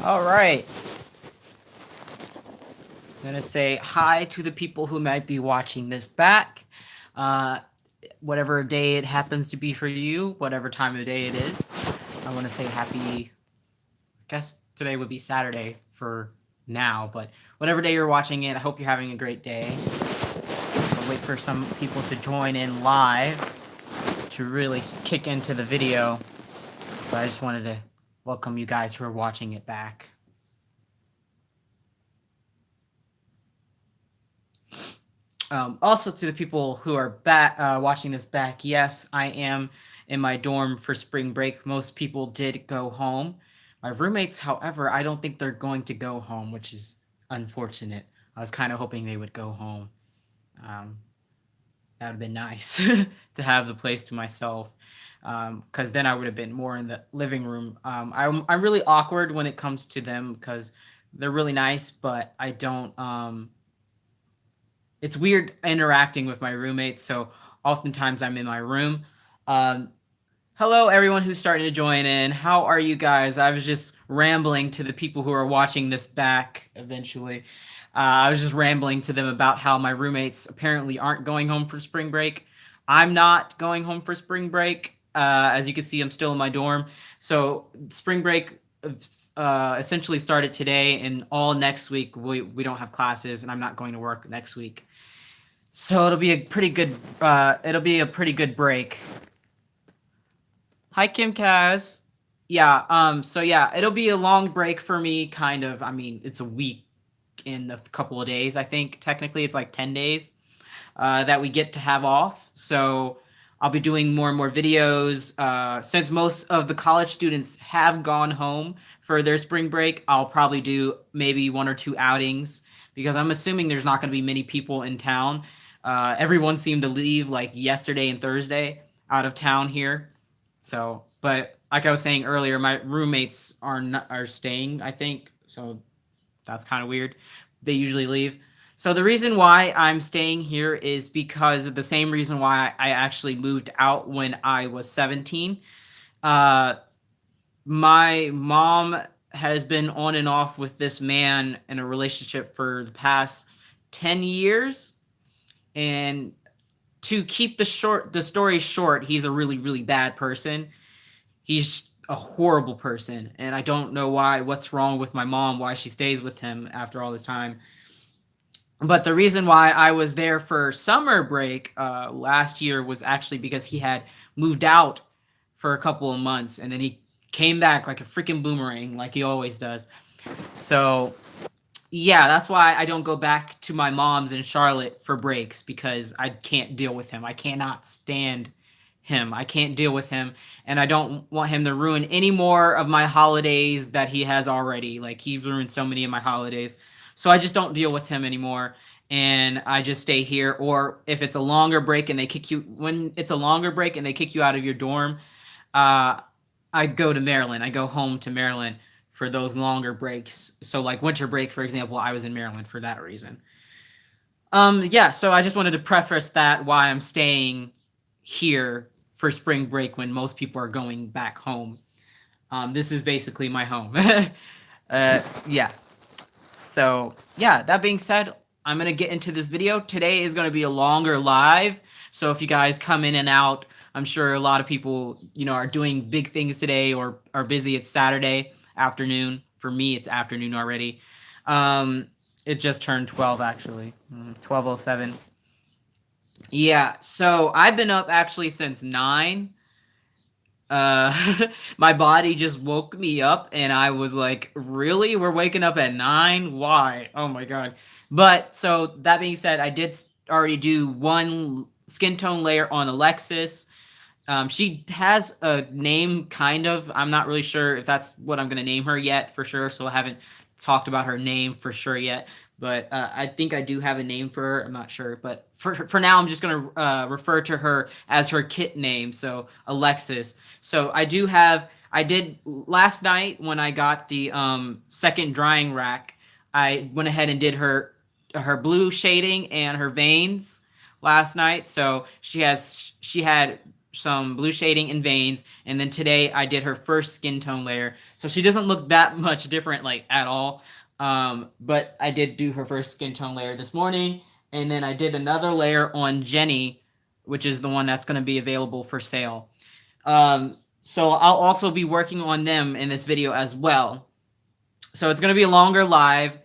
All right. I'm going to say hi to the people who might be watching this back. Uh, whatever day it happens to be for you, whatever time of the day it is. I want to say happy, I guess today would be Saturday for now, but whatever day you're watching it, I hope you're having a great day. I'll wait for some people to join in live to really kick into the video. But I just wanted to welcome you guys who are watching it back. Also, to the people who are back watching this back, yes, I am in my dorm for spring break. Most people did go home. My roommates, however, I don't think they're going to go home, which is unfortunate. I was kind of hoping they would go home. Um, that would have been nice to have the place to myself, because then I would have been more in the living room. I'm really awkward when it comes to them because they're really nice, but I don't. It's weird interacting with my roommates, so oftentimes I'm in my room. Um, Hello, everyone who's starting to join in. How are you guys? I was just rambling to the people who are watching this back eventually. I was just rambling to them about how my roommates apparently aren't going home for spring break. I'm not going home for spring break. As you can see, I'm still in my dorm. So spring break essentially started today, and all next week we don't have classes, and I'm not going to work next week. So it'll be a pretty good break. Hi, Kim Kaz. Yeah, so yeah, it'll be a long break for me, kind of. I mean, it's a week in a couple of days, I think. Technically, it's like 10 days that we get to have off. So I'll be doing more and more videos. Since most of the college students have gone home for their spring break, I'll probably do maybe one or two outings because I'm assuming there's not going to be many people in town. Everyone seemed to leave like yesterday and Thursday out of town here. So, but like I was saying earlier, my roommates are staying, I think. So that's kind of weird. They usually leave. So the reason why I'm staying here is because of the same reason why I actually moved out when I was 17. Uh, my mom has been on and off with this man in a relationship for the past 10 years. And to keep the story short, he's a really, really bad person. He's a horrible person, and I don't know what's wrong with my mom, why she stays with him after all this time. But the reason why I was there for summer break last year was actually because he had moved out for a couple of months, and then he came back like a freaking boomerang, like he always does. So yeah, that's why I don't go back to my mom's in Charlotte for breaks, because I can't deal with him. I cannot stand him. I can't deal with him, and I don't want him to ruin any more of my holidays that he has already. Like, he's ruined so many of my holidays. So I just don't deal with him anymore, and I just stay here. Or if it's a longer break and they kick you when it's a longer break and they kick you out of your dorm, uh I go to Maryland. I go home to Maryland for those longer breaks. So like winter break, for example, I was in Maryland for that reason. Yeah, so I just wanted to preface that why I'm staying here for spring break when most people are going back home. This is basically my home. Yeah. So yeah, that being said, I'm gonna get into this video. Today is gonna be a longer live. So if you guys come in and out, I'm sure a lot of people, are doing big things today or are busy. It's Saturday afternoon. For me, it's afternoon already. It just turned 12 actually. 12:07. Yeah, so I've been up actually since 9. My body just woke me up and I was like, really? We're waking up at 9? Why? Oh my god. But so that being said, I did already do one skin tone layer on Alexis. She has a name, kind of. I'm not really sure if that's what I'm going to name her yet for sure. So I haven't talked about her name for sure yet. But I think I do have a name for her. I'm not sure. But for now, I'm just going to refer to her as her kit name. So Alexis. So I did last night when I got the second drying rack. I went ahead and did her blue shading and her veins last night. So she had some blue shading and veins, and then today I did her first skin tone layer. So she doesn't look that much different, like, at all. But I did do her first skin tone layer this morning, and then I did another layer on Jenny, which is the one that's going to be available for sale. So I'll also be working on them in this video as well. So it's going to be a longer live,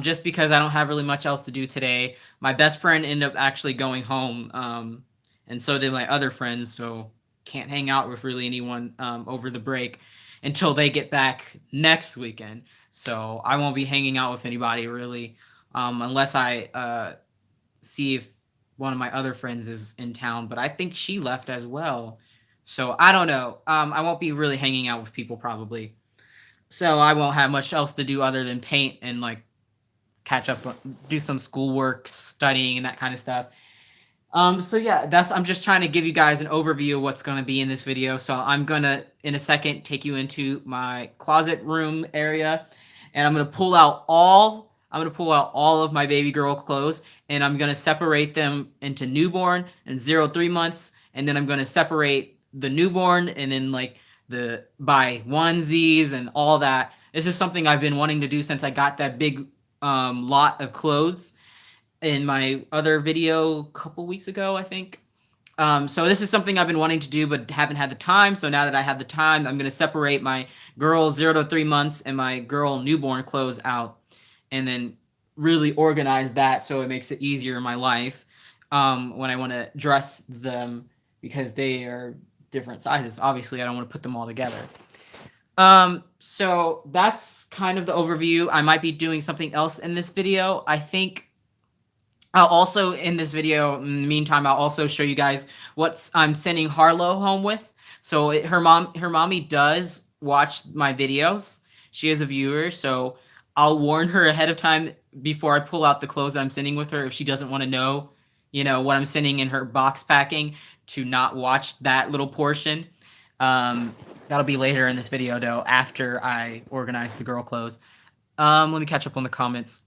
just because I don't have really much else to do today. My best friend ended up actually going home, and so did my other friends, so can't hang out with really anyone over the break until they get back next weekend. So I won't be hanging out with anybody really, unless I see if one of my other friends is in town, but I think she left as well. So I don't know. I won't be really hanging out with people probably. So I won't have much else to do other than paint and like catch up, do some schoolwork, studying, and that kind of stuff. So yeah, I'm just trying to give you guys an overview of what's going to be in this video. So I'm going to, in a second, take you into my closet room area, and I'm going to pull out all of my baby girl clothes, and I'm going to separate them into newborn and 0 3 months, and then I'm going to separate the newborn and then like the by onesies and all that. This is something I've been wanting to do since I got that big lot of clothes in my other video a couple weeks ago, I think. So this is something I've been wanting to do but haven't had the time. So now that I have the time, I'm going to separate my girl 0 to 3 months and my girl newborn clothes out, and then really organize that so it makes it easier in my life when I want to dress them, because they are different sizes. Obviously, I don't want to put them all together. So that's kind of the overview. I might be doing something else in this video. I think I'll also, in this video, in the meantime, I'll also show you guys what I'm sending Harlow home with. So her mommy does watch my videos. She is a viewer, so I'll warn her ahead of time before I pull out the clothes that I'm sending with her if she doesn't want to know, what I'm sending in her box packing, to not watch that little portion. That'll be later in this video, though, after I organize the girl clothes. Let me catch up on the comments.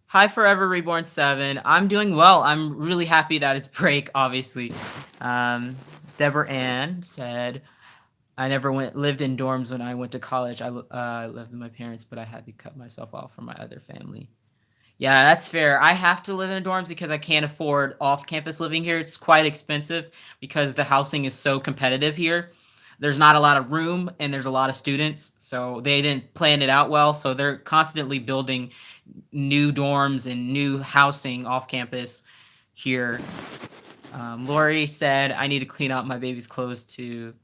Hi, Forever Reborn 7. I'm doing well. I'm really happy that it's break, obviously. Deborah Ann said, I never lived in dorms when I went to college. I lived with my parents, but I had to cut myself off from my other family. Yeah, that's fair. I have to live in dorms because I can't afford off-campus living here. It's quite expensive because the housing is so competitive here. There's not a lot of room and there's a lot of students, so they didn't plan it out well. So they're constantly building new dorms and new housing off campus here. Lori said, I need to clean up my baby's clothes too.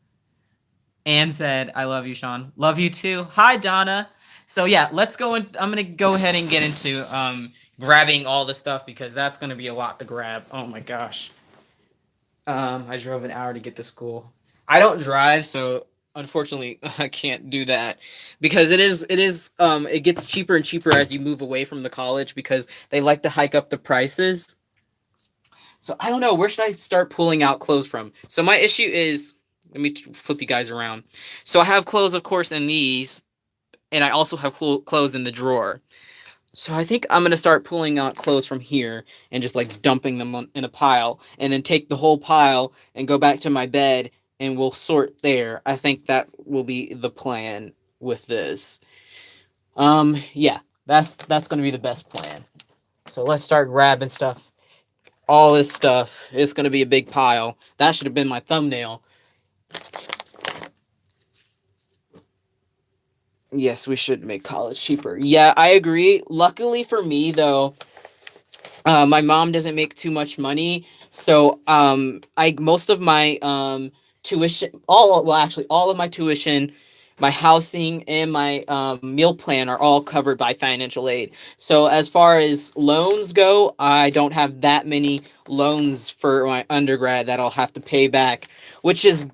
Anne said, I love you, Sean. Love you too. Hi, Donna. So yeah, let's go in. I'm going to go ahead and get into grabbing all the stuff because that's going to be a lot to grab. Oh my gosh. I drove an hour to get to school. I don't drive, so unfortunately I can't do that because it gets cheaper and cheaper as you move away from the college because they like to hike up the prices. So I don't know, where should I start pulling out clothes from? So my issue is, let me flip you guys around. So I have clothes, of course, in these, and I also have clothes in the drawer. So I think I'm going to start pulling out clothes from here and just like dumping them in a pile, and then take the whole pile and go back to my bed and we'll sort there. I think that will be the plan with this. Yeah, that's going to be the best plan. So let's start grabbing stuff. All this stuff. It's going to be a big pile. That should have been my thumbnail. Yes, we should make college cheaper. Yeah, I agree. Luckily for me, though, my mom doesn't make too much money, so most of my tuition, all of my tuition, my housing, and my meal plan are all covered by financial aid. So as far as loans go, I don't have that many loans for my undergrad that I'll have to pay back, which is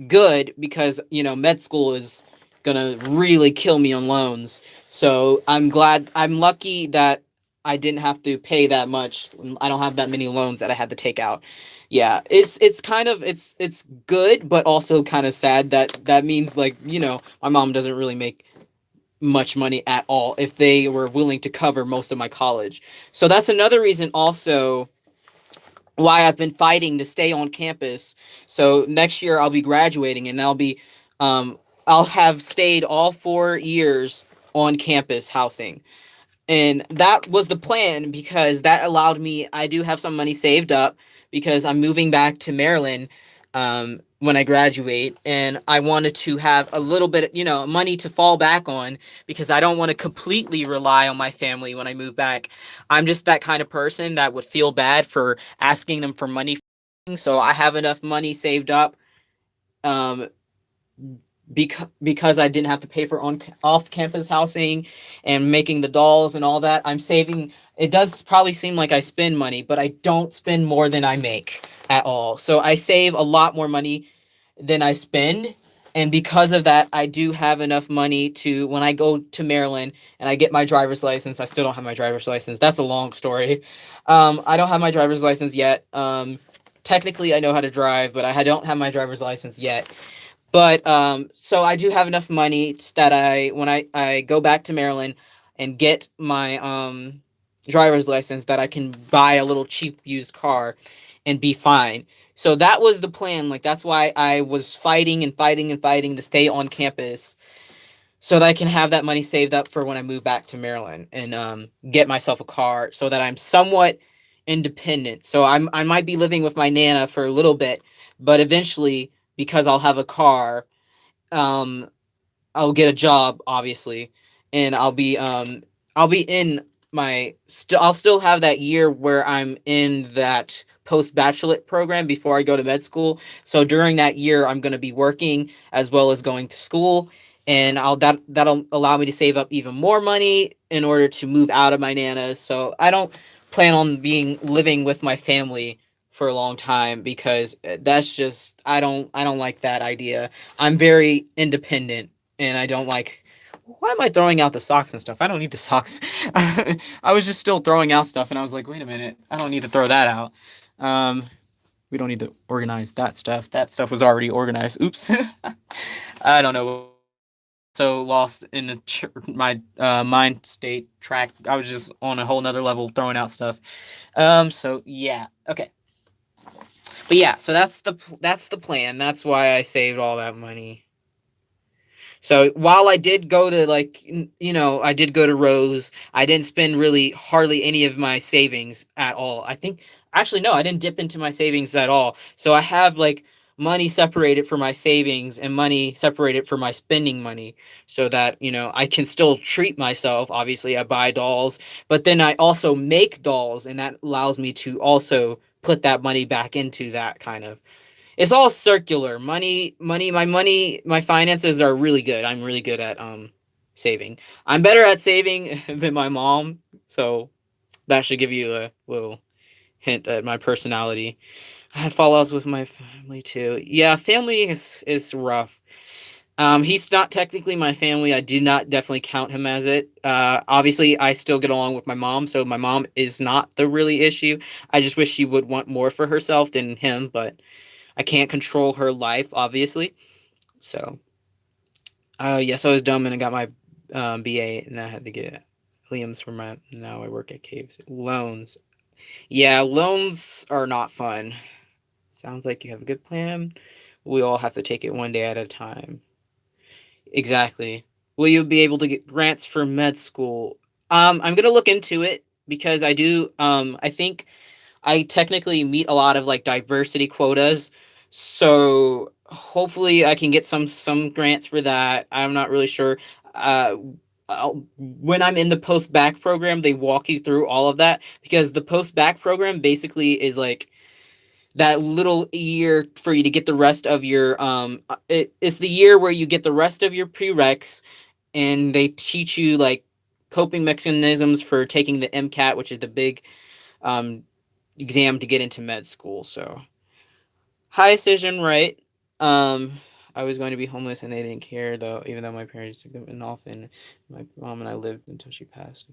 good because med school is gonna really kill me on loans. So I'm lucky that I didn't have to pay that much. I don't have that many loans that I had to take out. Yeah, it's kind of it's good, but also kind of sad that means like my mom doesn't really make much money at all if they were willing to cover most of my college. So that's another reason also why I've been fighting to stay on campus. So next year I'll be graduating, and um, I'll have stayed all 4 years on campus housing. And that was the plan, because that allowed me, I do have some money saved up because I'm moving back to Maryland when I graduate, and I wanted to have a little bit, money to fall back on, because I don't want to completely rely on my family when I move back. I'm just that kind of person that would feel bad for asking them for money. So I have enough money saved up, um, because I didn't have to pay for on off campus housing and making the dolls and all that. I'm saving. It does probably seem like I spend money, but I don't spend more than I make at all. So I save a lot more money than I spend. And because of that, I do have enough money to, when I go to Maryland and I get my driver's license. I still don't have my driver's license. That's a long story. I don't have my driver's license yet. Technically, I know how to drive, but I don't have my driver's license yet. But so I do have enough money that when I go back to Maryland and get my driver's license, that I can buy a little cheap used car and be fine. So that was the plan. Like, that's why I was fighting and fighting and fighting to stay on campus, so that I can have that money saved up for when I move back to Maryland, and get myself a car so that I'm somewhat independent. So I might be living with my nana for a little bit, but eventually, because I'll have a car, um, I'll get a job, obviously, and I'll be in I'll still have that year where I'm in that post bachelorate program before I go to med school. So during that year, I'm going to be working as well as going to school, and that'll allow me to save up even more money in order to move out of my nana's. So I don't plan on being living with my family for a long time, because that's just, I don't like that idea. I'm very independent, and I don't like. Why am I throwing out the socks and stuff? I don't need the socks. I was just still throwing out stuff, and I was like, wait a minute, I don't need to throw that out. Um, we don't need to organize that stuff. That stuff was already organized. Oops. I don't know. So lost in my mind state track. I was just on a whole nother level throwing out stuff. So yeah. Okay. But yeah, so that's the plan. That's why I saved all that money. So while I did go to, like, I did go to Rose, I didn't spend really hardly any of my savings at all. I think, actually, no, I didn't dip into my savings at all. So I have, like, money separated for my savings and money separated for my spending money, so that, I can still treat myself. Obviously, I buy dolls, but then I also make dolls, and that allows me to also put that money back into that kind of. It's all circular. My finances are really good. I'm really good at saving. I'm better at saving than my mom, so that should give you a little hint at my personality. I had fallouts with my family too. Yeah, family is rough. He's not technically my family. I do not definitely count him as it. Obviously, I still get along with my mom, so my mom is not the really issue. I just wish she would want more for herself than him, but I can't control her life, obviously. So, yes, I was dumb and I got my BA, and I had to get Liam's for my. Now I work at Caves. Loans. Yeah, loans are not fun. Sounds like you have a good plan. We all have to take it one day at a time. Exactly. Will you be able to get grants for med school? I'm gonna look into it, because I do. I think I technically meet a lot of, like, diversity quotas. So hopefully I can get some grants for that. I'm not really sure. Uh, when I'm in the post back program, they walk you through all of that, because the post back program basically is like that little year for you to get the rest of your it's the year where you get the rest of your prereqs, and they teach you, like, coping mechanisms for taking the MCAT, which is the big um exam to get into med school. So high decision, right? Um, I was going to be homeless, and they didn't care, though, even though my parents took them in often. My mom and I lived until she passed.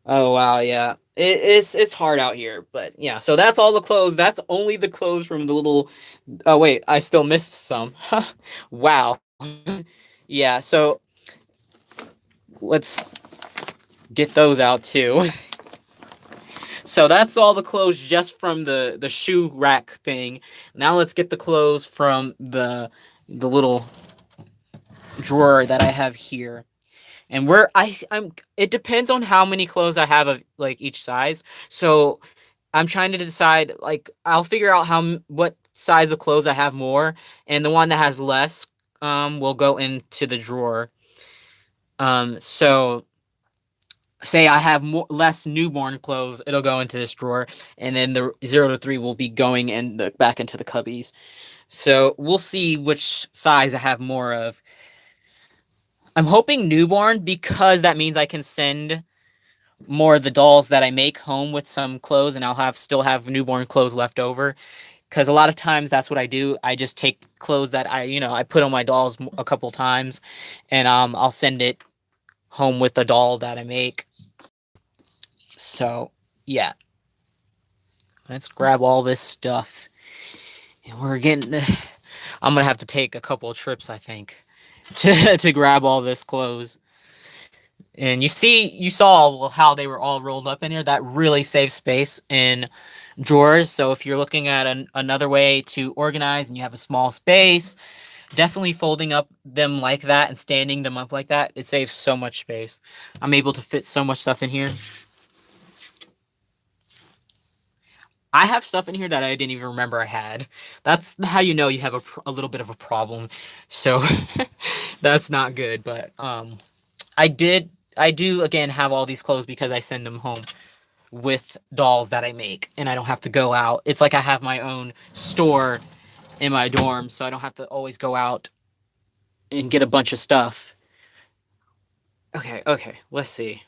Oh wow, yeah. It's hard out here, but yeah. So that's all the clothes. That's only the clothes from the little. Oh wait, I still missed some. Wow. Yeah. So let's get those out too. So that's all the clothes just from the shoe rack thing. Now let's get the clothes from the little drawer that I have here. And where I'm it depends on how many clothes I have of like each size. So I'm trying to decide, like, I'll figure out what size of clothes I have more, and the one that has less will go into the drawer. So say I have less newborn clothes, it'll go into this drawer, and then the 0 to 3 will be going back into the cubbies. So we'll see which size I have more of. I'm hoping newborn because that means I can send more of the dolls that I make home with some clothes, and I'll still have newborn clothes left over. Because a lot of times that's what I do. I just take clothes that I put on my dolls a couple times, and I'll send it home with the doll that I make. So yeah, let's grab all this stuff, and we're getting. I'm gonna have to take a couple of trips, I think, to grab all this clothes. And you saw how they were all rolled up in here. That really saves space in drawers. So if you're looking at another way to organize and you have a small space, definitely folding up them like that and standing them up like that, it saves so much space. I'm able to fit so much stuff in here. I have stuff in here that I didn't even remember I had. That's how you know you have a little bit of a problem. So that's not good. But I do again have all these clothes because I send them home with dolls that I make, and I don't have to go out. It's like I have my own store in my dorm, so I don't have to always go out and get a bunch of stuff. Okay, let's see.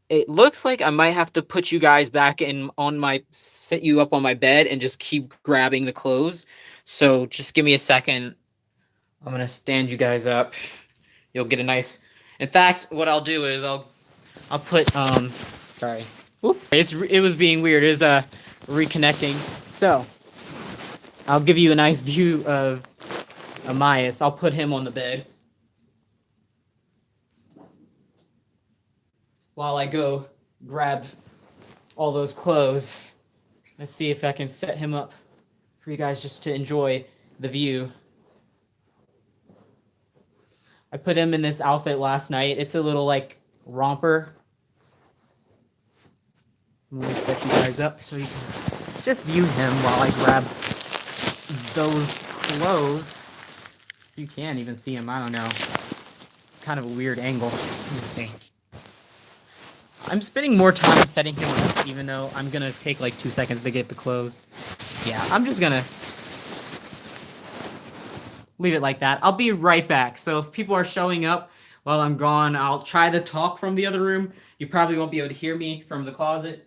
It looks like I might have to put you guys back in on my sit you up on my bed and just keep grabbing the clothes. So just give me a second. I'm gonna stand you guys up. You'll get a nice. In fact, what I'll do is I'll put sorry. Whoop. It was being weird. It was reconnecting. So I'll give you a nice view of Amias. I'll put him on the bed while I go grab all those clothes. Let's see if I can set him up for you guys just to enjoy the view. I put him in this outfit last night. It's a little like romper. I'm gonna set you guys up so you can just view him while I grab those clothes. You can't even see him. I don't know. It's kind of a weird angle. Let me see. I'm spending more time setting him up, even though I'm gonna take like 2 seconds to get the clothes. Yeah, I'm just gonna leave it like that. I'll be right back. So if people are showing up while I'm gone, I'll try to talk from the other room. You probably won't be able to hear me from the closet.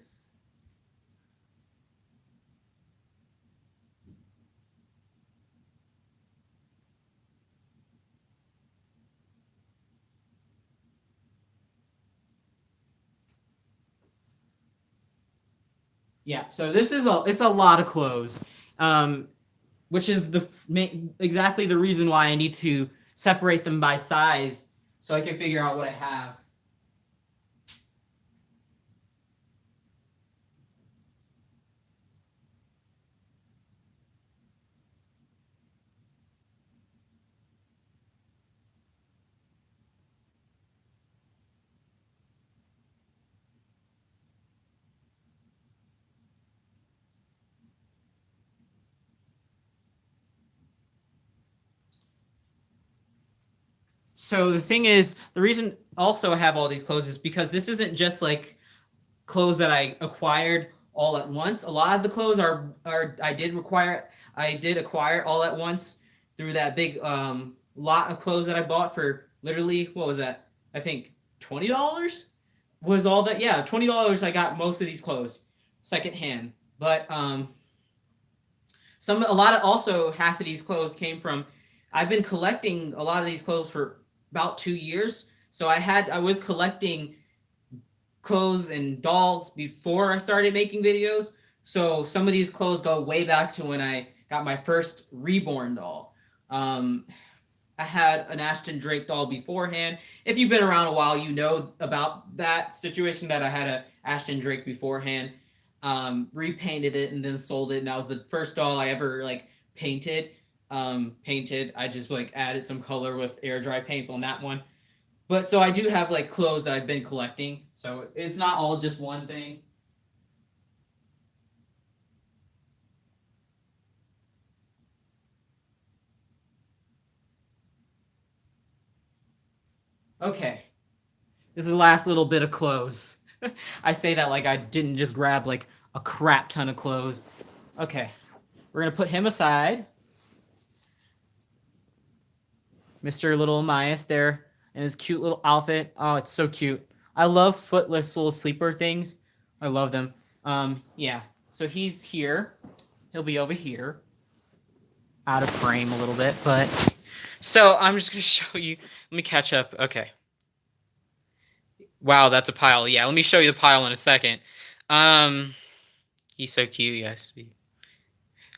Yeah, so it's a lot of clothes, which is exactly the reason why I need to separate them by size so I can figure out what I have. So the thing is, the reason also I have all these clothes is because this isn't just like clothes that I acquired all at once. A lot of the clothes are I did acquire all at once through that big lot of clothes that I bought for literally what was that? I think $20 was all that. Yeah, $20 I got most of these clothes second hand. But a lot of also half of these clothes came from I've been collecting a lot of these clothes for about 2 years. So I was collecting clothes and dolls before I started making videos. So some of these clothes go way back to when I got my first reborn doll. Um, I had an Ashton Drake doll beforehand. If you've been around a while, you know about that situation that I had a Ashton Drake beforehand. Repainted it and then sold it, and that was the first doll I ever like painted. Painted. I just like added some color with air dry paints on that one. But so I do have like clothes that I've been collecting. So it's not all just one thing. Okay. This is the last little bit of clothes. I say that like I didn't just grab like a crap ton of clothes. Okay. We're going to put him aside. Mr. Little Amias there in his cute little outfit. Oh, it's so cute. I love footless little sleeper things. I love them. Yeah. So he's here. He'll be over here. Out of frame a little bit, but so I'm just gonna show you. Let me catch up. Okay. Wow, that's a pile. Yeah, let me show you the pile in a second. Um, he's so cute. Yes,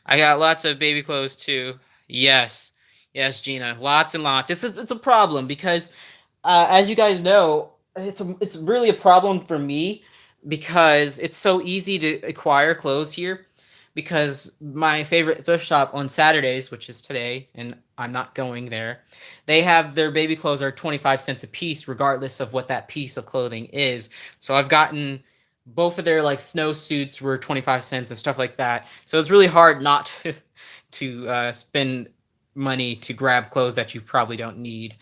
I got lots of baby clothes too. Yes, yes, Gina, lots and lots. It's a problem because, as you guys know, it's really a problem for me because it's so easy to acquire clothes here. Because my favorite thrift shop on Saturdays, which is today, and I'm not going there, they have their baby clothes are 25 cents a piece, regardless of what that piece of clothing is. So I've gotten both of their like snowsuits were 25 cents and stuff like that. So it's really hard not to spend money to grab clothes that you probably don't need.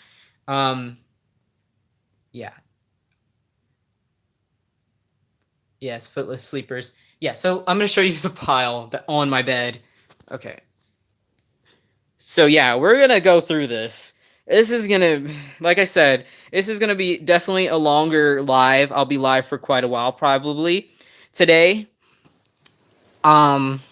Um, yeah, yes, footless sleepers. Yeah, so I'm gonna show you the pile that on my bed. Okay, so yeah, we're gonna go through this. This is gonna, like I said, this is gonna be definitely a longer live. I'll be live for quite a while probably today. Um,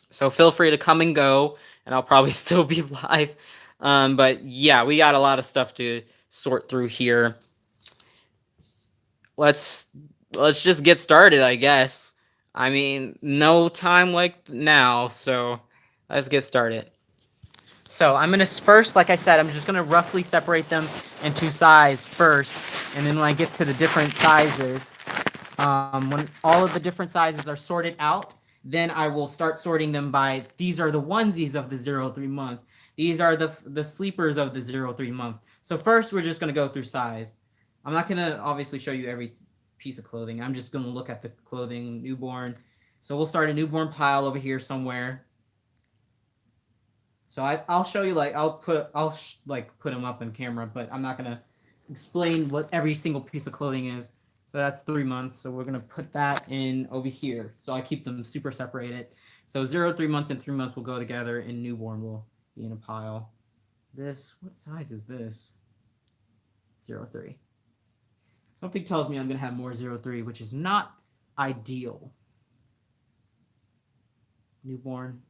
So feel free to come and go, and I'll probably still be live. But yeah, we got a lot of stuff to sort through here. Let's let's just get started, I guess. I mean, no time like now, so let's get started. So I'm gonna first, like I said, I'm just gonna roughly separate them into size first, and then when I get to the different sizes, when all of the different sizes are sorted out, then I will start sorting them by these are the onesies of the 0 3 month. These are the sleepers of the 0 3 month. So first we're just gonna go through size. I'm not gonna obviously show you every piece of clothing. I'm just gonna look at the clothing newborn. So we'll start a newborn pile over here somewhere. So I'll show you like like put them up on camera, but I'm not gonna explain what every single piece of clothing is. So that's 3 months. So we're gonna put that in over here. So I keep them super separated. So 0 3 months and 3 months will go together, and newborn will be in a pile. This, what size is this? 0 3. Something tells me I'm gonna have more 0 3, which is not ideal. Newborn.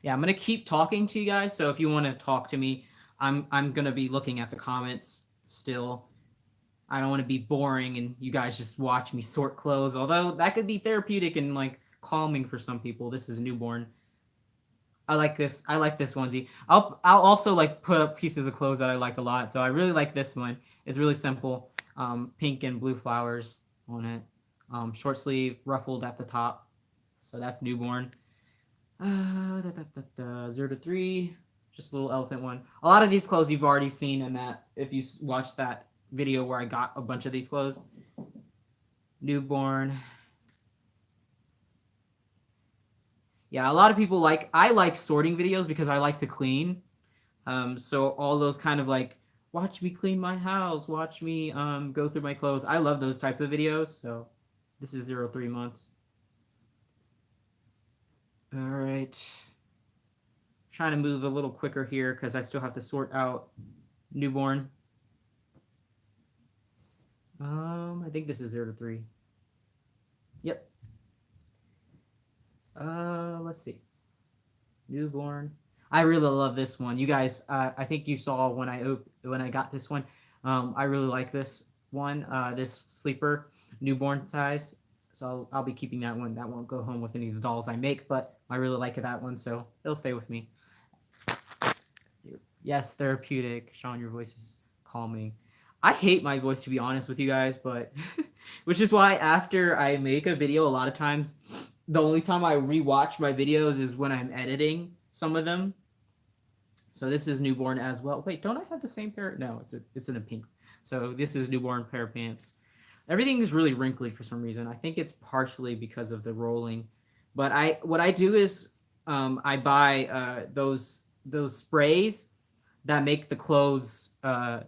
Yeah, I'm gonna keep talking to you guys. So if you want to talk to me, I'm gonna be looking at the comments still. I don't want to be boring and you guys just watch me sort clothes. Although that could be therapeutic and like calming for some people. This is newborn. I like this. I like this onesie. I'll also like put up pieces of clothes that I like a lot. So I really like this one. It's really simple. Pink and blue flowers on it. Short sleeve, ruffled at the top. So that's newborn. 0 3, just a little elephant one. A lot of these clothes you've already seen in that. If you watched that video where I got a bunch of these clothes. Newborn. Yeah, a lot of people I like sorting videos because I like to clean. So all those kind of like watch me clean my house, watch me go through my clothes. I love those type of videos. So this is 0 3 months. All right. Trying to move a little quicker here because I still have to sort out newborn. I think this is 0 3. Yep. Let's see. Newborn. I really love this one. You guys, I think you saw when I got this one. I really like this one. This sleeper, newborn size. So I'll be keeping that one. That won't go home with any of the dolls I make, but I really like that one, so it'll stay with me. Yes, therapeutic. Sean, your voice is calming. I hate my voice, to be honest with you guys, but which is why after I make a video, a lot of times the only time I rewatch my videos is when I'm editing some of them. So this is newborn as well. Wait, don't I have the same pair? No, it's in a pink. So this is newborn pair of pants. Everything is really wrinkly for some reason. I think it's partially because of the rolling. But what I do is I buy those sprays that make the clothes the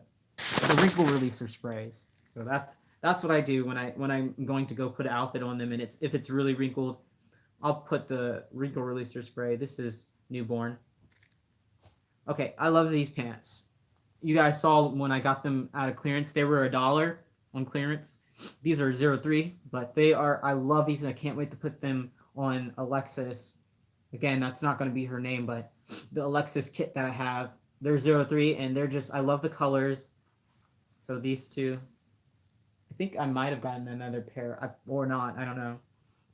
wrinkle releaser sprays. So that's what I do when I'm going to go put an outfit on them, and it's if it's really wrinkled, I'll put the wrinkle releaser spray. This is newborn. Okay, I love these pants. You guys saw when I got them out of clearance, they were $1 on clearance. These are 03, but they are, I love these and I can't wait to put them on Alexis. Again, that's not going to be her name, but the Alexis kit that I have, they're 03 and they're just, I love the colors. So these two, I think I might have gotten another pair or not, I don't know.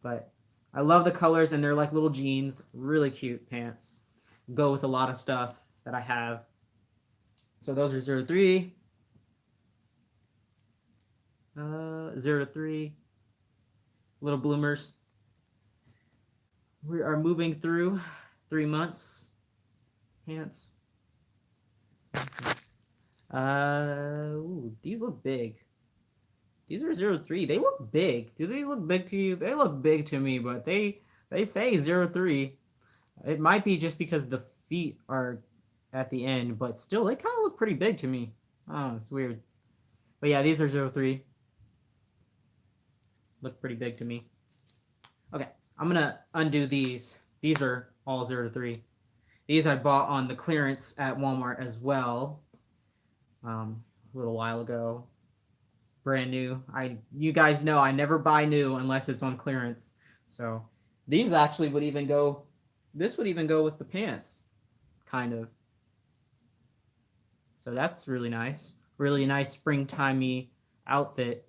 But I love the colors and they're like little jeans, really cute pants. Go with a lot of stuff that I have. So those are 03. 0 to 3. Little bloomers. We are moving through 3 months. Pants. These look big. These are 0 to 3. They look big. Do they look big to you? They look big to me, but they say 0 to 3. It might be just because the feet are at the end, but still, they kind of look pretty big to me. Oh, it's weird. But yeah, these are 0 to 3. Look pretty big to me. Okay, I'm gonna undo these. These are all 0 to 3. These I bought on the clearance at Walmart as well. A little while ago. Brand new. You guys know I never buy new unless it's on clearance. So these actually would even go. This would even go with the pants, kind of. So that's really nice. Really nice springtimey outfit.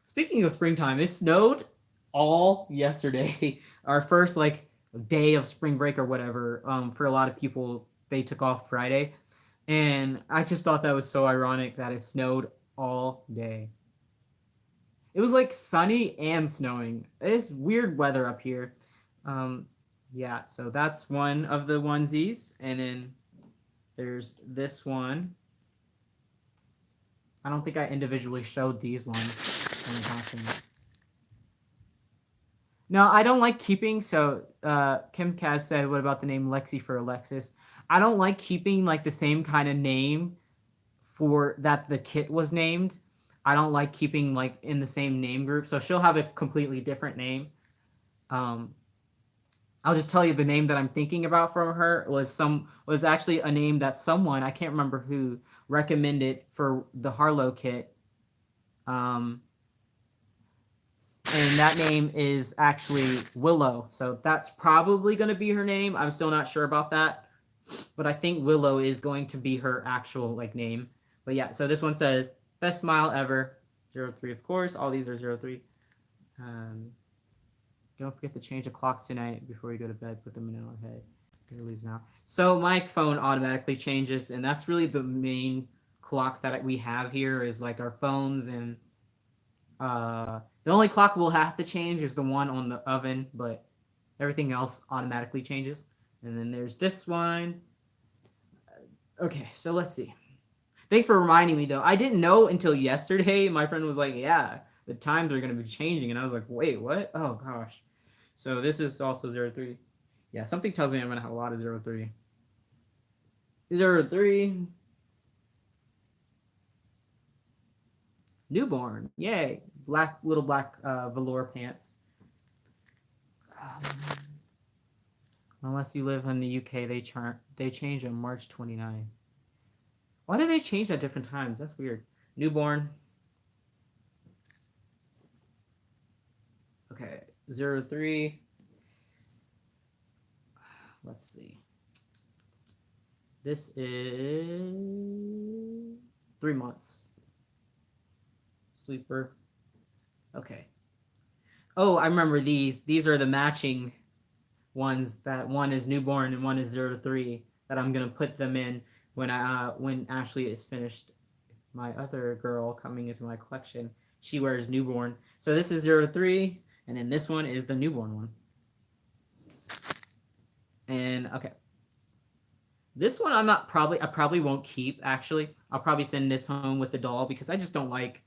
Speaking of springtime, it snowed all yesterday. Our first day of spring break or whatever. For a lot of people, they took off Friday, and I just thought that was so ironic that it snowed all day. It was like sunny and snowing. It's weird weather up here. Um, yeah, so that's one of the onesies, and then there's this one. I don't think I individually showed these ones. No, I don't like keeping. So Kim Kaz said, "What about the name Lexi for Alexis?" I don't like keeping like the same kind of name for that the kit was named. I don't like keeping like in the same name group. So she'll have a completely different name. Um, I'll just tell you the name that I'm thinking about from her was actually a name that someone, I can't remember who, recommended for the Harlow kit. Um, and that name is actually Willow. So that's probably going to be her name. I'm still not sure about that, but I think Willow is going to be her actual like name. But yeah, so this one says best smile ever, 0 to 3, of course. All these are 0 to 3. Don't forget to change the clocks tonight before you go to bed. Put them in our head. Now. So my phone automatically changes, and that's really the main clock that we have here is like our phones, and the only clock we'll have to change is the one on the oven, but everything else automatically changes. And then there's this one. Okay, so let's see. Thanks for reminding me, though. I didn't know until yesterday. My friend was like, yeah, the times are going to be changing. And I was like, wait, what? Oh, gosh. So this is also 0 to 3. Yeah, something tells me I'm going to have a lot of 0 to 3. 0 to 3. Newborn. Yay. Little black velour pants. Unless you live in the UK, they change on March 29. Why do they change at different times? That's weird. Newborn. Okay, 0 to 3. Let's see. This is 3 months. Sleeper. Okay. Oh, I remember these. These are the matching ones that one is newborn and one is 0 to 3 that I'm going to put them in. when Ashley is finished, my other girl coming into my collection, she wears newborn. So this is 0 to 3, and then this one is the newborn one. And okay, this one I probably won't keep actually. I'll probably send this home with the doll because I just don't like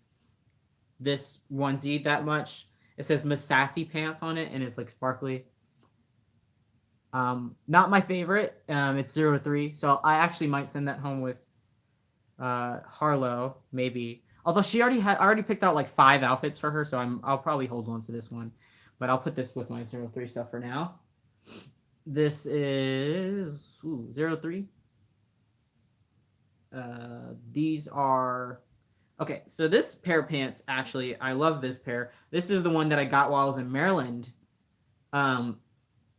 this onesie that much. It says Miss Sassy Pants on it and it's like sparkly. Not my favorite. It's 0 to 3, so I actually might send that home with Harlow maybe. Although I already picked out like 5 outfits for her, so I'll probably hold on to this one. But I'll put this with my 0 to 3 stuff for now. This is 0 to 3. These are okay. So this pair of pants, actually, I love this pair. This is the one that I got while I was in Maryland, um,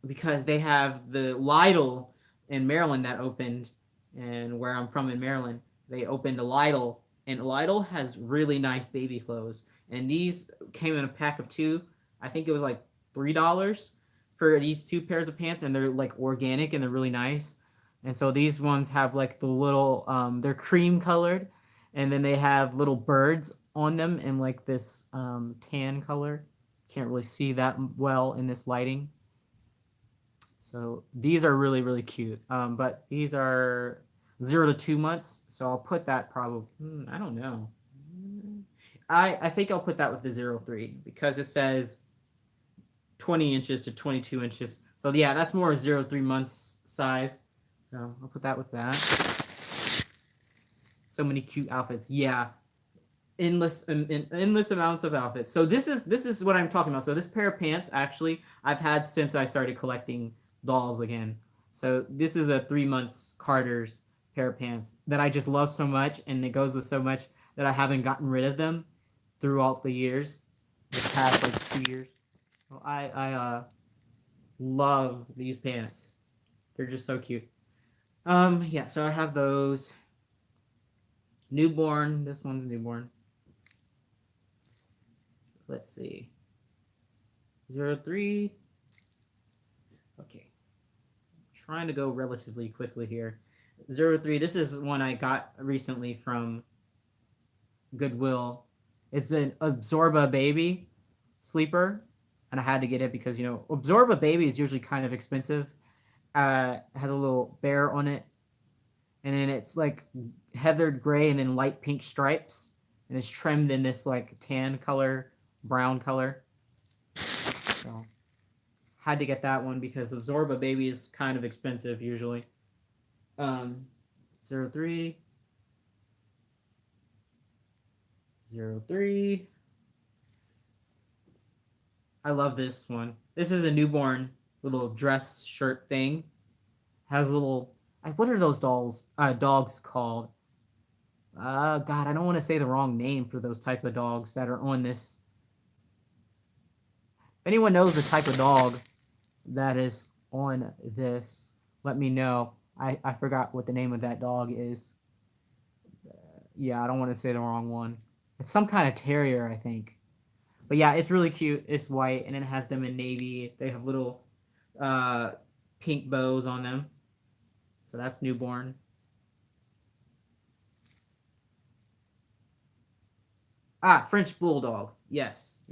because they have the Lidl in Maryland that opened, and where I'm from in Maryland, they opened a Lidl, and Lidl has really nice baby clothes. And these came in a pack of 2. I think it was like $3 for these 2 pairs of pants, and they're like organic and they're really nice. And so these ones have like the little they're cream colored, and then they have little birds on them in like this tan color. Can't really see that well in this lighting. So these are really really cute. But these are 0 to 2 months, so I'll put that probably. I don't know. I think I'll put that with the 0 to 3 because it says 20 inches to 22 inches. So yeah, that's more 0 to 3 months size. So I'll put that with that. So many cute outfits. Yeah, endless amounts of outfits. So this is what I'm talking about. So this pair of pants actually I've had since I started collecting dolls again. So this is a 3 months Carter's pair of pants that I just love so much, and it goes with so much that I haven't gotten rid of them throughout the years, the past like 2 years. So I love these pants. They're just so cute. Yeah, so I have those. Newborn. This one's newborn. Let's see. 0 to 3. Okay. Trying to go relatively quickly here. 0 to 3. This is one I got recently from Goodwill. It's an Absorba Baby sleeper, and I had to get it because Absorba Baby is usually kind of expensive. It has a little bear on it, and then it's like heathered gray and then light pink stripes, and it's trimmed in this like tan color, brown color. So had to get that one because Absorba Baby is kind of expensive usually. 0 to 3. 0 to 3. I love this one. This is a newborn little dress shirt thing. Has little, what are those dogs called? God, I don't want to say the wrong name for those type of dogs that are on this. If anyone knows the type of dog that is on this, let me know. I forgot what the name of that dog is. Yeah, I don't want to say the wrong one. It's some kind of terrier, I think. But yeah, it's really cute. It's white, and it has them in navy. They have little pink bows on them. So that's newborn. French bulldog. Yes.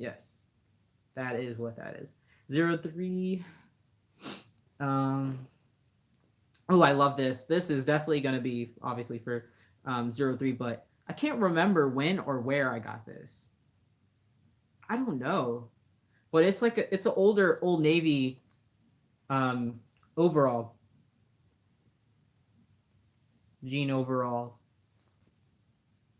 That is what that is. 0 to 3. Oh, I love this. This is definitely going to be obviously for 0 to 3, but I can't remember when or where I got this. I don't know, but it's like it's an older Old Navy overall, jean overalls,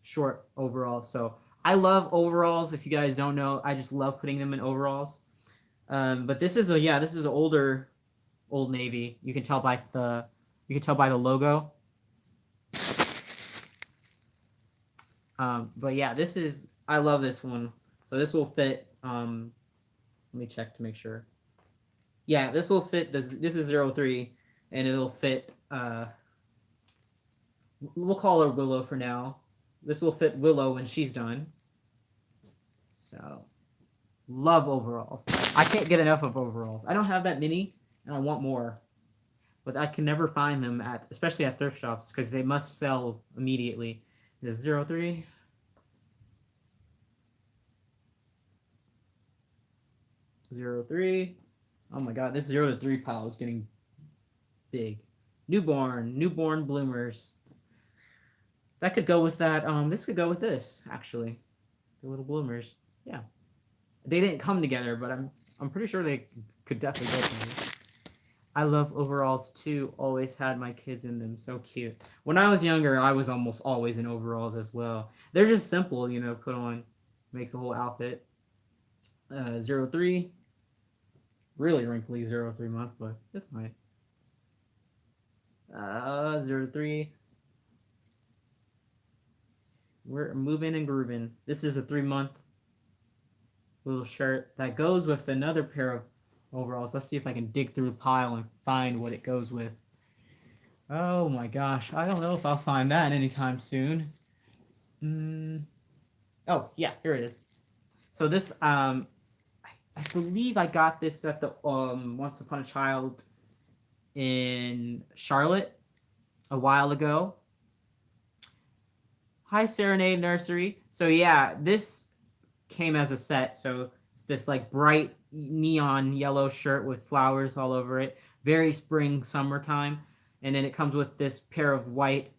short overalls. So I love overalls. If you guys don't know, I just love putting them in overalls. But this is an older Old Navy. You can tell by the logo. But yeah, I love this one. So this will fit. Let me check to make sure. Yeah, this will fit. This is 0 to 3, and it'll fit. We'll call her Willow for now. This will fit Willow when she's done. So, love overalls. I can't get enough of overalls. I don't have that many, and I want more. but I can never find them at, especially at thrift shops, because they must sell immediately. Is 03? 03. Oh my god, this 0 to 3 pile is getting big. Newborn bloomers. That could go with that. This could go with this actually. The little bloomers. Yeah, they didn't come together, but I'm pretty sure they could definitely go together. I love overalls too. Always had my kids in them. So cute. When I was younger, I was almost always in overalls as well. They're just simple, put on, makes a whole outfit. 03. Really wrinkly 03 month, but it's fine. 03. We're moving and grooving. This is a 3 month little shirt that goes with another pair of overalls. Let's see if I can dig through the pile and find what it goes with. Oh my gosh, I don't know if I'll find that anytime soon. Oh yeah, here it is. So this I believe I got this at the Once Upon a Child in Charlotte a while ago. Hi Serenade Nursery. So yeah, this came as a set. So it's this like bright neon yellow shirt with flowers all over it. Very spring summertime. And then it comes with this pair of white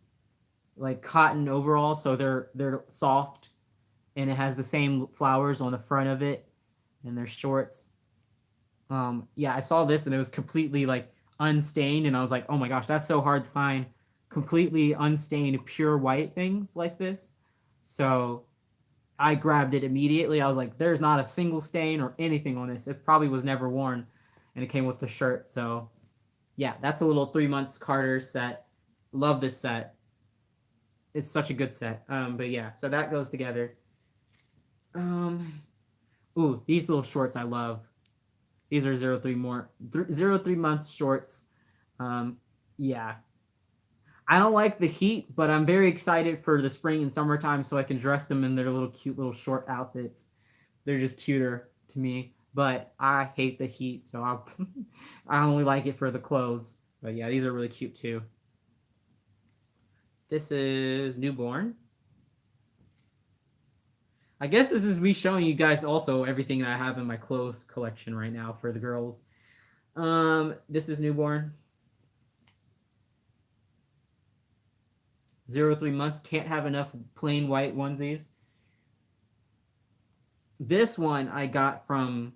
like cotton overalls, so they're soft, and it has the same flowers on the front of it, and they're shorts. Yeah, I saw this and it was completely like unstained, and I was like, oh my gosh, that's so hard to find completely unstained pure white things like this. So I grabbed it immediately. I was like, there's not a single stain or anything on this. It probably was never worn, and it came with the shirt. So yeah, that's a little 3 months Carter set. Love this set. It's such a good set. But yeah, so that goes together. Ooh, these little shorts I love. These are 0 3 months shorts. Yeah, I don't like the heat, but I'm very excited for the spring and summertime so I can dress them in their little cute little short outfits. They're just cuter to me, but I hate the heat, so I only like it for the clothes. But yeah, these are really cute too. This is newborn. I guess this is me showing you guys also everything that I have in my clothes collection right now for the girls. This is newborn. 0 3 months. Can't have enough plain white onesies. This one I got from,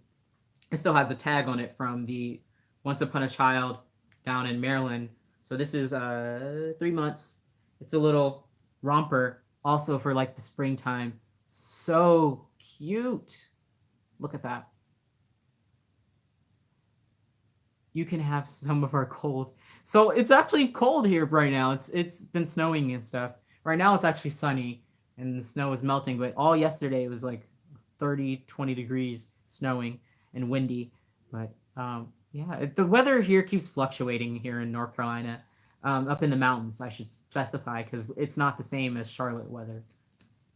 I still have the tag on it from the Once Upon a Child down in Maryland. So this is 3 months. It's a little romper, also for like the springtime. So cute. Look at that. You can have some of our cold. So it's actually cold here right now. It's been snowing and stuff. Right now it's actually sunny and the snow is melting, but all yesterday it was like 30, 20 degrees, snowing and windy. But yeah, the weather here keeps fluctuating here in North Carolina. Up in the mountains, I should specify, because it's not the same as Charlotte weather.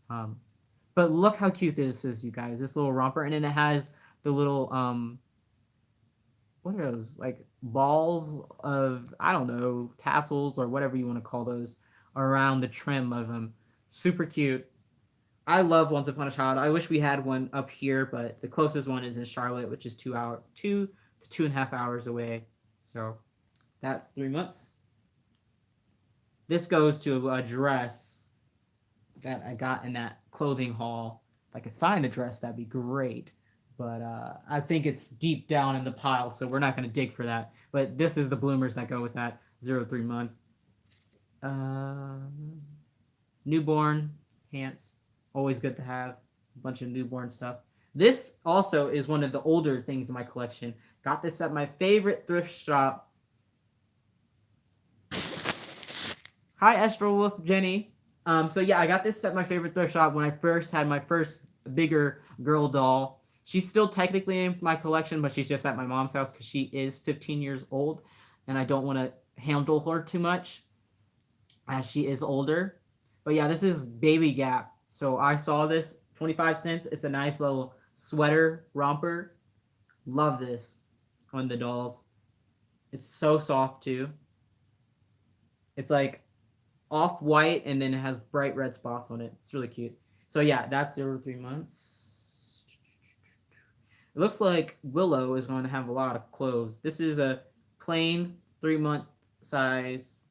But look how cute this is, you guys. This little romper, and then it has the little what are those, like balls of, I don't know, tassels or whatever you want to call those around the trim of them. Super cute. I love Once Upon a Child. I wish we had one up here, but the closest one is in Charlotte, which is 2 to 2.5 hours away. So that's 3 months. This goes to a dress that I got in that clothing haul. If I could find a dress, that'd be great. But I think it's deep down in the pile, so we're not going to dig for that. But this is the bloomers that go with that 0 3 month. Newborn pants, always good to have. A bunch of newborn stuff. This also is one of the older things in my collection. Got this at my favorite thrift shop. Hi, Astral Wolf Jenny. So yeah, I got this at my favorite thrift shop when I first had my first bigger girl doll. She's still technically in my collection, but she's just at my mom's house because she is 15 years old, and I don't want to handle her too much as she is older. But yeah, this is Baby Gap. So I saw this, 25 cents. It's a nice little sweater romper. Love this on the dolls. It's so soft too. It's like off white and then it has bright red spots on it. It's really cute. So yeah, that's 0 to 3 months. It looks like Willow is going to have a lot of clothes. This is a plain 3 month size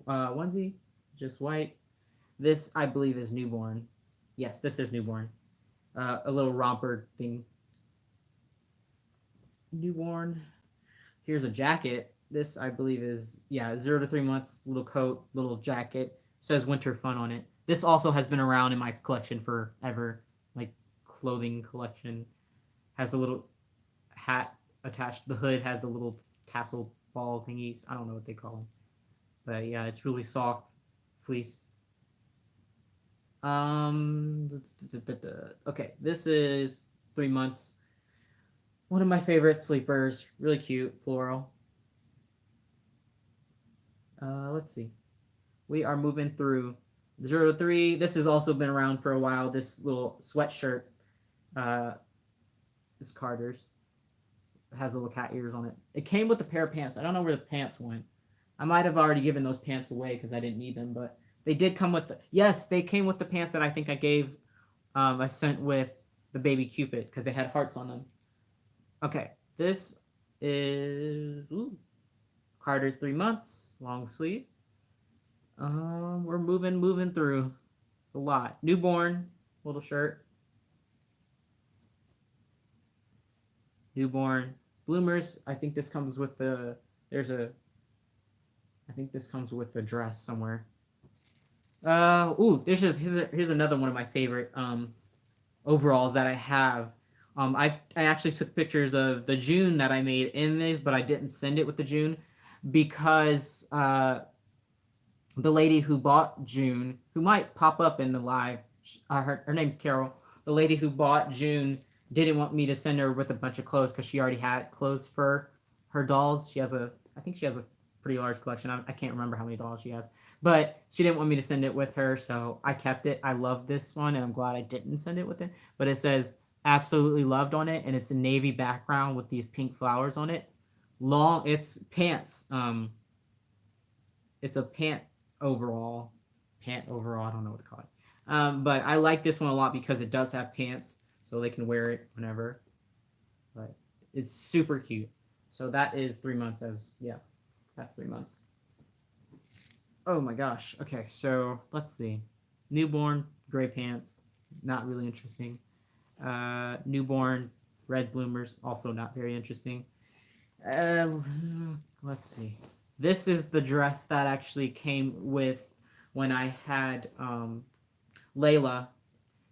onesie, just white. This I believe is newborn. Yes, this is newborn. A little romper thing. Newborn. Here's a jacket. This I believe is, yeah, 0 to 3 months. Little coat, little jacket. It says winter fun on it. This also has been around in my collection forever. My clothing collection has a little hat attached. The hood has the little tassel ball thingies. I don't know what they call them, but yeah, it's really soft fleece. Um, okay, this is 3 months. One of my favorite sleepers. Really cute, floral. Let's see. We are moving through 0 to 3. This has also been around for a while. This little sweatshirt, uh, is Carter's. It has little cat ears on it. It came with a pair of pants. I don't know where the pants went. I might have already given those pants away because I didn't need them, but they did come with yes, they came with the pants that I think I gave. I sent with the baby Cupid because they had hearts on them. Okay, this is Carter's 3 months long sleeve. We're moving through a lot. Newborn little shirt. Newborn bloomers. I think this comes with the. There's a. I think this comes with the dress somewhere. Here's another one of my favorite overalls that I have. I actually took pictures of the June that I made in this, but I didn't send it with the June because the lady who bought June, who might pop up in the live, her name's Carol. The lady who bought June didn't want me to send her with a bunch of clothes because she already had clothes for her dolls. I think she has a pretty large collection. I can't remember how many dolls she has, but she didn't want me to send it with her, so I kept it. I love this one, and I'm glad I didn't send it with it. But it says absolutely loved on it, and it's a navy background with these pink flowers on it. It's pants. It's a pant overall. I don't know what to call it. But I like this one a lot because it does have pants, so they can wear it whenever. But it's super cute. So that is 3 months. That's 3 months. Oh my gosh. Okay, so let's see. Newborn gray pants, not really interesting. Newborn red bloomers, also not very interesting. Uh, let's see. This is the dress that actually came with when I had Layla.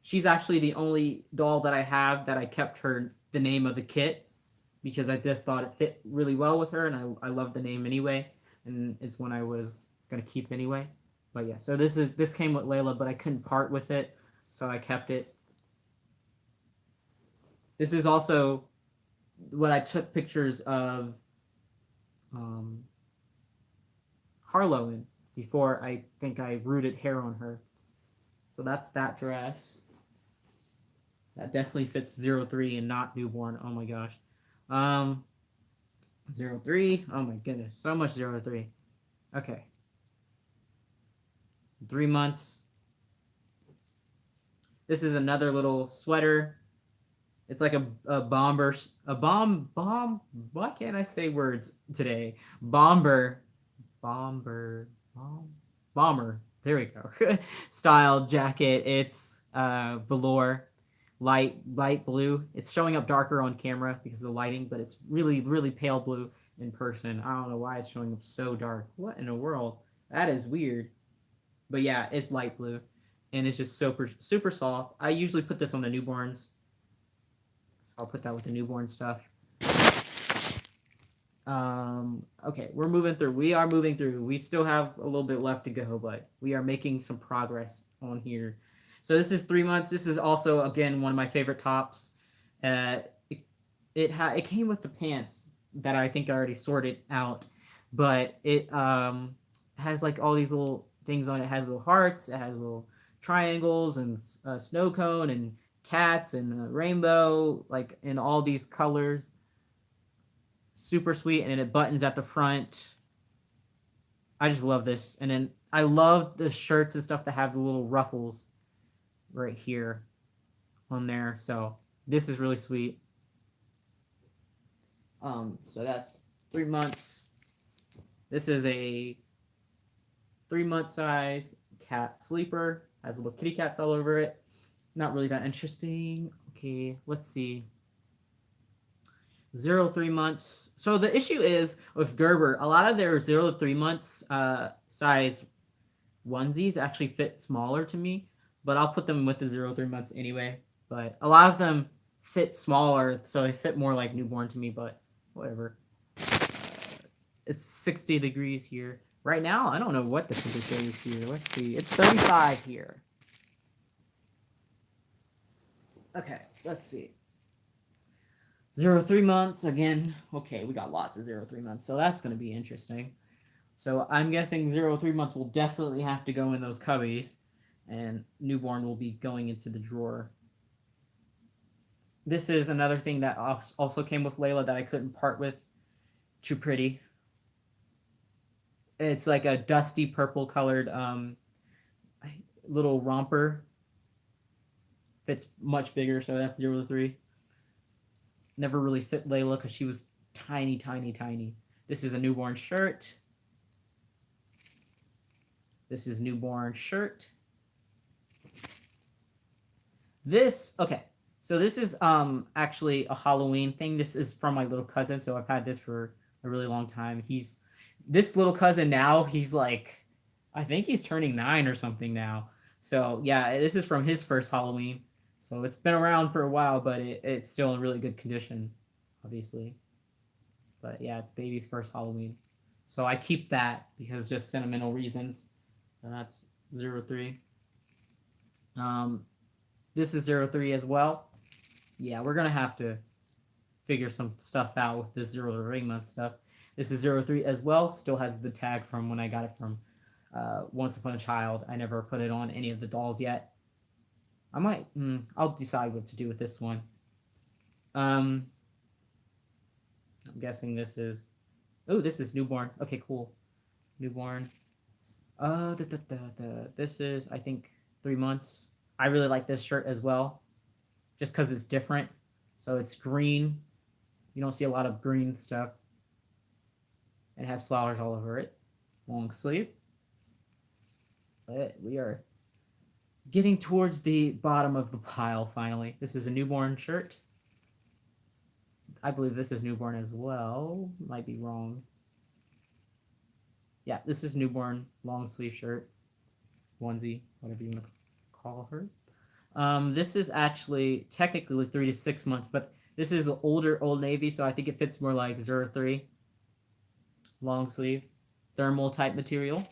She's actually the only doll that I have that I kept the name of the kit because I just thought it fit really well with her, and I love the name anyway, and it's one I was gonna keep anyway. But yeah, so this came with Layla, but I couldn't part with it, so I kept it. This is also what I took pictures of um, Harlow in before I think I rooted hair on her. So that's that dress. That definitely fits 0 3 and not newborn. Oh my gosh. 0 3. Oh my goodness. So much 0 3. Okay. 3 months. This is another little sweater. It's like a bomber. Why can't I say words today? Bomber. Bomber. There we go. Style jacket. It's velour, light blue. It's showing up darker on camera because of the lighting, but it's really pale blue in person. I don't know why it's showing up so dark. What in the world? That is weird. But yeah, it's light blue, and it's just super soft. I usually put this on the newborns, so I'll put that with the newborn stuff. Okay, we're moving through. We are moving through. We still have a little bit left to go, but we are making some progress on here. So this is 3 months. This is also again one of my favorite tops. It came with the pants that I think I already sorted out, but it has like all these little things on it. It has little hearts. It has little triangles and a snow cone and cats and a rainbow, like in all these colors. Super sweet, and it buttons at the front. I just love this. And then I love the shirts and stuff that have the little ruffles right here on there. So this is really sweet. So that's 3 months. This is a 3-month size cat sleeper. Has little kitty cats all over it. Not really that interesting. Okay, let's see. 0 3 months. So the issue is with Gerber, a lot of their 0 3 months size onesies actually fit smaller to me, but I'll put them with the 0 3 months anyway. But a lot of them fit smaller, so they fit more like newborn to me, but whatever. It's 60 degrees here. Right now, I don't know what the temperature is here. Let's see. It's 35 here. Okay, let's see. 0 3 months again. Okay, we got lots of 0 3 months, so that's going to be interesting. So I'm guessing 0 3 months will definitely have to go in those cubbies, and newborn will be going into the drawer. This is another thing that also came with Layla that I couldn't part with. Too pretty. It's like a dusty purple colored little romper. Fits much bigger, so that's 0 3. Never really fit Layla because she was tiny, tiny, tiny. This is a newborn shirt. This is newborn shirt. This, okay. So this is actually a Halloween thing. This is from my little cousin, so I've had this for a really long time. This little cousin now, he's like, I think he's turning 9 or something now. So yeah, this is from his first Halloween. So it's been around for a while, but it's still in really good condition, obviously. But yeah, it's baby's first Halloween. So I keep that because just sentimental reasons. So that's 0 3. This is 0 3 as well. Yeah, we're going to have to figure some stuff out with this 0 3 month stuff. This is 0 3 as well. Still has the tag from when I got it from Once Upon a Child. I never put it on any of the dolls yet. I'll decide what to do with this one. I'm guessing this is, this is newborn. Okay, cool. Newborn. This is, I think, 3 months. I really like this shirt as well, just because it's different. So it's green. You don't see a lot of green stuff. It has flowers all over it. Long sleeve. But we are getting towards the bottom of the pile finally. This is a newborn shirt. I believe this is newborn as well. Might be wrong. Yeah, this is newborn long sleeve shirt. Onesie, whatever you want to call her. This is actually technically 3 to 6 months, but this is an older Old Navy, so I think it fits more like 0 3. Long sleeve, thermal type material.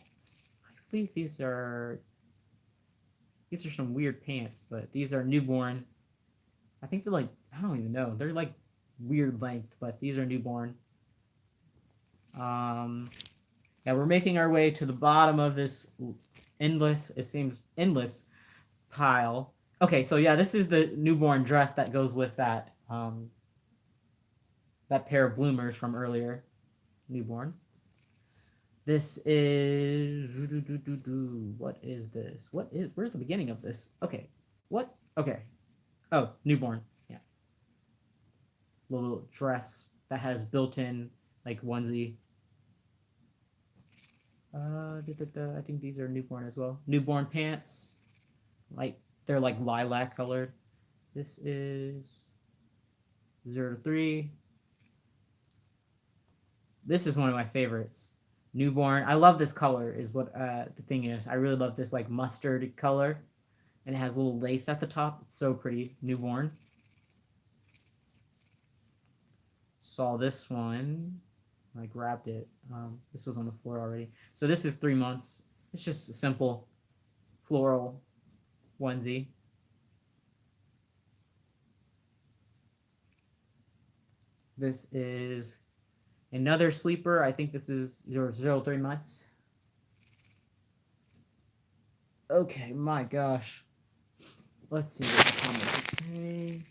I believe these are some weird pants, but these are newborn. I think they're like, I don't even know. They're like weird length, but these are newborn. Yeah, we're making our way to the bottom of this it seems endless pile. Okay, so yeah, this is the newborn dress that goes with that that pair of bloomers from earlier. Newborn. This is what is this? Where's the beginning of this? Okay. What? Okay. Oh, newborn. Yeah. Little dress that has built-in like onesie. I think these are newborn as well. Newborn pants. They're like lilac colored. This is 0 3. This is one of my favorites. Newborn. I love this color is what the thing is. I really love this like mustard color. And it has a little lace at the top. It's so pretty. Newborn. Saw this one. I grabbed it. This was on the floor already. So this is 3 months. It's just a simple floral onesie. This is another sleeper. I think this is 0 3 months. Okay, my gosh. Let's see what the comments say.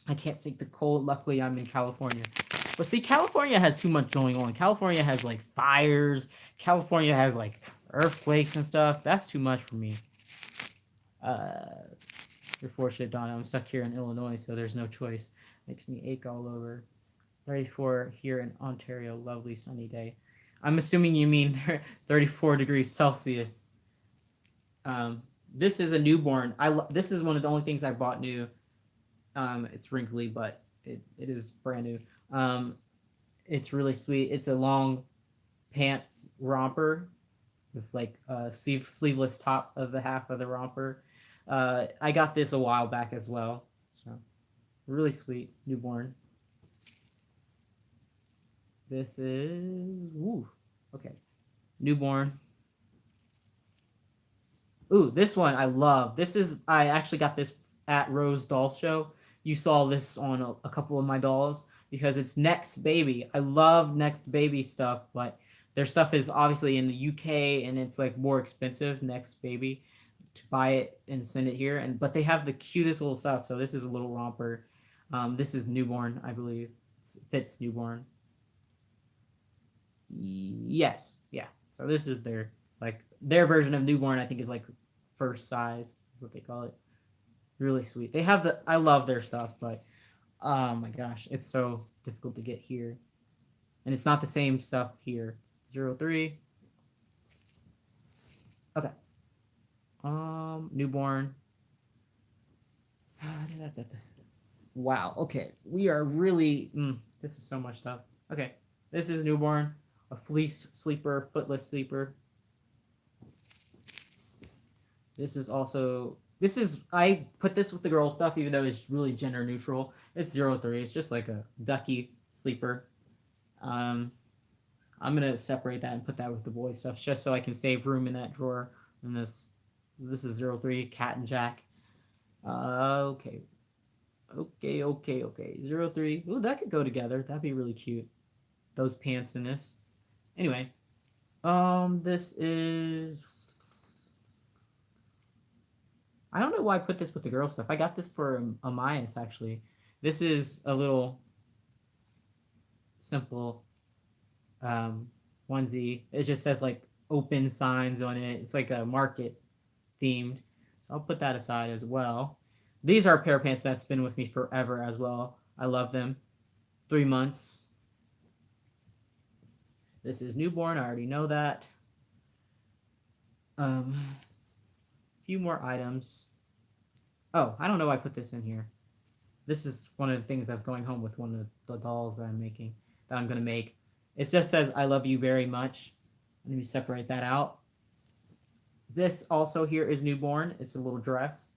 I can't take the cold. Luckily, I'm in California. But see, California has too much going on. California has like fires. California has like earthquakes and stuff. That's too much for me. You're fortunate, Donna. I'm stuck here in Illinois, so there's no choice. Makes me ache all over. 34 here in Ontario. Lovely sunny day. I'm assuming you mean 34 degrees Celsius. This is a newborn. This is one of the only things I bought new. It's wrinkly, but it is brand new. It's really sweet. It's a long pants romper with like a sleeveless top of the half of the romper. I got this a while back as well. So really sweet newborn. This is okay. Newborn. Ooh, this one I love. I actually got this at Rose Doll Show. You saw this on a couple of my dolls because it's Next Baby. I love Next Baby stuff, but their stuff is obviously in the UK and it's like more expensive, Next Baby, to buy it and send it here. But they have the cutest little stuff. So this is a little romper. This is newborn, I believe. It fits newborn. Yes, yeah. So this is their version of newborn. I think is like first size, is what they call it. Really sweet. They have I love their stuff, but oh my gosh, it's so difficult to get here, and it's not the same stuff here. 03. Okay. Newborn. Wow. Okay, we are really. This is so much stuff. Okay, this is newborn. A fleece sleeper, footless sleeper. This is I put this with the girl stuff even though it's really gender neutral. It's 03. It's just like a ducky sleeper. I'm gonna separate that and put that with the boy stuff just so I can save room in that drawer. And this is 03, Cat and Jack. Okay. 03. Ooh, that could go together. That'd be really cute. Those pants in this. Anyway, this is. I don't know why I put this with the girl stuff. I got this for Amias actually. This is a little simple onesie. It just says like open signs on it. It's like a market themed. So I'll put that aside as well. These are a pair of pants that's been with me forever as well. I love them. 3 months. This is newborn. I already know that. Few more items. Oh, I don't know why I put this in here. This is one of the things that's going home with one of the dolls that I'm going to make. It just says, I love you very much. Let me separate that out. This also here is newborn. It's a little dress.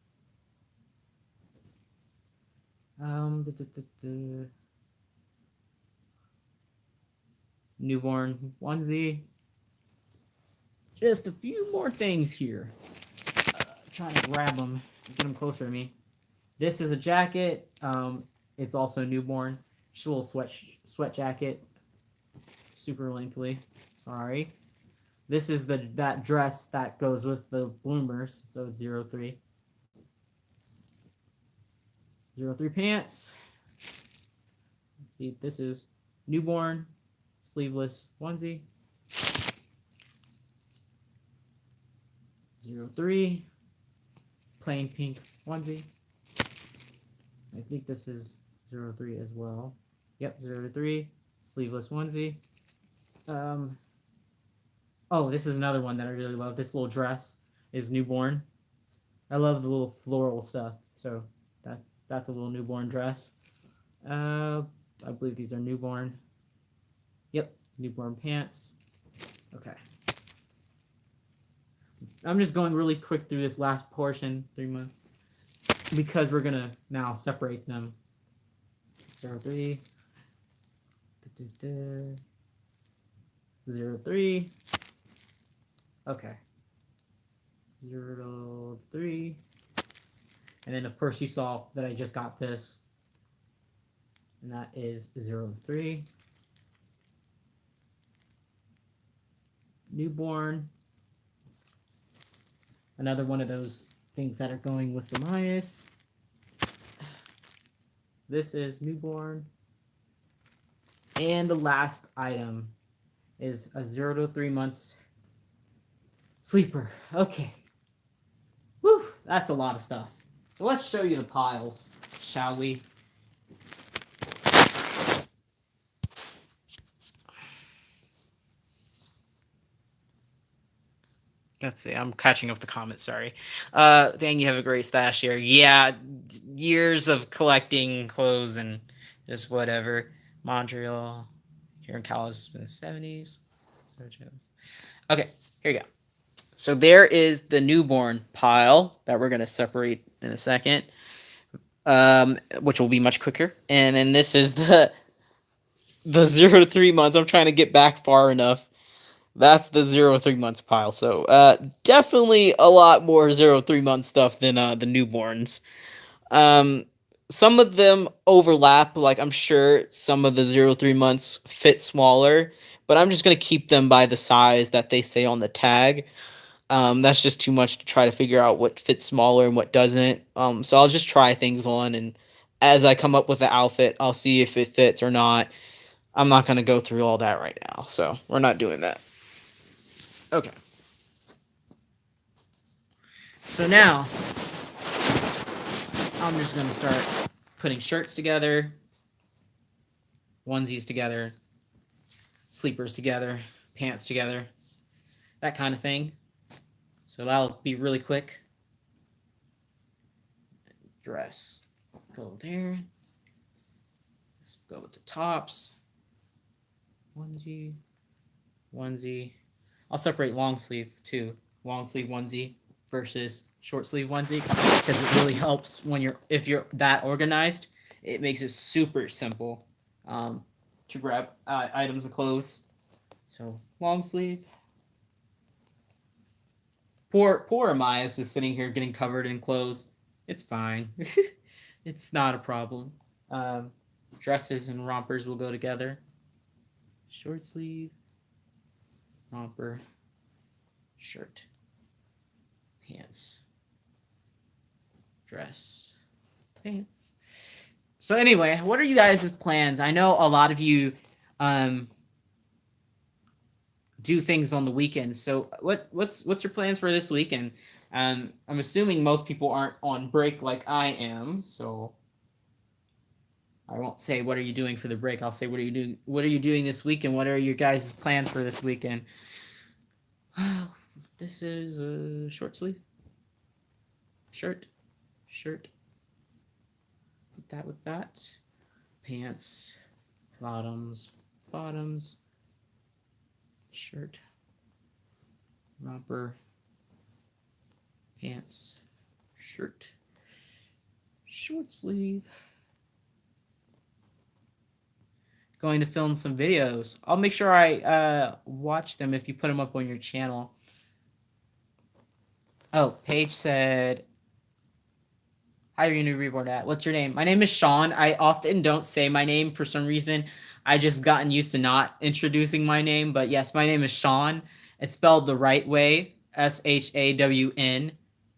Newborn onesie. Just a few more things here. Trying to grab them, get them closer to me. This is a jacket. It's also newborn. Just a little sweat jacket. Super lengthy. Sorry. This is that dress that goes with the bloomers. So it's 03. 03 pants. This is newborn sleeveless onesie. 03. Plain pink onesie. I think this is 03 as well. Yep, 03. Sleeveless onesie. Oh, this is another one that I really love. This little dress is newborn. I love the little floral stuff. So that's a little newborn dress. I believe these are newborn. Yep, newborn pants. Okay. I'm just going really quick through this last portion, 3 months, because we're going to now separate them. 03. 03. Okay. 03. And then, of course, you saw that I just got this. And that is 03. Newborn. Another one of those things that are going with the Mias. This is newborn. And the last item is a 0 to 3 months sleeper. Okay. Whew, that's a lot of stuff. So let's show you the piles, shall we? Let's see. I'm catching up the comments. Sorry. Dang, you have a great stash here. Yeah, years of collecting clothes and just whatever. Montreal, here in California, in the 70s. Okay, here you go. So there is the newborn pile that we're gonna separate in a second, which will be much quicker. And then this is the 0 to 3 months. I'm trying to get back far enough. That's the 0 to 3 months pile. So definitely a lot more 0 to 3 month stuff than the newborns. Um, some of them overlap. Like I'm sure some of the 0 to 3 months fit smaller, but I'm just gonna keep them by the size that they say on the tag. That's just too much to try to figure out what fits smaller and what doesn't. So I'll just try things on, and as I come up with the outfit, I'll see if it fits or not. I'm not gonna go through all that right now, so we're not doing that. Okay. So now I'm just gonna start putting shirts together, onesies together, sleepers together, pants together, that kind of thing. So that'll be really quick. Dress, go there. Let's go with the tops. Onesie, onesie. I'll separate long sleeve too. Long sleeve onesie versus short sleeve onesie because it really helps when if you're that organized. It makes it super simple to grab items of clothes. So long sleeve. Poor Amias is sitting here getting covered in clothes. It's fine. It's not a problem. Dresses and rompers will go together. Short sleeve, romper, shirt, pants, dress, pants. So anyway, what are you guys' plans? I know a lot of you do things on the weekends. So what's your plans for this weekend? I'm assuming most people aren't on break like I am, so I won't say what are you doing for the break. I'll say what are you doing? What are you doing this weekend? What are your guys' plans for this weekend? This is a short sleeve shirt. Put that with that. Pants, bottoms, shirt, romper, pants, shirt, short sleeve. Going to film some videos. I'll make sure I watch them if you put them up on your channel. Oh, Paige said, hi, Renu Reborn at. What's your name? My name is Sean. I often don't say my name for some reason. I just gotten used to not introducing my name, but yes, my name is Sean. It's spelled the right way, Shawn.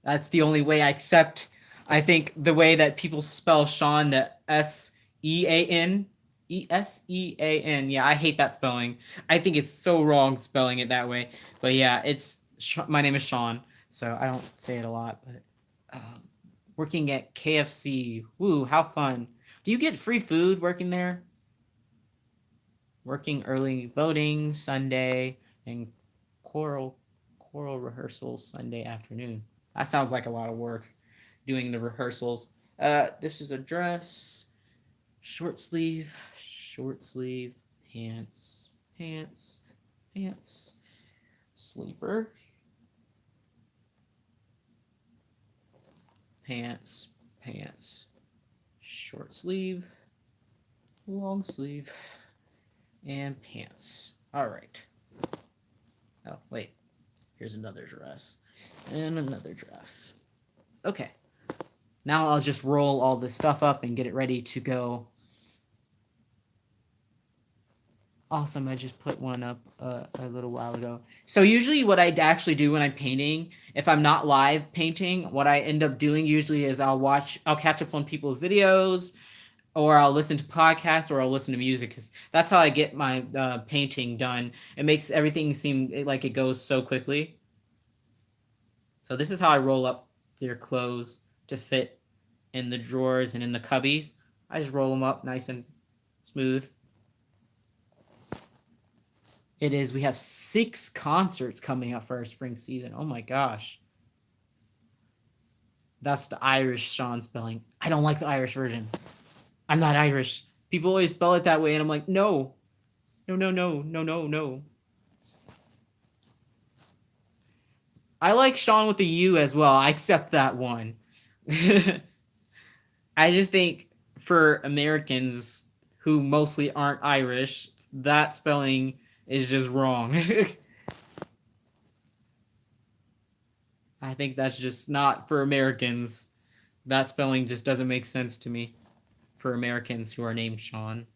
That's the only way I accept. I think the way that people spell Sean, the Sean, Esean. Yeah, I hate that spelling. I think it's so wrong spelling it that way. But yeah, my name is Sean, so I don't say it a lot. But working at KFC, woo, how fun! Do you get free food working there? Working early voting Sunday and choral rehearsals Sunday afternoon. That sounds like a lot of work. Doing the rehearsals. This is a dress, short sleeve, pants, sleeper, pants, short sleeve, long sleeve, and pants. All right. Oh, wait. Here's another dress and another dress. Okay. Now I'll just roll all this stuff up and get it ready to go. Awesome, I just put one up a little while ago. So usually what I actually do when I'm painting, if I'm not live painting, what I end up doing usually is I'll catch up on people's videos, or I'll listen to podcasts, or I'll listen to music, because that's how I get my painting done. It makes everything seem like it goes so quickly. So this is how I roll up their clothes to fit in the drawers and in the cubbies. I just roll them up nice and smooth. It is. We have 6 concerts coming up for our spring season. Oh my gosh. That's the Irish Sean spelling. I don't like the Irish version. I'm not Irish. People always spell it that way, and I'm like, no. No, no, no, no, no, no. I like Sean with the U as well. I accept that one. I just think for Americans who mostly aren't Irish, that spelling is just wrong. I think that's just not for Americans. That spelling just doesn't make sense to me for Americans who are named Sean.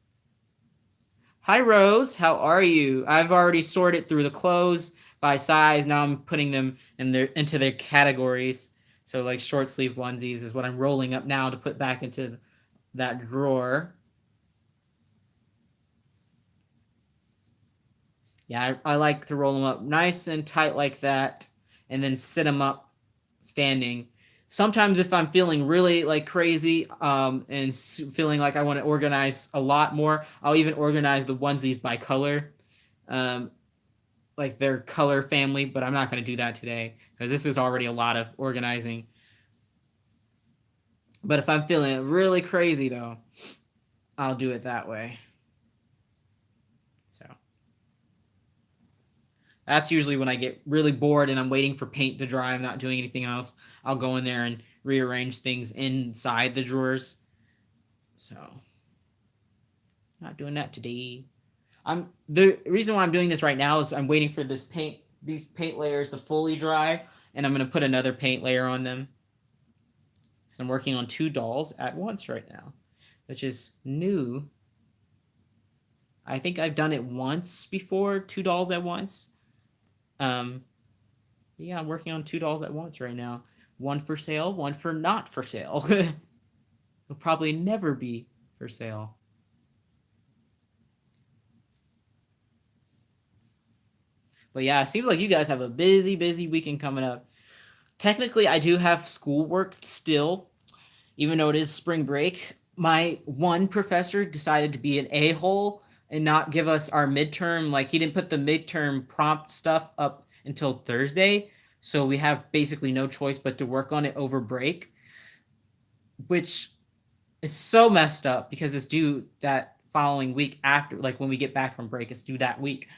Hi, Rose. How are you? I've already sorted through the clothes by size. Now I'm putting them into their categories. So like short sleeve onesies is what I'm rolling up now to put back into that drawer. Yeah, I like to roll them up nice and tight like that, and then sit them up standing. Sometimes if I'm feeling really like crazy and feeling like I want to organize a lot more, I'll even organize the onesies by color, um, like their color family. But I'm not going to do that today because this is already a lot of organizing. But if I'm feeling really crazy though, I'll do it that way. So that's usually when I get really bored and I'm waiting for paint to dry. I'm not doing anything else. I'll go in there and rearrange things inside the drawers. So, not doing that today. The reason why I'm doing this right now is I'm waiting for these paint layers to fully dry, and I'm gonna put another paint layer on them. Because I'm working on 2 dolls at once right now, which is new. I think I've done it once before, 2 dolls at once. Yeah, I'm working on 2 dolls at once right now. One for sale, one for not for sale. It'll probably never be for sale. But yeah, it seems like you guys have a busy, busy weekend coming up. Technically, I do have schoolwork still, even though it is spring break. My one professor decided to be an a-hole and not give us our midterm. Like, he didn't put the midterm prompt stuff up until Thursday. So we have basically no choice but to work on it over break, which is so messed up because it's due that following week after, like when we get back from break, it's due that week.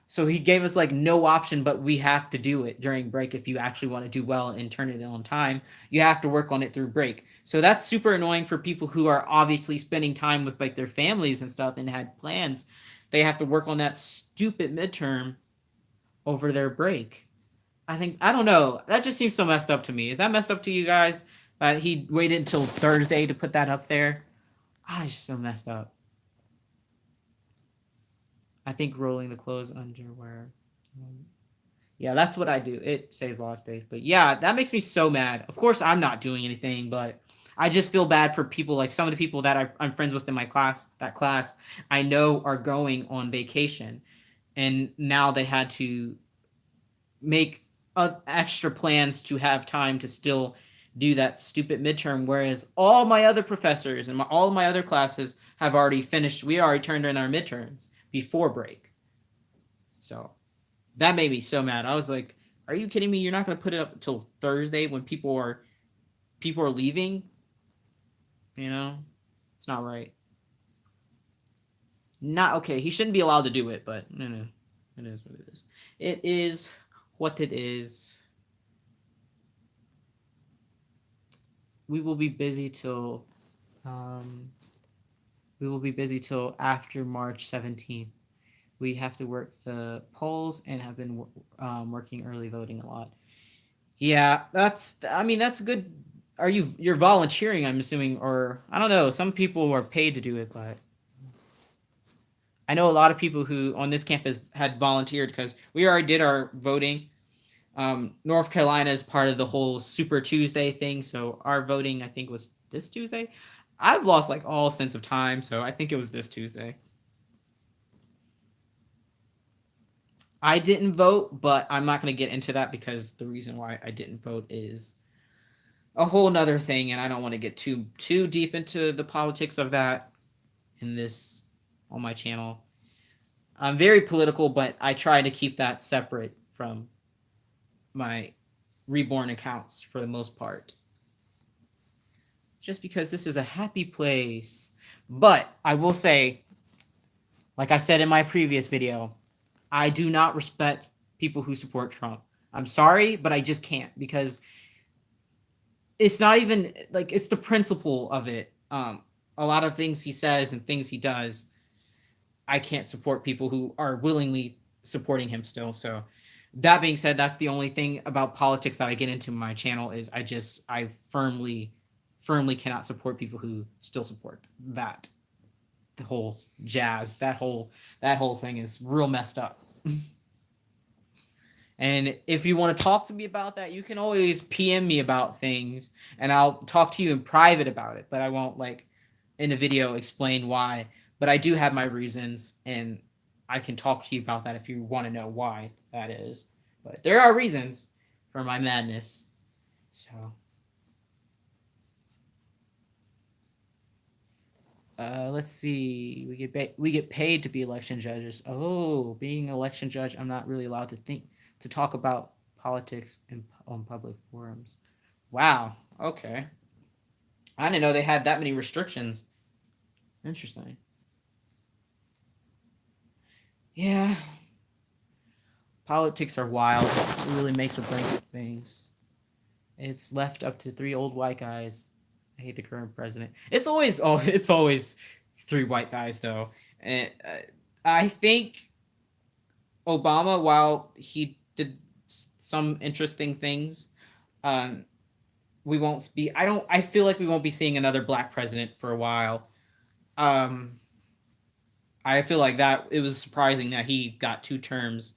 So he gave us like no option, but we have to do it during break if you actually want to do well and turn it in on time. You have to work on it through break. So that's super annoying for people who are obviously spending time with like their families and stuff and had plans. They have to work on that stupid midterm over their break. I don't know. That just seems so messed up to me. Is that messed up to you guys? That he waited until Thursday to put that up there? It's just so messed up. I think rolling the clothes underwear. Yeah, that's what I do. It saves a lot of space. But yeah, that makes me so mad. Of course, I'm not doing anything, but I just feel bad for people like some of the people that I'm friends with in my class, that class I know are going on vacation. And now they had to make extra plans to have time to still do that stupid midterm, whereas all my other professors and all my other classes have already finished. We already turned in our midterms before break. So that made me so mad. I was like, are you kidding me? You're not going to put it up until Thursday when people are leaving? You know, it's not right. Not okay. He shouldn't be allowed to do it, but no. It is what it is. It is what it is. We will be busy till after March 17th. We have to work the polls and have been working early voting a lot. Yeah, that's good. You're volunteering, I'm assuming, or I don't know. Some people are paid to do it, but I know a lot of people who on this campus had volunteered because we already did our voting. North Carolina is part of the whole Super Tuesday thing, so our voting I think was this Tuesday. I've lost like all sense of time, so I think it was this Tuesday. I didn't vote, but I'm not going to get into that because the reason why I didn't vote is a whole nother thing, and I don't want to get too deep into the politics of that in this on my channel. I'm very political, but I try to keep that separate from my reborn accounts for the most part. Just because this is a happy place. But I will say, like I said in my previous video, I do not respect people who support Trump. I'm sorry, but I just can't because it's not even like it's the principle of it. A lot of things he says and things he does, I can't support people who are willingly supporting him still. So that being said, that's the only thing about politics that I get into my channel is I firmly cannot support people who still support that. The whole jazz, that whole thing is real messed up. And if you want to talk to me about that, you can always PM me about things and I'll talk to you in private about it, but I won't like in a video explain why. But I do have my reasons and I can talk to you about that if you want to know why that is. But there are reasons for my madness. So let's see. We get paid to be election judges. Oh, being an election judge, I'm not really allowed to talk about politics on public forums. Wow. Okay. I didn't know they had that many restrictions. Interesting. Yeah. Politics are wild. It really makes or breaks things. It's left up to three old white guys. I hate the current president. It's always three white guys though. And I think Obama, while he did some interesting things, um, we won't be. I don't. I feel like we won't be seeing another black president for a while. Um, I feel like that it was surprising that he got 2 terms.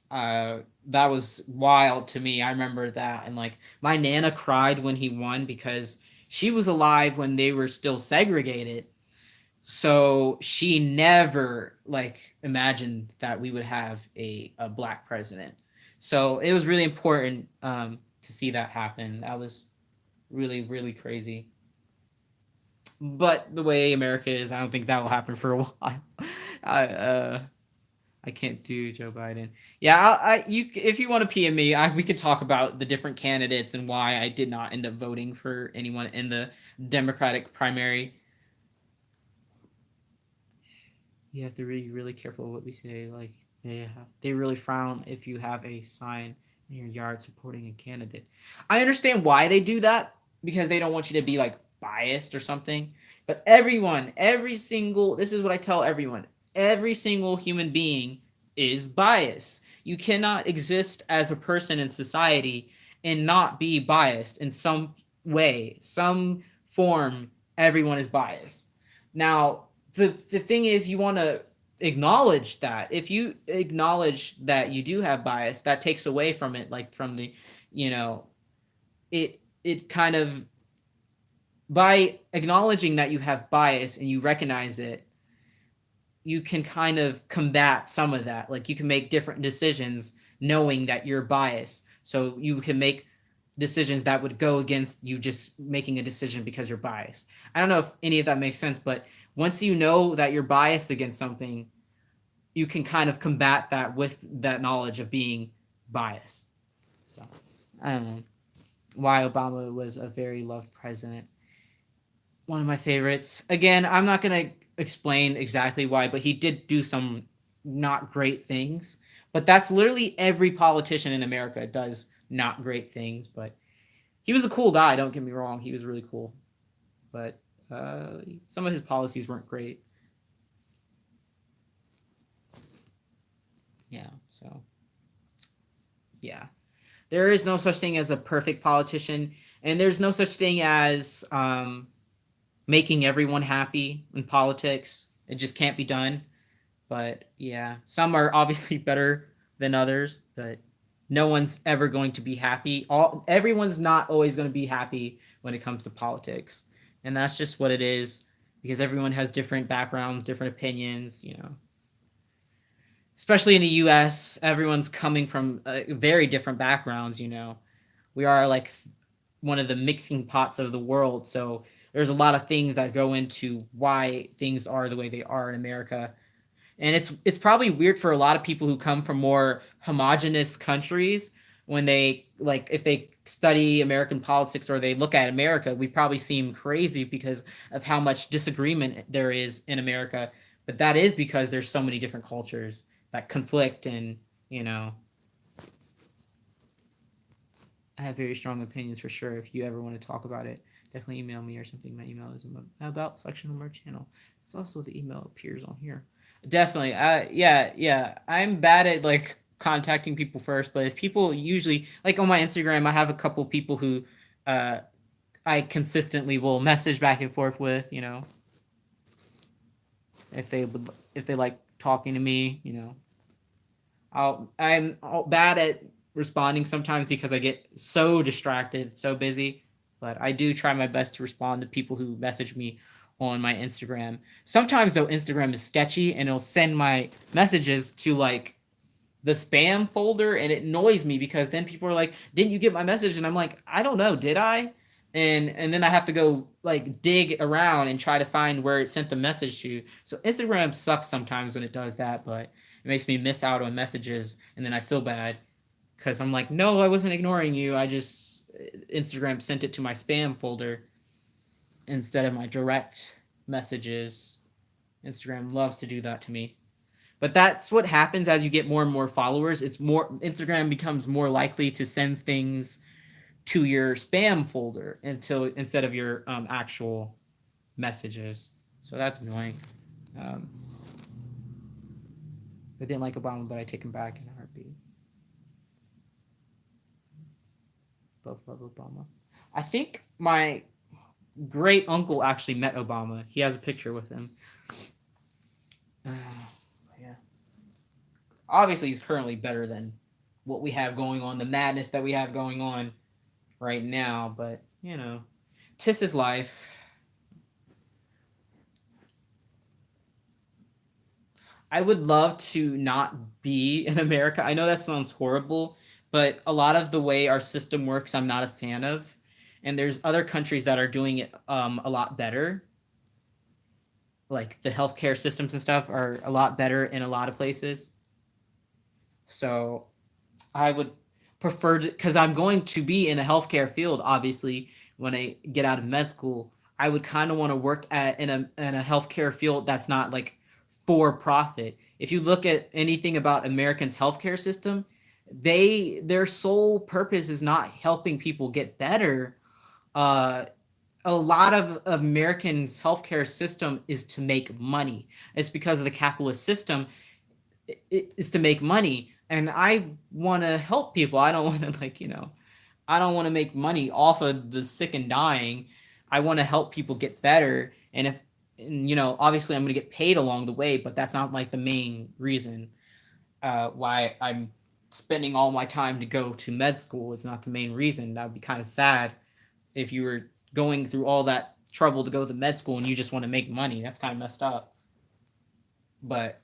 That was wild to me. I remember that, and like my nana cried when he won because she was alive when they were still segregated. So she never like imagined that we would have a black president. So it was really important to see that happen. That was really crazy. But the way America is, I don't think that will happen for a while. I I can't do Joe Biden. Yeah, you if you want to PM me, we could talk about the different candidates and why I did not end up voting for anyone in the Democratic primary. You have to be really careful what we say. Like they really frown if you have a sign in your yard supporting a candidate. I understand why they do that because they don't want you to be like biased or something. But every single this is what I tell everyone. Every single human being is biased. You cannot exist as a person in society and not be biased in some way, some form. Everyone is biased. Now, the thing is you want to acknowledge that. If you acknowledge that you do have bias, that takes away from it, like from the you know it kind of by acknowledging that you have bias and you recognize it, you can kind of combat some of that. Like you can make different decisions knowing that you're biased, so you can make decisions that would go against you just making a decision because you're biased. I don't know if any of that makes sense, but once you know that you're biased against something, you can kind of combat that with that knowledge of being biased. So I don't know why Obama was a very loved president. One of my favorites. Again, I'm not going to explain exactly why, but he did do some not great things. But that's literally every politician in America does not great things. But he was a cool guy. Don't get me wrong. He was really cool. But some of his policies weren't great. Yeah. So, yeah. There is no such thing as a perfect politician. And there's no such thing as making everyone happy in politics. It just can't be done. But yeah, some are obviously better than others, but no one's ever going to be happy. Everyone's not always going to be happy when it comes to politics. And that's just what it is, because everyone has different backgrounds, different opinions, especially in the US, everyone's coming from very different backgrounds. We are like one of the mixing pots of the world. So there's a lot of things that go into why things are the way they are in America. And it's probably weird for a lot of people who come from more homogenous countries, when they, like, if they study American politics or they look at America, we probably seem crazy because of how much disagreement there is in America. But that is because there's so many different cultures that conflict, and you know I have very strong opinions for sure. If you ever want to talk about it, definitely email me or something. My email is in the about section of our channel. It's also the email appears on here. Definitely. Yeah. I'm bad at like contacting people first, but if people usually, like, on my Instagram, I have a couple people who uh I consistently will message back and forth with, if they like talking to me. I'm bad at responding sometimes because I get so distracted, so busy. But I do try my best to respond to people who message me on my Instagram. Sometimes though, Instagram is sketchy and it'll send my messages to like the spam folder, and it annoys me because then people are like, "Didn't you get my message?" And I'm like, "I don't know, did I?" And then I have to go like dig around and try to find where it sent the message to. So Instagram sucks sometimes when it does that, but it makes me miss out on messages, and then I feel bad because I'm like, "No, I wasn't ignoring you. I just Instagram sent it to my spam folder instead of my direct messages." Instagram loves to do that to me. But that's what happens as you get more and more followers. It's more, Instagram becomes more likely to send things to your spam folder instead of your actual messages. So that's annoying. Um, I didn't like Obama, but I take him back in a heartbeat. Both love Obama. I think my great uncle actually met Obama. He has a picture with him. Yeah. Obviously, he's currently better than what we have going on, the madness that we have going on right now. But tis is life. I would love to not be in America. I know that sounds horrible, but a lot of the way our system works, I'm not a fan of. And there's other countries that are doing it a lot better. Like the healthcare systems and stuff are a lot better in a lot of places. So I would prefer to, because I'm going to be in a healthcare field, obviously, when I get out of med school. I would kind of want to work in a healthcare field that's not like for profit. If you look at anything about Americans' healthcare system, their sole purpose is not helping people get better. Uh, a lot of Americans' healthcare system is to make money. It's because of the capitalist system. It is to make money, and I want to help people. I don't want to I don't want to make money off of the sick and dying. I want to help people get better, and if obviously I'm going to get paid along the way, but that's not like the main reason why I'm spending all my time to go to med school. It's not the main reason. That would be kind of sad if you were going through all that trouble to go to med school and you just want to make money. That's kind of messed up. But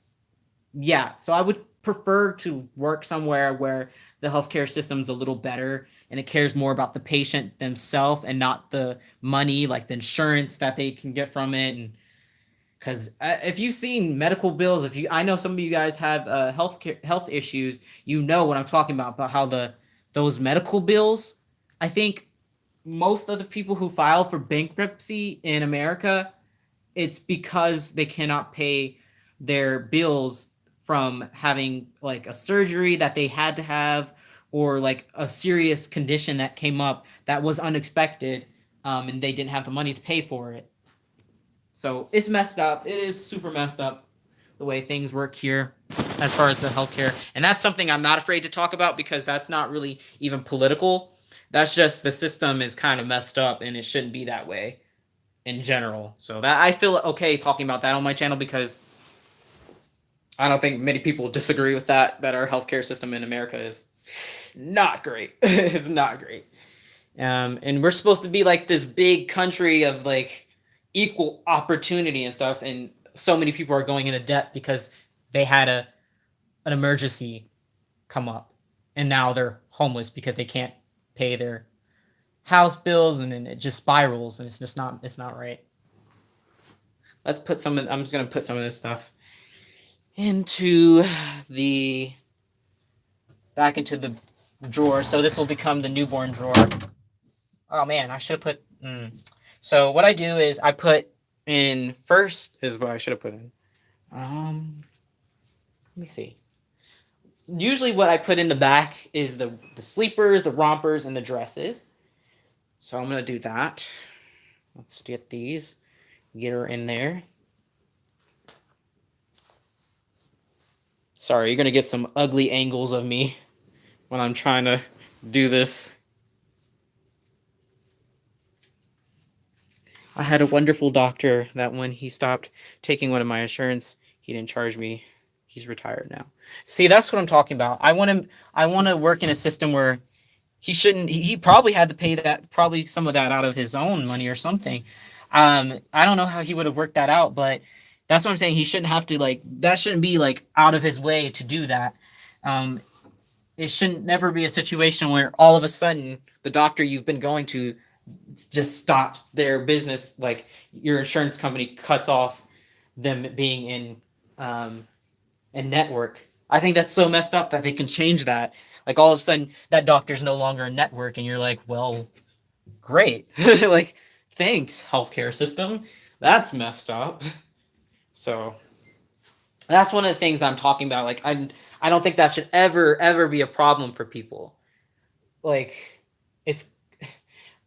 yeah, so I would prefer to work somewhere where the healthcare system's a little better and it cares more about the patient themselves and not the money, like the insurance that they can get from it. And because if you've seen medical bills, I know some of you guys have health issues, what I'm talking about how those medical bills. I think most of the people who file for bankruptcy in America, it's because they cannot pay their bills from having like a surgery that they had to have, or like a serious condition that came up that was unexpected, and they didn't have the money to pay for it. So it's messed up. It is super messed up the way things work here as far as the healthcare. And that's something I'm not afraid to talk about because that's not really even political. That's just the system is kind of messed up and it shouldn't be that way in general. So that I feel okay talking about that on my channel because I don't think many people disagree with that our healthcare system in America is not great. It's not great. And we're supposed to be like this big country of like equal opportunity and stuff, and so many people are going into debt because they had an emergency come up, and now they're homeless because they can't pay their house bills, and then it just spirals, and it's not right. Let's put some. I'm just gonna put some of this stuff into the back into the drawer. So this will become the newborn drawer. Oh man, I should have put. So what I do is I put in first is what I should have put in. Let me see. Usually, what I put in the back is the sleepers, the rompers, and the dresses. So I'm gonna do that. Let's get these. Get her in there. Sorry, you're gonna get some ugly angles of me when I'm trying to do this. I had a wonderful doctor that when he stopped taking one of my insurance, he didn't charge me. He's retired now. See, that's what I'm talking about. I want to work in a system where he shouldn't he probably had to pay that, probably some of that out of his own money or something. I don't know how he would have worked that out, but that's what I'm saying. He shouldn't have to, like, that shouldn't be like out of his way to do that. Um, it shouldn't never be a situation where all of a sudden the doctor you've been going to just stops their business, like your insurance company cuts off them being in network. I think that's so messed up that they can change that. Like all of a sudden that doctor's no longer a network, and you're like, well, great. Like, thanks, healthcare system. That's messed up. So that's one of the things that I'm talking about. Like, I don't think that should ever be a problem for people. Like, it's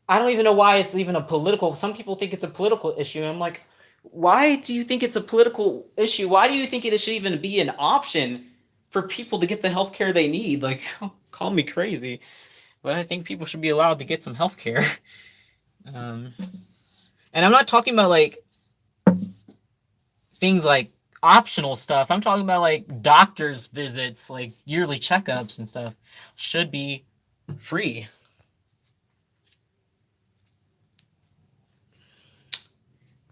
I don't even know why it's even a political. Some people think it's a political issue. I'm like, why do you think it's a political issue? Why do you think it should even be an option for people to get the health care they need? Like, call me crazy, but I think people should be allowed to get some health care. Um, and I'm not talking about like things like optional stuff. I'm talking about like doctor's visits, like yearly checkups and stuff should be free.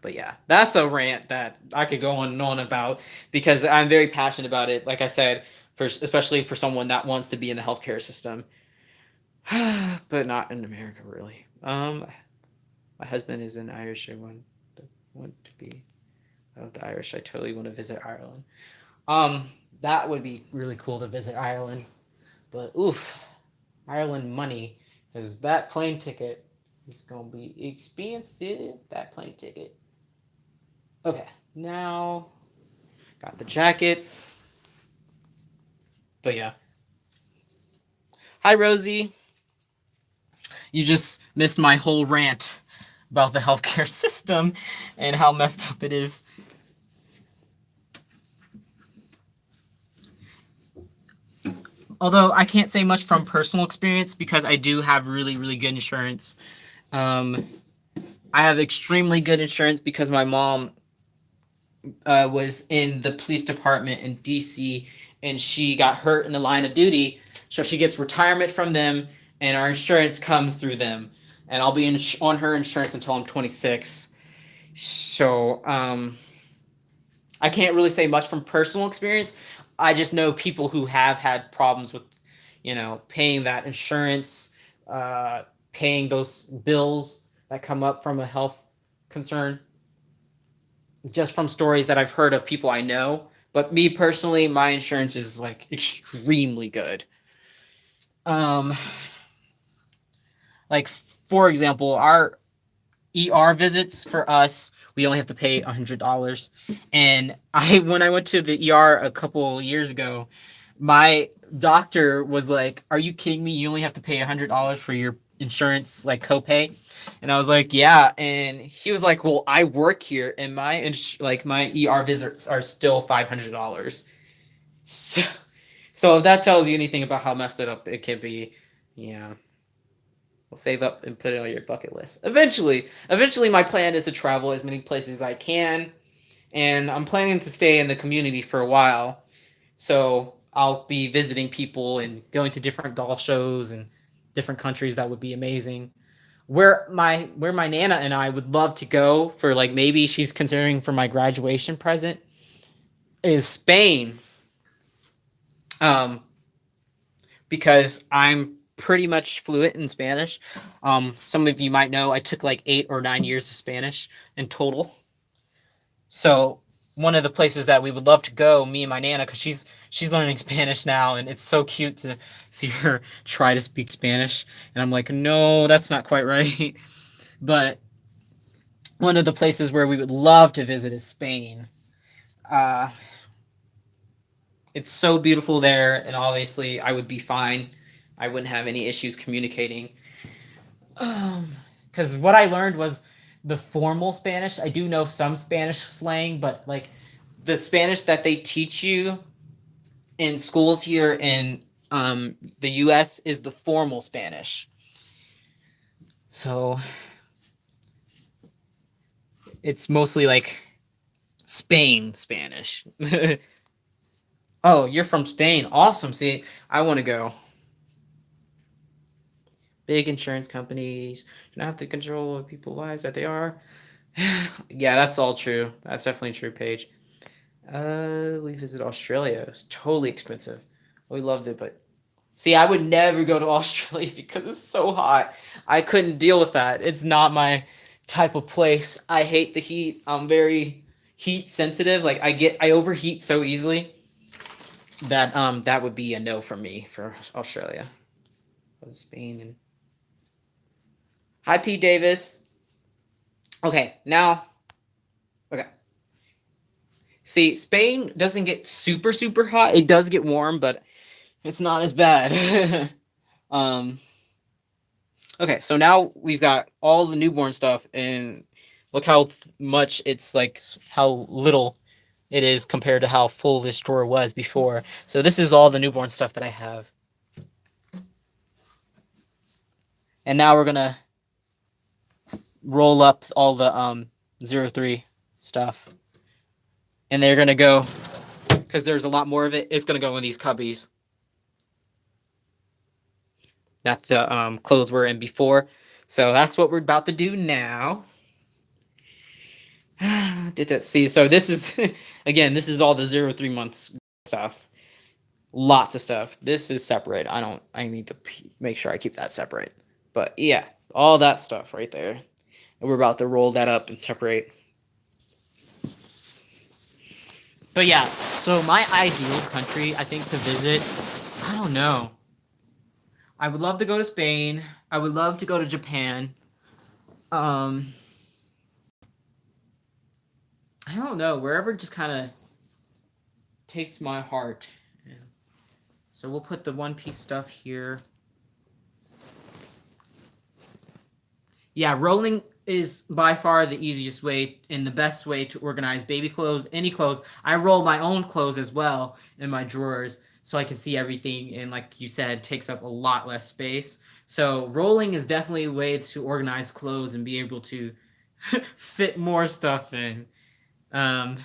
But yeah, that's a rant that I could go on and on about because I'm very passionate about it. Like I said, for especially for someone that wants to be in the healthcare system, but not in America, really. My husband is an Irish. I want to be of the Irish. I totally want to visit Ireland. That would be really cool to visit Ireland. But oof, Ireland money, because that plane ticket is gonna be expensive. That plane ticket. Okay, now got the jackets. But yeah. Hi, Rosie. You just missed my whole rant about the healthcare system and how messed up it is. Although I can't say much from personal experience because I do have really, really good insurance. Um, I have extremely good insurance because my mom was in the police department in DC, and she got hurt in the line of duty, so she gets retirement from them, and our insurance comes through them. And I'll be on her insurance until I'm 26. So I can't really say much from personal experience. I just know people who have had problems with, paying that insurance, uh, paying those bills that come up from a health concern, just from stories that I've heard of people I know. But me personally, my insurance is like extremely good. Um, like for example, our ER visits for us, we only have to pay $100. And when I went to the ER a couple years ago, my doctor was like, "Are you kidding me? You only have to pay $100 for your insurance, like copay." And I was like, "Yeah." And he was like, "Well, I work here, and my ER visits are still $500." So, so if that tells you anything about how messed it up it can be, yeah. We'll save up and put it on your bucket list. Eventually, my plan is to travel as many places as I can, and I'm planning to stay in the community for a while. So I'll be visiting people and going to different doll shows and different countries. That would be amazing. where my nana and I would love to go for, like, maybe she's considering for my graduation present, is Spain. Um, because I'm pretty much fluent in Spanish. Some of you might know I took like 8 or 9 years of Spanish in total. So one of the places that we would love to go, me and my nana, because she's learning Spanish now, and it's so cute to see her try to speak Spanish, and I'm like, no, that's not quite right. But one of the places where we would love to visit is Spain. Uh, it's so beautiful there, and obviously I would be fine. I wouldn't have any issues communicating. Because what I learned was the formal Spanish. I do know some Spanish slang, but like the Spanish that they teach you in schools here in the U.S. is the formal Spanish. So it's mostly like Spain Spanish. Oh, you're from Spain. Awesome. See, I want to go. Big insurance companies do not have the control of people's lives that they are. Yeah, that's all true. That's definitely true, Paige. We visited Australia. It was totally expensive. We loved it, but see, I would never go to Australia because it's so hot. I couldn't deal with that. It's not my type of place. I hate the heat. I'm very heat sensitive. Like I overheat so easily that that would be a no for me for Australia. Spain and hi Pete Davis. Okay, now okay. See, Spain doesn't get super super hot. It does get warm, but it's not as bad. um okay, so now we've got all the newborn stuff, and look how much it's like how little it is compared to how full this drawer was before. So this is all the newborn stuff that I have. And now we're gonna roll up all the 03 stuff. And they're gonna go, because there's a lot more of it, it's gonna go in these cubbies that the clothes were in before. So that's what we're about to do now. See, so this is again, this is all the 03 months stuff. Lots of stuff. This is separate. I need to make sure I keep that separate. But yeah, all that stuff right there. And we're about to roll that up and separate. But yeah, so my ideal country, I think, to visit, I don't know. I would love to go to Spain. I would love to go to Japan. Um, I don't know, wherever just kind of takes my heart. So we'll put the One Piece stuff here. Yeah, rolling is by far the easiest way and the best way to organize baby clothes, any clothes. I roll my own clothes as well in my drawers so I can see everything. And like you said, it takes up a lot less space. So rolling is definitely a way to organize clothes and be able to fit more stuff in. Um,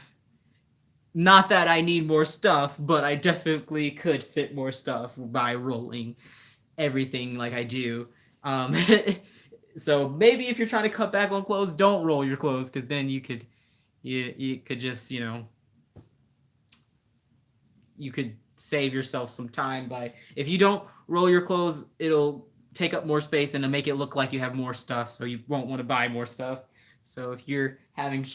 Not that I need more stuff, but I definitely could fit more stuff by rolling everything like I do. Um, so maybe if you're trying to cut back on clothes, don't roll your clothes, because then you could just you could save yourself some time by, if you don't roll your clothes, it'll take up more space and it'll make it look like you have more stuff, so you won't want to buy more stuff. So if you're having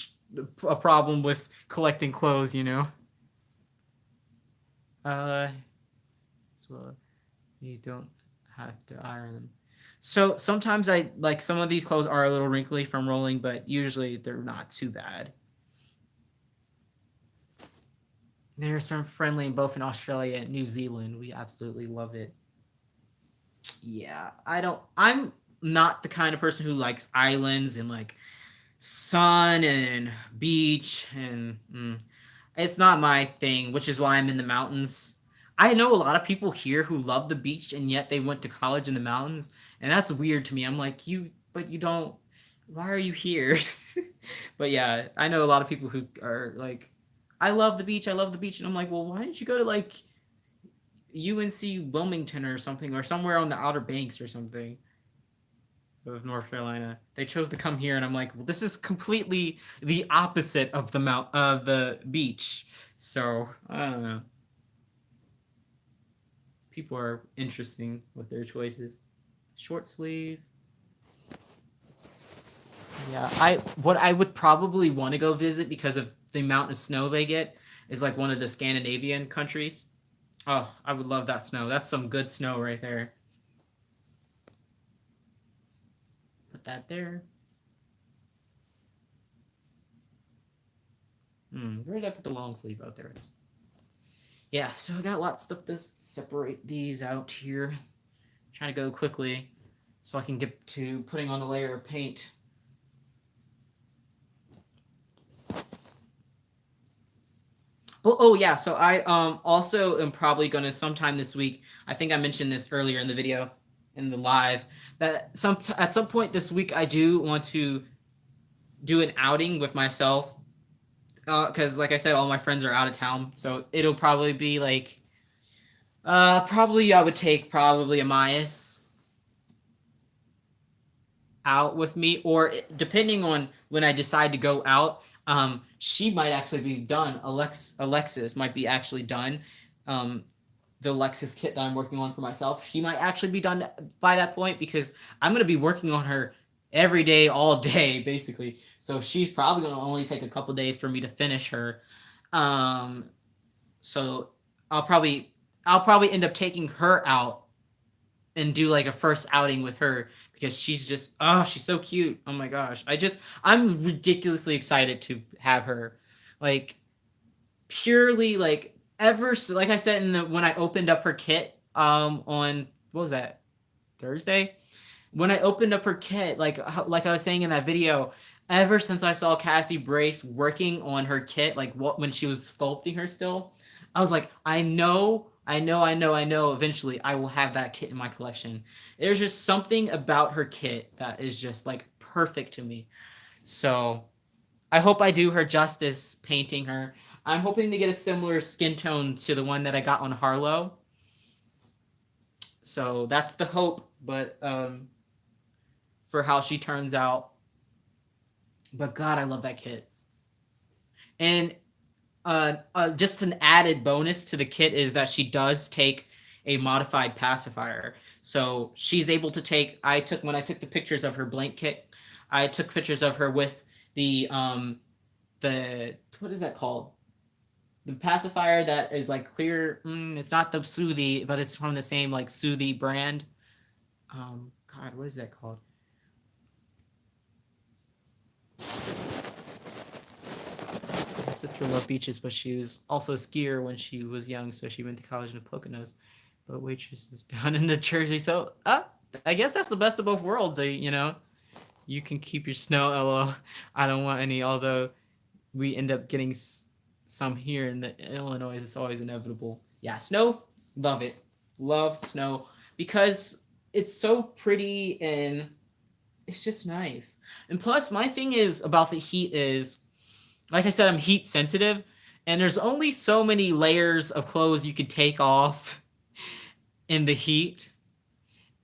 a problem with collecting clothes, so you don't have to iron them. So sometimes I like some of these clothes are a little wrinkly from rolling, but usually they're not too bad. They're some friendly both in Australia and New Zealand. We absolutely love it. Yeah, I'm not the kind of person who likes islands and like sun and beach and it's not my thing, which is why I'm in the mountains. I know a lot of people here who love the beach and yet they went to college in the mountains, and that's weird to me. I'm like, but you don't. Why are you here? But yeah, I know a lot of people who are like, I love the beach. I love the beach, and I'm like, well, why didn't you go to like UNC Wilmington or something, or somewhere on the Outer Banks or something? of North Carolina. They chose to come here, and I'm like, well, this is completely the opposite of the beach. So I don't know. People are interesting with their choices. Short sleeve. Yeah, what I would probably want to go visit because of the amount of snow they get is like one of the Scandinavian countries. Oh, I would love that snow. That's some good snow right there. Put that there. Where did I put the long sleeve? Oh, there it is. Yeah, so I got lots of stuff to separate these out here. I'm trying to go quickly so I can get to putting on a layer of paint. Oh yeah, so I also am probably gonna sometime this week. I think I mentioned this earlier in the video, in the live, that at some point this week I do want to do an outing with myself, because like I said, all my friends are out of town, so it'll probably be like, probably I would take probably Amias out with me, or depending on when I decide to go out, she might actually be done. Alexis might be actually done. The Alexis kit that I'm working on for myself, she might actually be done by that point because I'm going to be working on her every day, all day, basically. So she's probably going to only take a couple days for me to finish her. Um, so I'll probably end up taking her out and do like a first outing with her because she's just she's so cute. Oh my gosh. I'm ridiculously excited to have her. Like purely like ever like I said when I opened up her kit on what was that? Thursday? When I opened up her kit, like I was saying in that video, ever since I saw Cassie Brace working on her kit, like when she was sculpting her still, I was like, I know. Eventually, I will have that kit in my collection. There's just something about her kit that is just like perfect to me. So I hope I do her justice painting her. I'm hoping to get a similar skin tone to the one that I got on Harlow. So that's the hope, but for how she turns out. But God, I love that kit. And just an added bonus to the kit is that she does take a modified pacifier. So she's able to take. When I took the pictures of her blank kit, I took pictures of her with the what is that called? The pacifier that is like clear. It's not the Soothie, but it's from the same like Soothie brand. God, what is that called? My sister loved beaches, but she was also a skier when she was young, so she went to college in the Poconos. But waitress is down in the Jersey, so I guess that's the best of both worlds. You can keep your snow. LOL. I don't want any. Although we end up getting some here in the Illinois, it's always inevitable. Yeah, snow, love it, love snow because it's so pretty and it's just nice. And plus, my thing is about the heat is, like I said, I'm heat sensitive, and there's only so many layers of clothes you could take off in the heat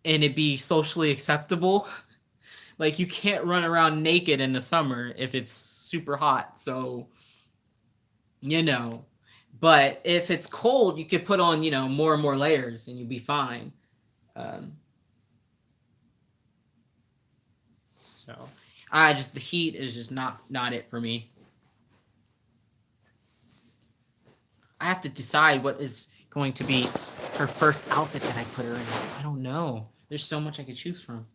and it be socially acceptable. Like you can't run around naked in the summer if it's super hot. So, you know, but if it's cold, you could put on, more and more layers and you'll be fine. Um, so the heat is just not it for me. I have to decide what is going to be her first outfit that I put her in. I don't know. There's so much I could choose from.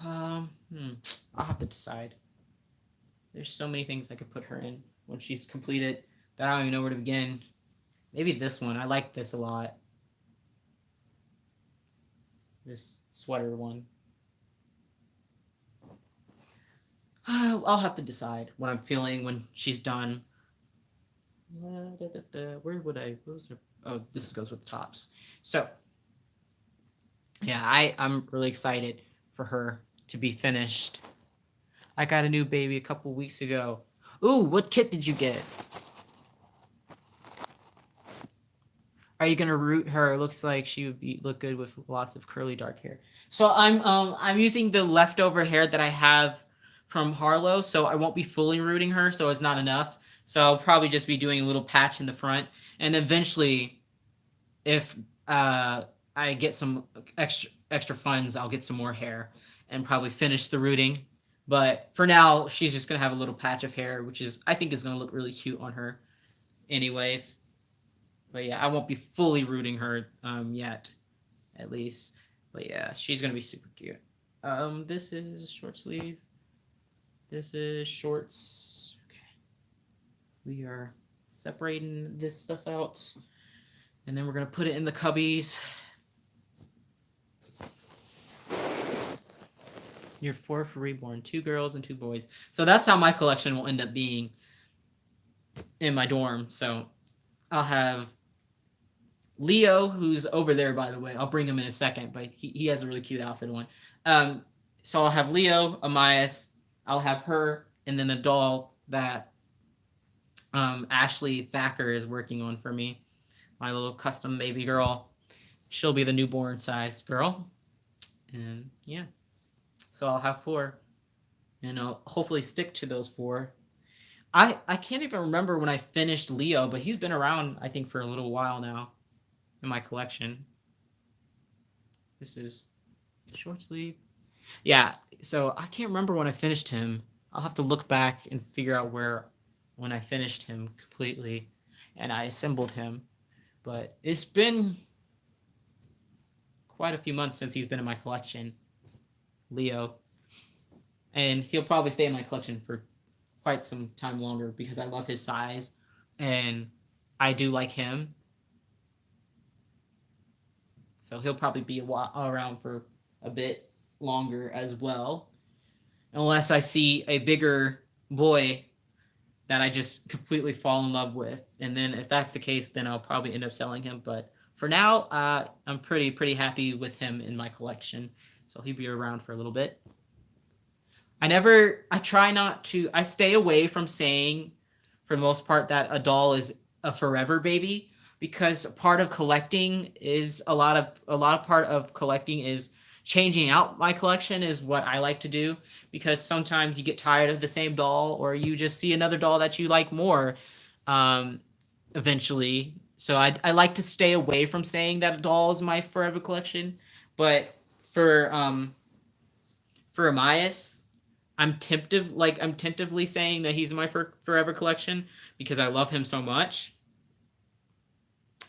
I'll have to decide. There's so many things I could put her in when she's completed that I don't even know where to begin. Maybe this one. I like this a lot. This sweater one. I'll have to decide what I'm feeling when she's done. Where would I? What was her? Oh, this goes with tops. So, yeah, I'm really excited for her to be finished. I got a new baby a couple weeks ago. Ooh, what kit did you get? Are you gonna root her? It looks like she would look good with lots of curly dark hair. So I'm using the leftover hair that I have from Harlow, so I won't be fully rooting her, so it's not enough. So I'll probably just be doing a little patch in the front, and eventually, if I get some extra funds, I'll get some more hair and probably finish the rooting. But for now, she's just gonna have a little patch of hair, which is I think is gonna look really cute on her, anyways. But yeah, I won't be fully rooting her yet, at least. But yeah, she's gonna be super cute. This is short sleeve. This is shorts. Okay, we are separating this stuff out, and then we're gonna put it in the cubbies. You're 4 for reborn, 2 girls and 2 boys. So that's how my collection will end up being in my dorm. So I'll have Leo, who's over there, by the way. I'll bring him in a second, but he has a really cute outfit on. So I'll have Leo, Amias, I'll have her, and then a doll that Ashley Thacker is working on for me. My little custom baby girl. She'll be the newborn sized girl. And yeah. So I'll have 4. And I'll hopefully stick to those 4. I can't even remember when I finished Leo, but he's been around, I think, for a little while now in my collection. This is short sleeve. Yeah, so I can't remember when I finished him. I'll have to look back and figure out when I finished him completely and I assembled him. But it's been quite a few months since he's been in my collection, Leo. And he'll probably stay in my collection for quite some time longer because I love his size and I do like him. So he'll probably be around for a bit longer as well. Unless I see a bigger boy that I just completely fall in love with. And then if that's the case, then I'll probably end up selling him. But for now, I'm pretty happy with him in my collection. So he'll be around for a little bit. I stay away from saying, for the most part, that a doll is a forever baby, because part of collecting is a lot of part of collecting is changing out my collection is what I like to do, because sometimes you get tired of the same doll or you just see another doll that you like more eventually. So I like to stay away from saying that a doll is my forever collection. But for Amias, I'm tentatively saying that he's my forever collection because I love him so much.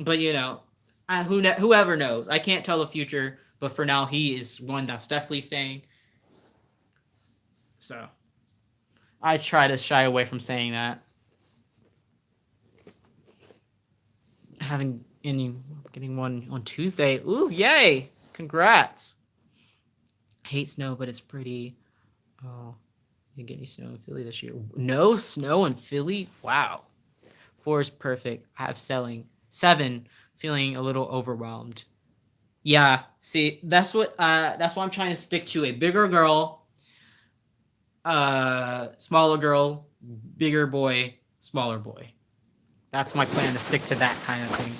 But whoever knows? I can't tell the future, but for now, he is one that's definitely staying. So I try to shy away from saying that. Getting one on Tuesday. Ooh, yay! Congrats. Hate snow, but it's pretty. Oh, didn't get any snow in Philly this year. No snow in Philly? Wow. 4 is perfect. I have selling. 7, feeling a little overwhelmed. Yeah, see, that's why I'm trying to stick to a bigger girl, smaller girl, bigger boy, smaller boy. That's my plan, to stick to that kind of thing.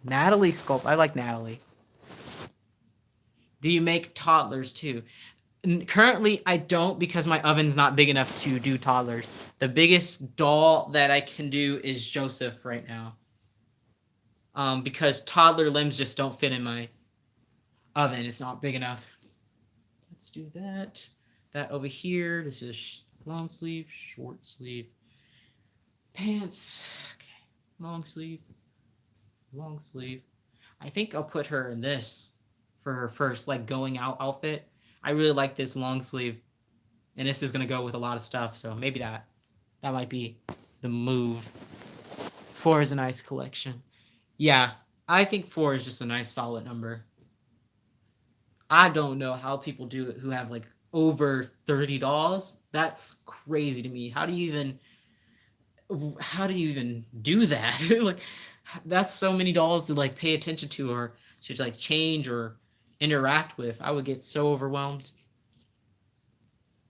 Natalie Sculpt. I like Natalie. Do you make toddlers too? Currently, I don't, because my oven's not big enough to do toddlers. The biggest doll that I can do is Joseph right now. Because toddler limbs just don't fit in my oven. It's not big enough. Let's do that. That over here. This is long sleeve, short sleeve, pants. Okay, long sleeve. I think I'll put her in this for her first going out outfit. I really like this long sleeve, and this is gonna go with a lot of stuff. So maybe that might be the move. 4 is a nice collection. Yeah, I think 4 is just a nice solid number. I don't know how people do it who have over 30 dolls. That's crazy to me. How do you even do that? That's so many dolls to pay attention to or to change or interact with. I would get so overwhelmed.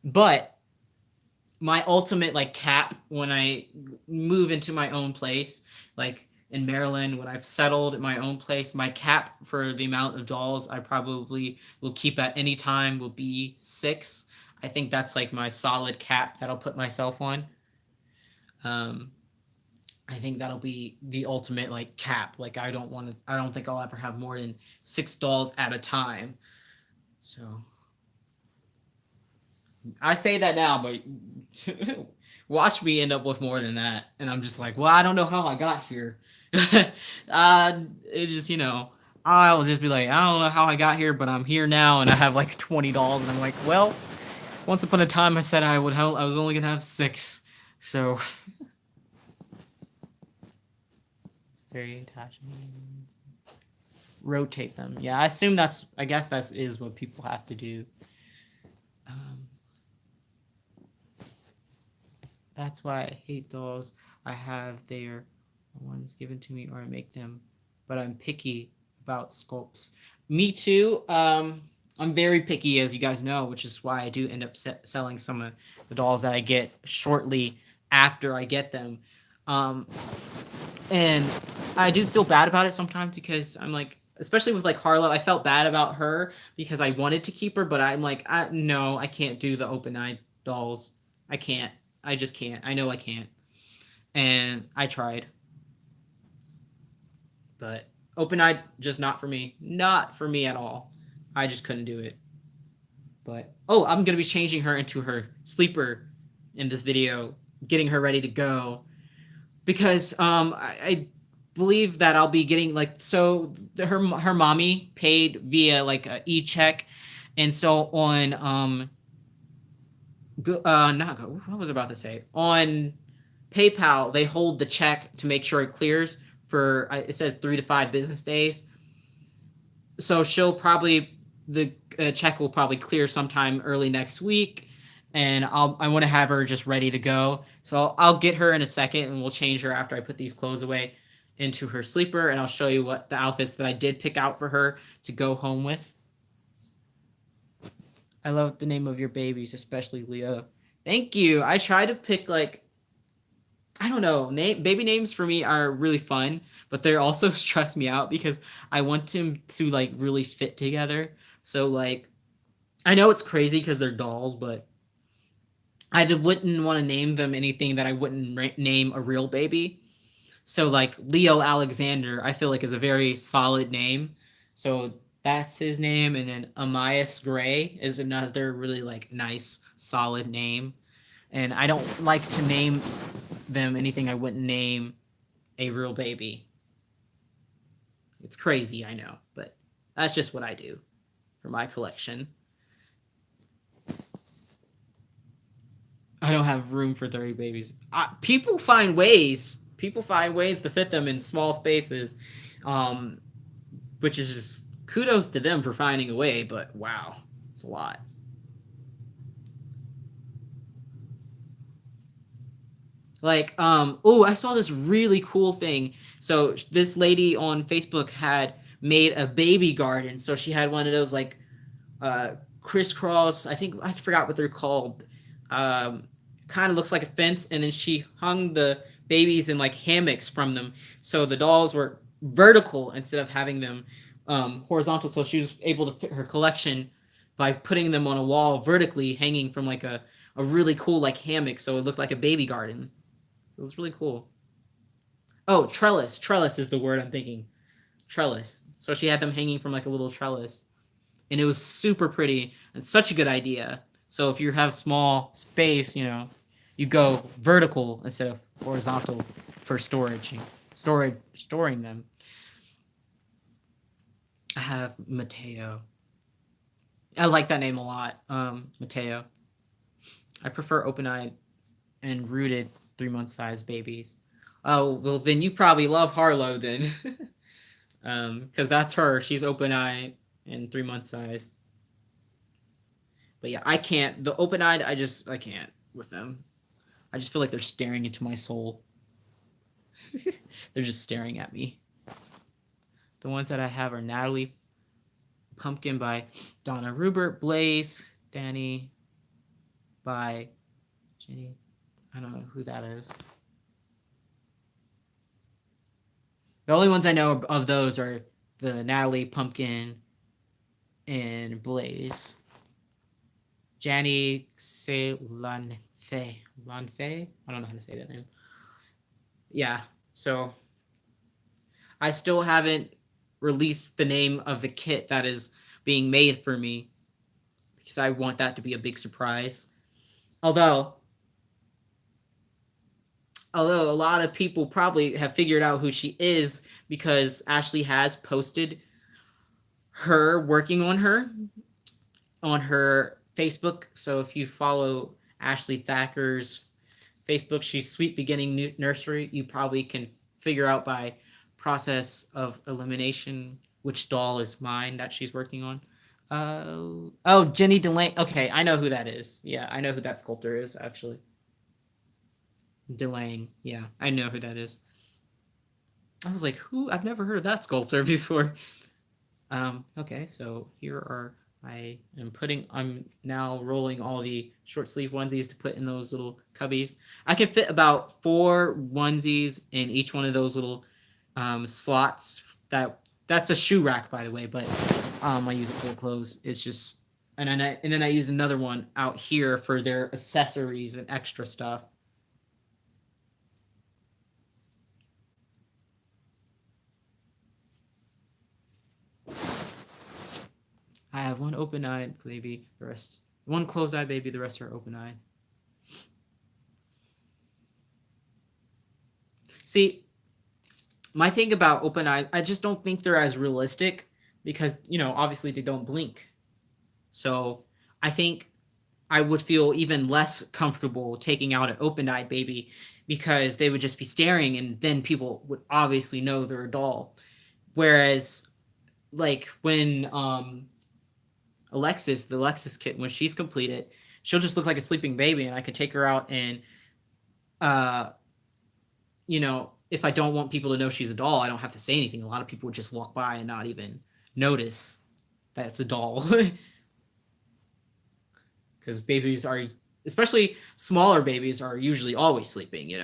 But my ultimate cap when I move into my own place, in Maryland, when I've settled in my own place, my cap for the amount of dolls I probably will keep at any time will be 6. I think that's like my solid cap that I'll put myself on. Um, I think that'll be the ultimate like cap. Like I don't think I'll ever have more than 6 dolls at a time. So I say that now, but watch me end up with more than that. And I'm just like, well, I don't know how I got here. uh, it just, I'll just be like, I don't know how I got here, but I'm here now, and I have like 20 dolls, and I'm like, well, once upon a time, I said I was only gonna have 6, so. Very attaching. Rotate them. Yeah, I guess that is what people have to do. Um, That's why I hate dolls. I have their ones given to me or I make them, but I'm picky about sculpts. Me too. I'm very picky, as you guys know, which is why I do end up selling some of the dolls that I get shortly after I get them. Um, and I do feel bad about it sometimes because I'm like, especially with like Harlow, I felt bad about her because I wanted to keep her, but I'm like, no, I can't do the open-eyed dolls. I can't. I just can't. I know I can't. And I tried. But open-eyed, just not for me. Not for me at all. I just couldn't do it. But, oh, I'm going to be changing her into her sleeper in this video. Getting her ready to go. Because I believe that I'll be getting, like, so her mommy paid via, like, a e-check. And so on, what was I about to say? On PayPal, they hold the check to make sure it clears for, it says 3 to 5 business days. So the check will probably clear sometime early next week, and I want to have her just ready to go. So I'll get her in a second, and we'll change her after I put these clothes away into her sleeper, and I'll show you what the outfits that I did pick out for her to go home with. I love the name of your babies, especially Leo. Thank you. I try to pick like, I don't know, baby names for me are really fun, but they're also stress me out because I want them to like really fit together. So like, I know it's crazy because they're dolls, but wouldn't want to name them anything that I wouldn't name a real baby. So like Leo Alexander, I feel like is a very solid name. So that's his name, and then Amias Gray is another really like nice solid name. And I don't like to name them anything I wouldn't name a real baby. It's crazy, I know, but that's just what I do for my collection. I don't have room for 30 babies. People find ways. People find ways to fit them in small spaces, um, which is just kudos to them for finding a way. But wow, it's a lot. Like, oh, I saw this really cool thing. So this lady on Facebook had made a baby garden. So she had one of those like uh, crisscross. I think I forgot what they're called. Um, Kind of looks like a fence, and then she hung the babies in like hammocks from them, so the dolls were vertical instead of having them horizontal. So she was able to fit her collection by putting them on a wall vertically, hanging from like a really cool like hammock, so it looked like a baby garden. It was really cool. Oh, trellis. Trellis is the word I'm thinking. Trellis. So she had them hanging from like a little trellis, and it was super pretty and such a good idea. So if you have small space, you go vertical instead of horizontal for storing them. I have Mateo. I like that name a lot. Mateo. I prefer open-eyed and rooted 3-month size babies. Oh, well then you probably love Harlow then. Because that's her. She's open-eyed and 3-month size. But yeah, I can't. The open-eyed, I can't with them. I just feel like they're staring into my soul. They're just staring at me. The ones that I have are Natalie, Pumpkin by Donna Rubert, Blaze, Danny by Jenny. I don't know who that is. The only ones I know of those are the Natalie, Pumpkin, and Blaze. Janny Lanfe. Lanfe? I don't know how to say that name. Yeah. So I still haven't released the name of the kit that is being made for me because I want that to be a big surprise. Although although a lot of people probably have figured out who she is because Ashley has posted her working on her Facebook. So if you follow Ashley Thacker's Facebook, she's Sweet Beginning Nursery. You probably can figure out by process of elimination which doll is mine that she's working on. Oh, Jenny Delane. Okay, I know who that is. Yeah, I know who that sculptor is actually. Delane. Yeah, I know who that is. I was like, who? I've never heard of that sculptor before. Okay, so here are I'm now rolling all the short sleeve onesies to put in those little cubbies. I can fit about 4 onesies in each one of those little slots. That's a shoe rack, by the way, but I use it for clothes. It's just and then I use another one out here for their accessories and extra stuff. I have one open-eyed baby, the rest one closed-eyed baby, the rest are open-eyed. See, my thing about open-eyed, I just don't think they're as realistic because, obviously they don't blink. So I think I would feel even less comfortable taking out an open-eyed baby because they would just be staring and then people would obviously know they're a doll. Whereas like when the Alexis kit, when she's completed, she'll just look like a sleeping baby, and I could take her out and, uh, if I don't want people to know she's a doll, I don't have to say anything. A lot of people would just walk by and not even notice that it's a doll. Because babies are, especially smaller babies, are usually always sleeping.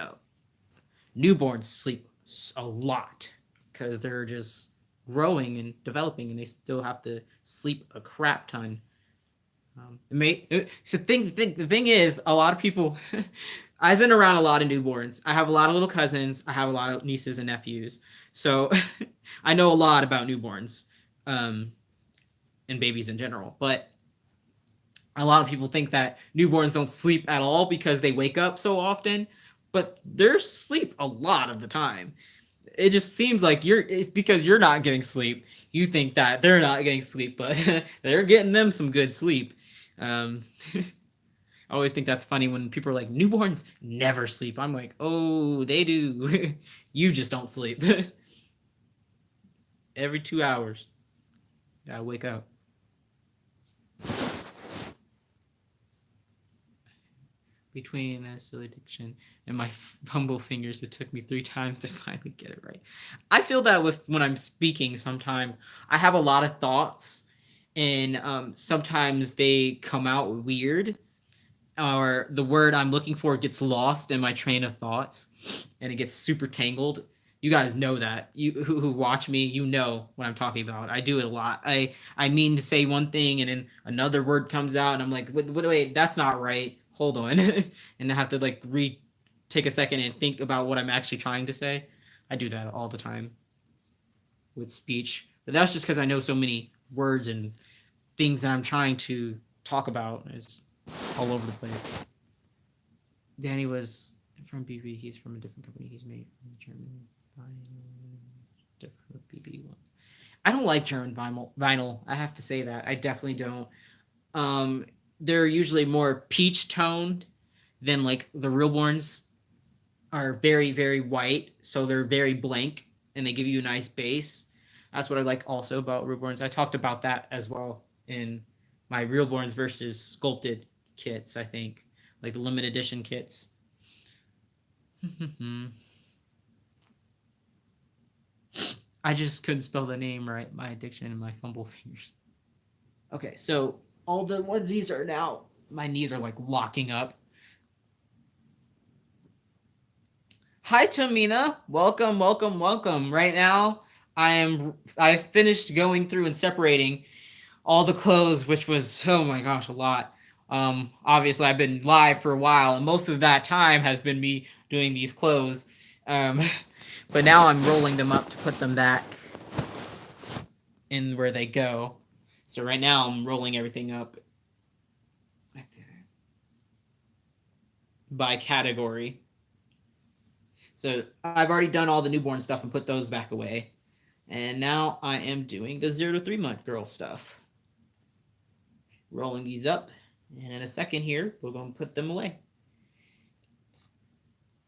Newborns sleep a lot because they're just growing and developing, and they still have to sleep a crap ton. So the thing is, a lot of people. I've been around a lot of newborns. I have a lot of little cousins. I have a lot of nieces and nephews. So I know a lot about newborns, um, and babies in general. But a lot of people think that newborns don't sleep at all because they wake up so often. But they're asleep a lot of the time. It just seems like it's because you're not getting sleep. You think that they're not getting sleep, but they're getting them some good sleep. Um, I always think that's funny when people are like, newborns never sleep. I'm like, oh, they do. You just don't sleep. Every 2 hours, I wake up. Between a silly diction and my humble fingers, it took me 3 times to finally get it right. I feel that when I'm speaking, sometimes I have a lot of thoughts, and sometimes they come out weird, or the word I'm looking for gets lost in my train of thoughts, and it gets super tangled. You guys know that. You who watch me, you know what I'm talking about. I do it a lot. I mean to say one thing, and then another word comes out, and I'm like, wait, that's not right. Hold on, and I have to like take a second and think about what I'm actually trying to say. I do that all the time with speech, but that's just because I know so many words and things that I'm trying to talk about. It's all over the place. Danny was from BB. He's from a different company. He's made German different BB ones. I don't like German vinyl. I have to say that. I definitely don't. They're usually more peach toned than like the realborns are very, very white. So they're very blank and they give you a nice base. That's what I like also about realborns. I talked about that as well in my realborns versus sculpted kits, I think. Like the limited edition kits. I just couldn't spell the name right. My addiction and my fumble fingers. Okay, so all the onesies are now. My knees are like locking up. Hi, Tamina. Welcome, welcome, welcome. Right now, I finished going through and separating all the clothes, which was, oh my gosh, a lot. Obviously, I've been live for a while, and most of that time has been me doing these clothes. Um, but now I'm rolling them up to put them back in where they go. So right now I'm rolling everything up by category. So I've already done all the newborn stuff and put those back away. And now I am doing the 0 to 3 month girl stuff. Rolling these up. And in a second here, we're going to put them away.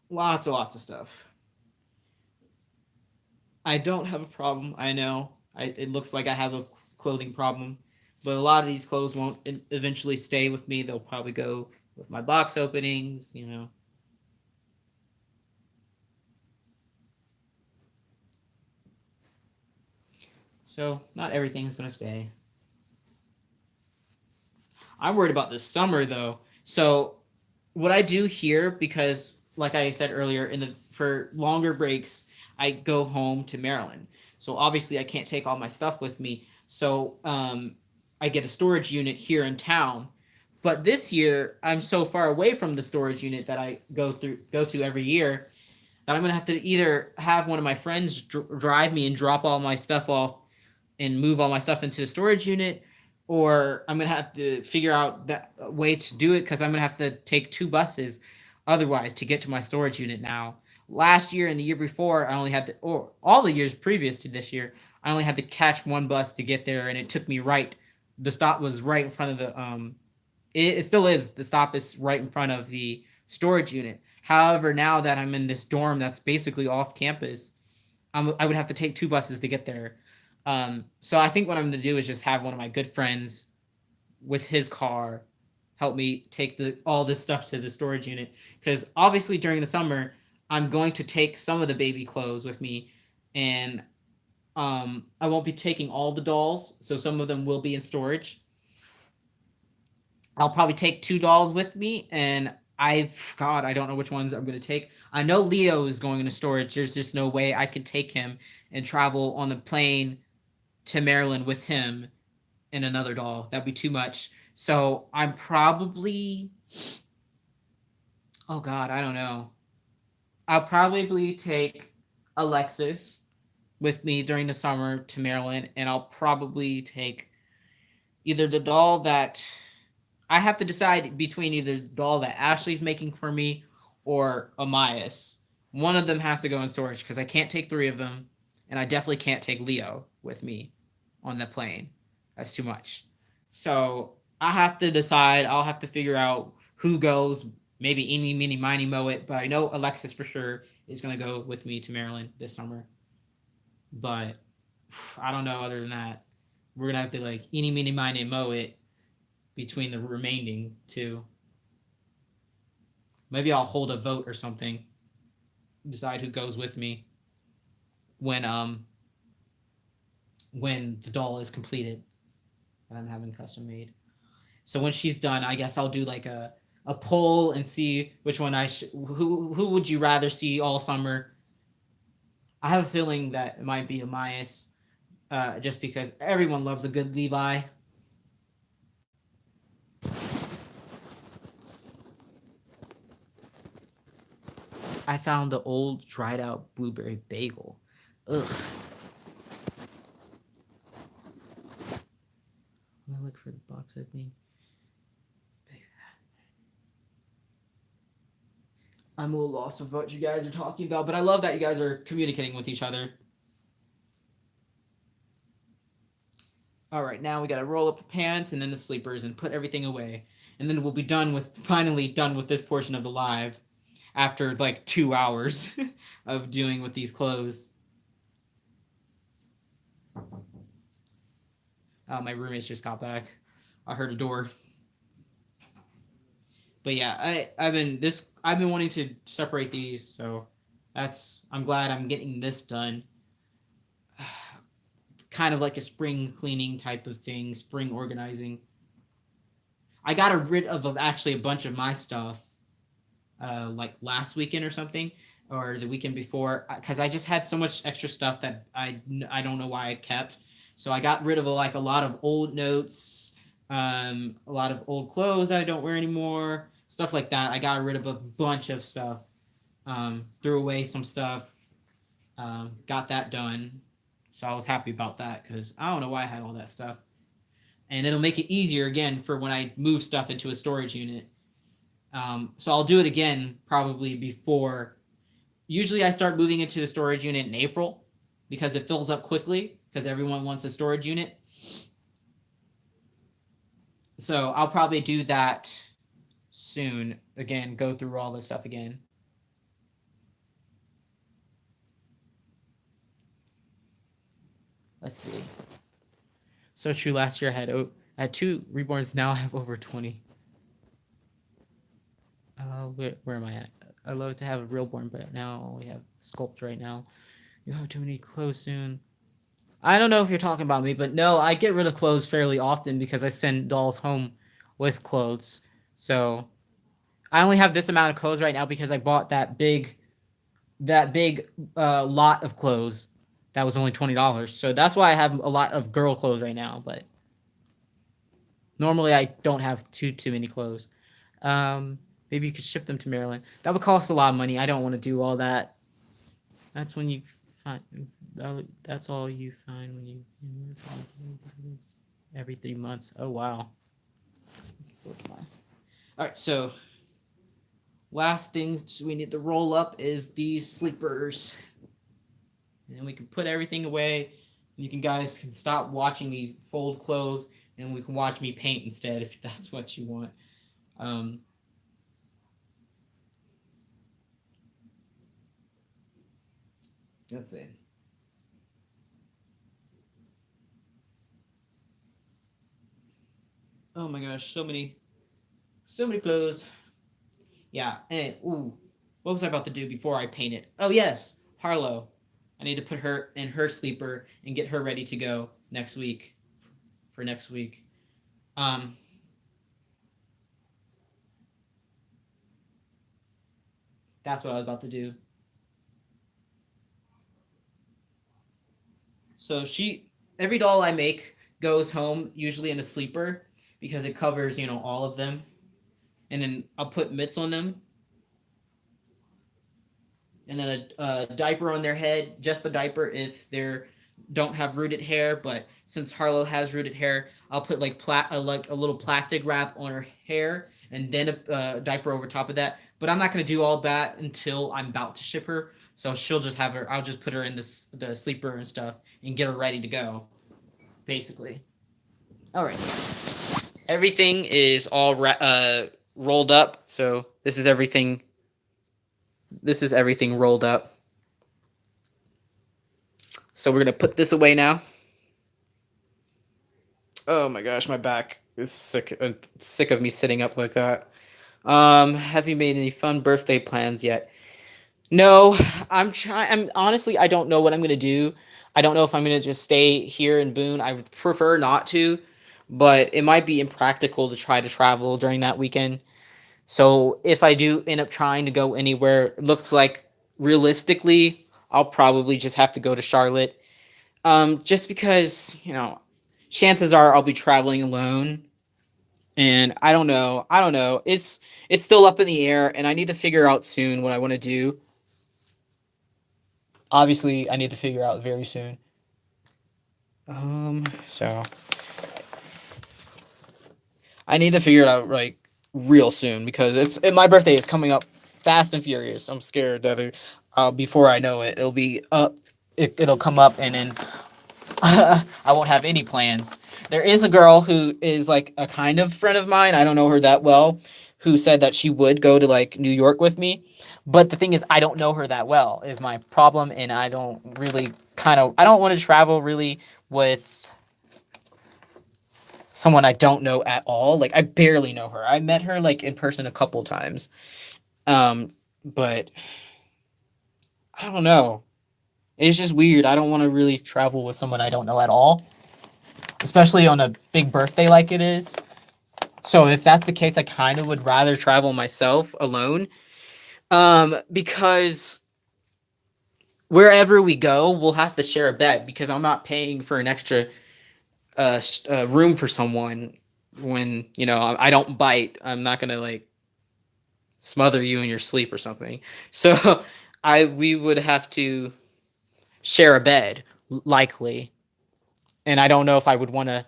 Lots of stuff. I don't have a problem. I know. It looks like I have a clothing problem. But a lot of these clothes won't eventually stay with me. They'll probably go with my box openings. So not everything's going to stay. I'm worried about this summer though. So what I do here, because like I said earlier, in the for longer breaks, I go home to Maryland. So obviously I can't take all my stuff with me. So I get a storage unit here in town. But this year I'm so far away from the storage unit that I go to every year that I'm gonna have to either have one of my friends drive me and drop all my stuff off and move all my stuff into the storage unit, or I'm gonna have to figure out that way to do it because I'm gonna have to take two buses otherwise to get to my storage unit now. Last year and the year before, I only had to, or all the years previous to this year, I only had to catch one bus to get there, and it took me right. The stop was right in front of the. It still is. The stop is right in front of the storage unit. However, now that I'm in this dorm that's basically off campus, I would have to take two buses to get there. So I think what I'm going to do is just have one of my good friends with his car help me take the all this stuff to the storage unit, because obviously during the summer I'm going to take some of the baby clothes with me, and I won't be taking all the dolls, so some of them will be in storage. I'll probably take two dolls with me, and I don't know which ones I'm going to take. I know Leo is going into storage. There's just no way I could take him and travel on the plane to Maryland with him and another doll. That'd be too much. So I'm probably, oh God, I don't know. I'll probably take Alexis with me during the summer to Maryland, and I'll probably take either the doll that I have to decide between, either the doll that Ashley's making for me or Amias. One of them has to go in storage because I can't take three of them, and I definitely can't take Leo with me on the plane. That's too much. So I have to decide. I'll have to figure out who goes. Maybe eeny, meeny, miny, moe it. But I know Alexis for sure is going to go with me to Maryland this summer. But I don't know other than that. We're going to have to like eeny, meeny, miny, moe it between the remaining two. Maybe I'll hold a vote or something. Decide who goes with me when when the doll is completed that I'm having custom made. So when she's done, I guess I'll do like a poll and see which one who would you rather see all summer. I have a feeling that it might be Amias, just because everyone loves a good Levi. I found the old dried out blueberry bagel. Ugh. I'm gonna look for the box opening. I'm a little lost of what you guys are talking about, but I love that you guys are communicating with each other. All right, now we gotta roll up the pants and then the sleepers and put everything away, and then we'll be finally done with this portion of the live, after like 2 hours of doing with these clothes. My roommates just got back. I heard a door. But yeah, I've been wanting to separate these, so I'm glad I'm getting this done. Kind of like a spring cleaning type of thing, spring organizing. I got rid of actually a bunch of my stuff like last weekend or something, or the weekend before, because I just had so much extra stuff that I don't know why I kept. So I got rid of like a lot of old notes, a lot of old clothes that I don't wear anymore, stuff like that. I got rid of a bunch of stuff, threw away some stuff, got that done. So I was happy about that because I don't know why I had all that stuff. And it'll make it easier again for when I move stuff into a storage unit. So I'll do it again probably before. Usually I start moving into the storage unit in April because it fills up quickly because everyone wants a storage unit. So I'll probably do that soon. Again, go through all this stuff again. Let's see. So true. Last year I had 2 reborns. Now I have over 20. Where am I at? I love to have a realborn, but now we have sculpt right now. You have too many clothes soon. I don't know if you're talking about me, but no, I get rid of clothes fairly often because I send dolls home with clothes. So I only have this amount of clothes right now because I bought that big lot of clothes that was only $20. So that's why I have a lot of girl clothes right now. But normally I don't have too many clothes. Maybe you could ship them to Maryland. That would cost a lot of money. I don't want to do all that. That's when you find. That's all you find when you every 3 months. Oh wow. All right, so last thing we need to roll up is these sleepers, and we can put everything away. You guys can stop watching me fold clothes, and we can watch me paint instead if that's what you want. Um, let's see. Oh my gosh, so many clothes. Yeah, and ooh, what was I about to do before I painted? Oh yes, Harlow. I need to put her in her sleeper and get her ready to go next week. For next week. Um, that's what I was about to do. So every doll I make goes home usually in a sleeper because it covers all of them, and then I'll put mitts on them, and then a diaper on their head, just the diaper if they're don't have rooted hair. But since Harlow has rooted hair, I'll put like a little plastic wrap on her hair, and then a diaper over top of that. But I'm not gonna do all that until I'm about to ship her. So she'll just have her. I'll just put her in the sleeper and stuff and get her ready to go. Basically. All right. Everything is all rolled up. So this is everything. This is everything rolled up. So we're gonna put this away now. Oh my gosh, my back is sick of me sitting up like that. Have you made any fun birthday plans yet? No, I'm trying. I'm honestly, I don't know what I'm gonna do. I don't know if I'm gonna just stay here in Boone. I would prefer not to, but it might be impractical to try to travel during that weekend. So if I do end up trying to go anywhere, it looks like realistically, I'll probably just have to go to Charlotte. Just because chances are I'll be traveling alone, and I don't know. I don't know. It's still up in the air, and I need to figure out soon what I want to do. Obviously, I need to figure out very soon. So I need to figure it out like real soon because my birthday is coming up fast and furious. I'm scared that before I know it, it'll be up. It'll come up, and then I won't have any plans. There is a girl who is like a kind of friend of mine. I don't know her that well, who said that she would go to like New York with me. But the thing is, I don't know her that well, is my problem. And I don't really I don't want to travel really with someone I don't know at all. Like, I barely know her. I met her like in person a couple times. But I don't know. It's just weird. I don't want to really travel with someone I don't know at all, especially on a big birthday like it is. So if that's the case, I kind of would rather travel myself alone. Because wherever we go, we'll have to share a bed because I'm not paying for an extra room for someone when I don't bite. I'm not gonna like smother you in your sleep or something. So I we would have to share a bed likely, and I don't know if I would want to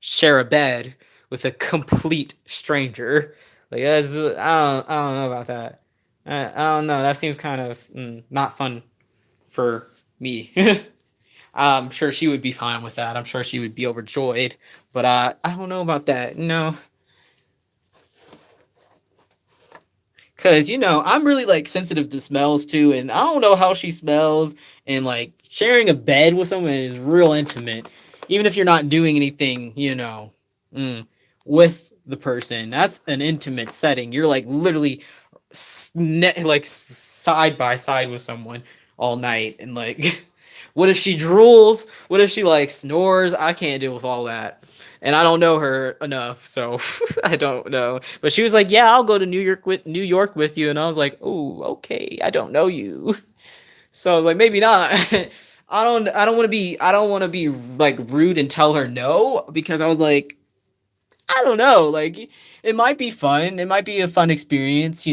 share a bed with a complete stranger. Like I don't know about that. I don't know. That seems kind of not fun for me. I'm sure she would be fine with that. I'm sure she would be overjoyed. But I don't know about that. No, because I'm really like sensitive to smells too, and I don't know how she smells. And like sharing a bed with someone is real intimate, even if you're not doing anything, with the person. That's an intimate setting. You're like literally like side by side with someone all night, and like, what if she drools? What if she like snores? I can't deal with all that. And I don't know her enough, so I don't know. But she was like, "Yeah, I'll go to New York with you," and I was like, "Oh, okay. I don't know you." So I was like, maybe not. I don't want to be like rude and tell her no because I was like, I don't know. Like, it might be fun. It might be a fun experience.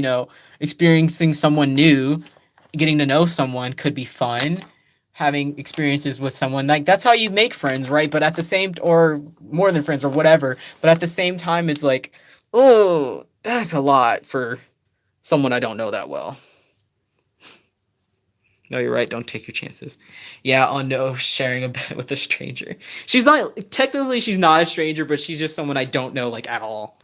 Experiencing someone new, getting to know someone could be fun. Having experiences with someone, like, that's how you make friends, right? But at the same, or more than friends or whatever. But at the same time, it's like, oh, that's a lot for someone I don't know that well. No, you're right. Don't take your chances. Yeah, oh no, sharing a bed with a stranger. She's not technically she's not a stranger, but she's just someone I don't know like at all,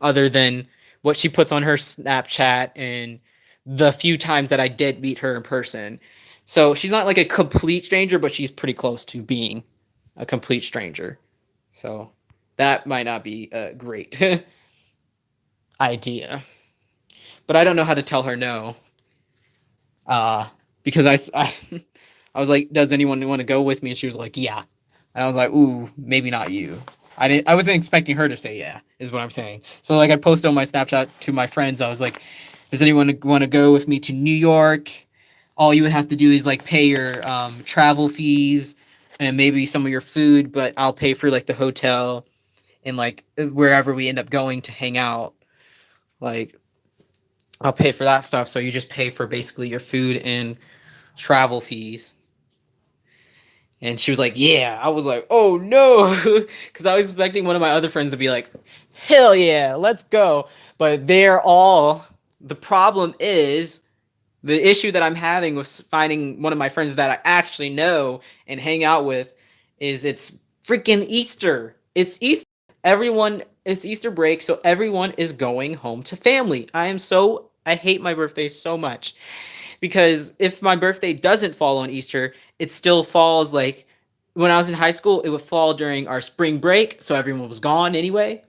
other than what she puts on her Snapchat and the few times that I did meet her in person. So she's not like a complete stranger, but she's pretty close to being a complete stranger. So that might not be a great idea. But I don't know how to tell her no. Uh, because I was like, "Does anyone want to go with me?" And she was like, "Yeah." And I was like, "Ooh, maybe not you." I wasn't expecting her to say yeah, is what I'm saying. So like I posted on my Snapchat to my friends. I was like, "Does anyone want to go with me to New York? All you would have to do is like pay your travel fees and maybe some of your food, but I'll pay for like the hotel and like wherever we end up going to hang out. Like I'll pay for that stuff. So you just pay for basically your food and travel fees." And she was like, "Yeah." I was like, "Oh no," because I was expecting one of my other friends to be like, "Hell yeah, let's go." But they're all. The problem is the issue that I'm having with finding one of my friends that I actually know and hang out with is it's freaking Easter. It's Easter. Everyone, it's Easter break, so everyone is going home to family. I hate my birthday so much because if my birthday doesn't fall on Easter, it still falls like when I was in high school, it would fall during our spring break, so everyone was gone anyway.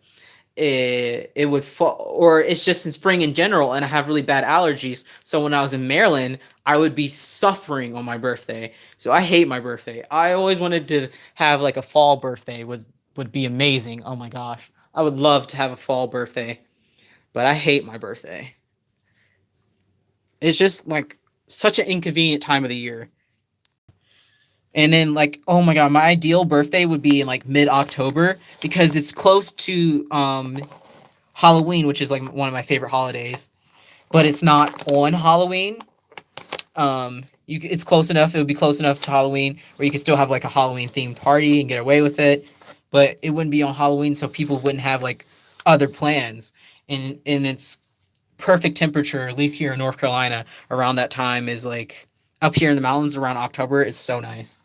It would fall, or it's just in spring in general, and I have really bad allergies. So when I was in Maryland, I would be suffering on my birthday. So I hate my birthday. I always wanted to have like a fall birthday would be amazing. Oh my gosh, I would love to have a fall birthday, but I hate my birthday. It's just like such an inconvenient time of the year. And then like, oh my god, my ideal birthday would be in like mid October because it's close to Halloween, which is like one of my favorite holidays. But it's not on Halloween. It's close enough. It would be close enough to Halloween where you could still have like a Halloween themed party and get away with it, but it wouldn't be on Halloween, so people wouldn't have like other plans. And it's perfect temperature, at least here in North Carolina, around that time is like up here in the mountains around October. It's so nice.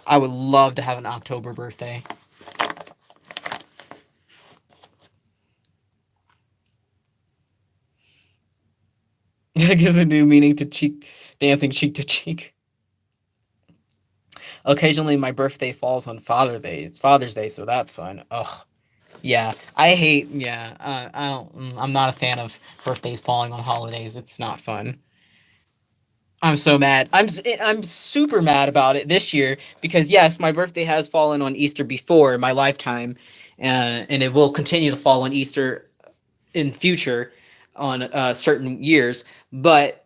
I would love to have an October birthday. It gives a new meaning to cheek dancing cheek to cheek. Occasionally, my birthday falls on Father's Day. It's Father's Day, so that's fun. Ugh. Yeah, I hate. Yeah, I don't. I'm not a fan of birthdays falling on holidays. It's not fun. I'm so mad. I'm super mad about it this year because yes, my birthday has fallen on Easter before in my lifetime, and it will continue to fall on Easter in future on certain years. But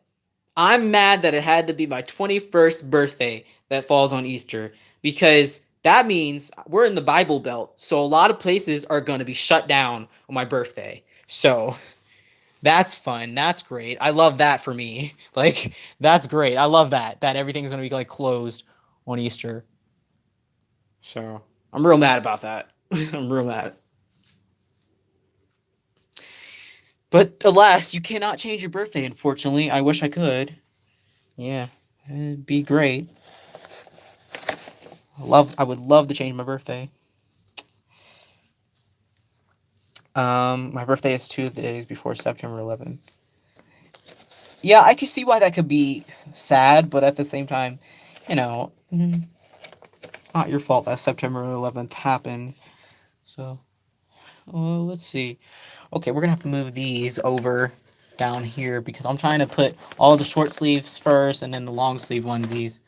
I'm mad that it had to be my 21st birthday that falls on Easter because that means we're in the Bible Belt. So a lot of places are going to be shut down on my birthday. So that's fun. That's great. I love that for me. Like, that's great. I love that everything's going to be like closed on Easter. So I'm real mad about that. I'm real mad. But alas, you cannot change your birthday, unfortunately. I wish I could. Yeah, it'd be great. I would love to change my birthday. My birthday is 2 days before September 11th. Yeah, I can see why that could be sad, but at the same time, you know, it's not your fault that September 11th happened. So, let's see. Okay, we're gonna have to move these over down here because I'm trying to put all the short sleeves first and then the long sleeve onesies.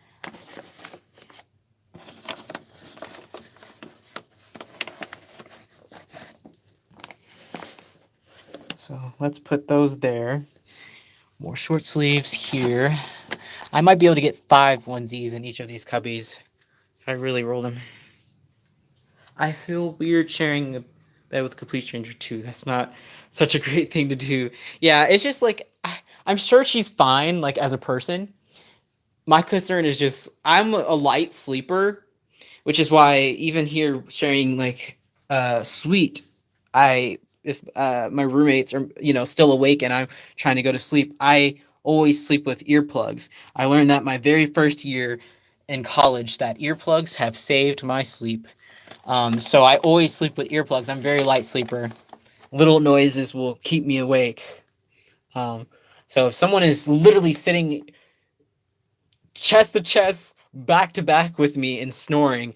So let's put those there. More short sleeves here. I might be able to get 5 onesies in each of these cubbies if I really roll them. I feel weird sharing a bed with a complete stranger too. That's not such a great thing to do. Yeah, it's just like I'm sure she's fine, like as a person. My concern is just I'm a light sleeper, which is why even here sharing like suite, I if my roommates are still awake and I'm trying to go to sleep, I always sleep with earplugs. I learned that my very first year in college that earplugs have saved my sleep. So I always sleep with earplugs. I'm a very light sleeper. Little noises will keep me awake. Um, so if someone is literally sitting chest to chest, back to back with me and snoring,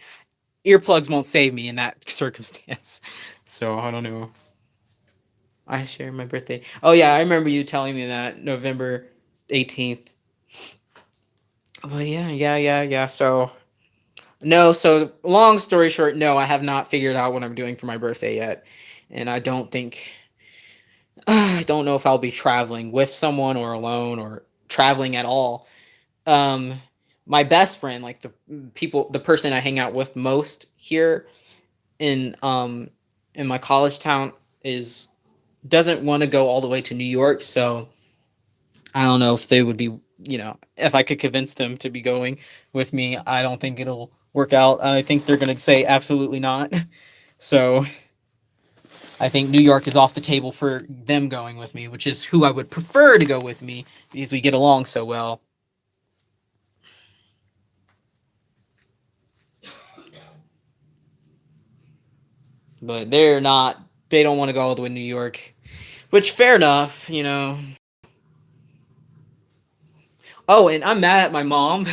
earplugs won't save me in that circumstance. So I don't know. I share my birthday. Oh yeah, I remember you telling me that November 18th. Well, yeah. So no. So long story short, no, I have not figured out what I'm doing for my birthday yet, and I don't think I don't know if I'll be traveling with someone or alone or traveling at all. Um, my best friend, like the person I hang out with most here in in my college town, is doesn't want to go all the way to New York. So I don't know if they would be, if I could convince them to be going with me. I don't think it'll work out. I think they're gonna say absolutely not. So I think New York is off the table for them going with me, which is who I would prefer to go with me because we get along so well. But they're not. They don't want to go all the way to New York, which fair enough. Oh, and I'm mad at my mom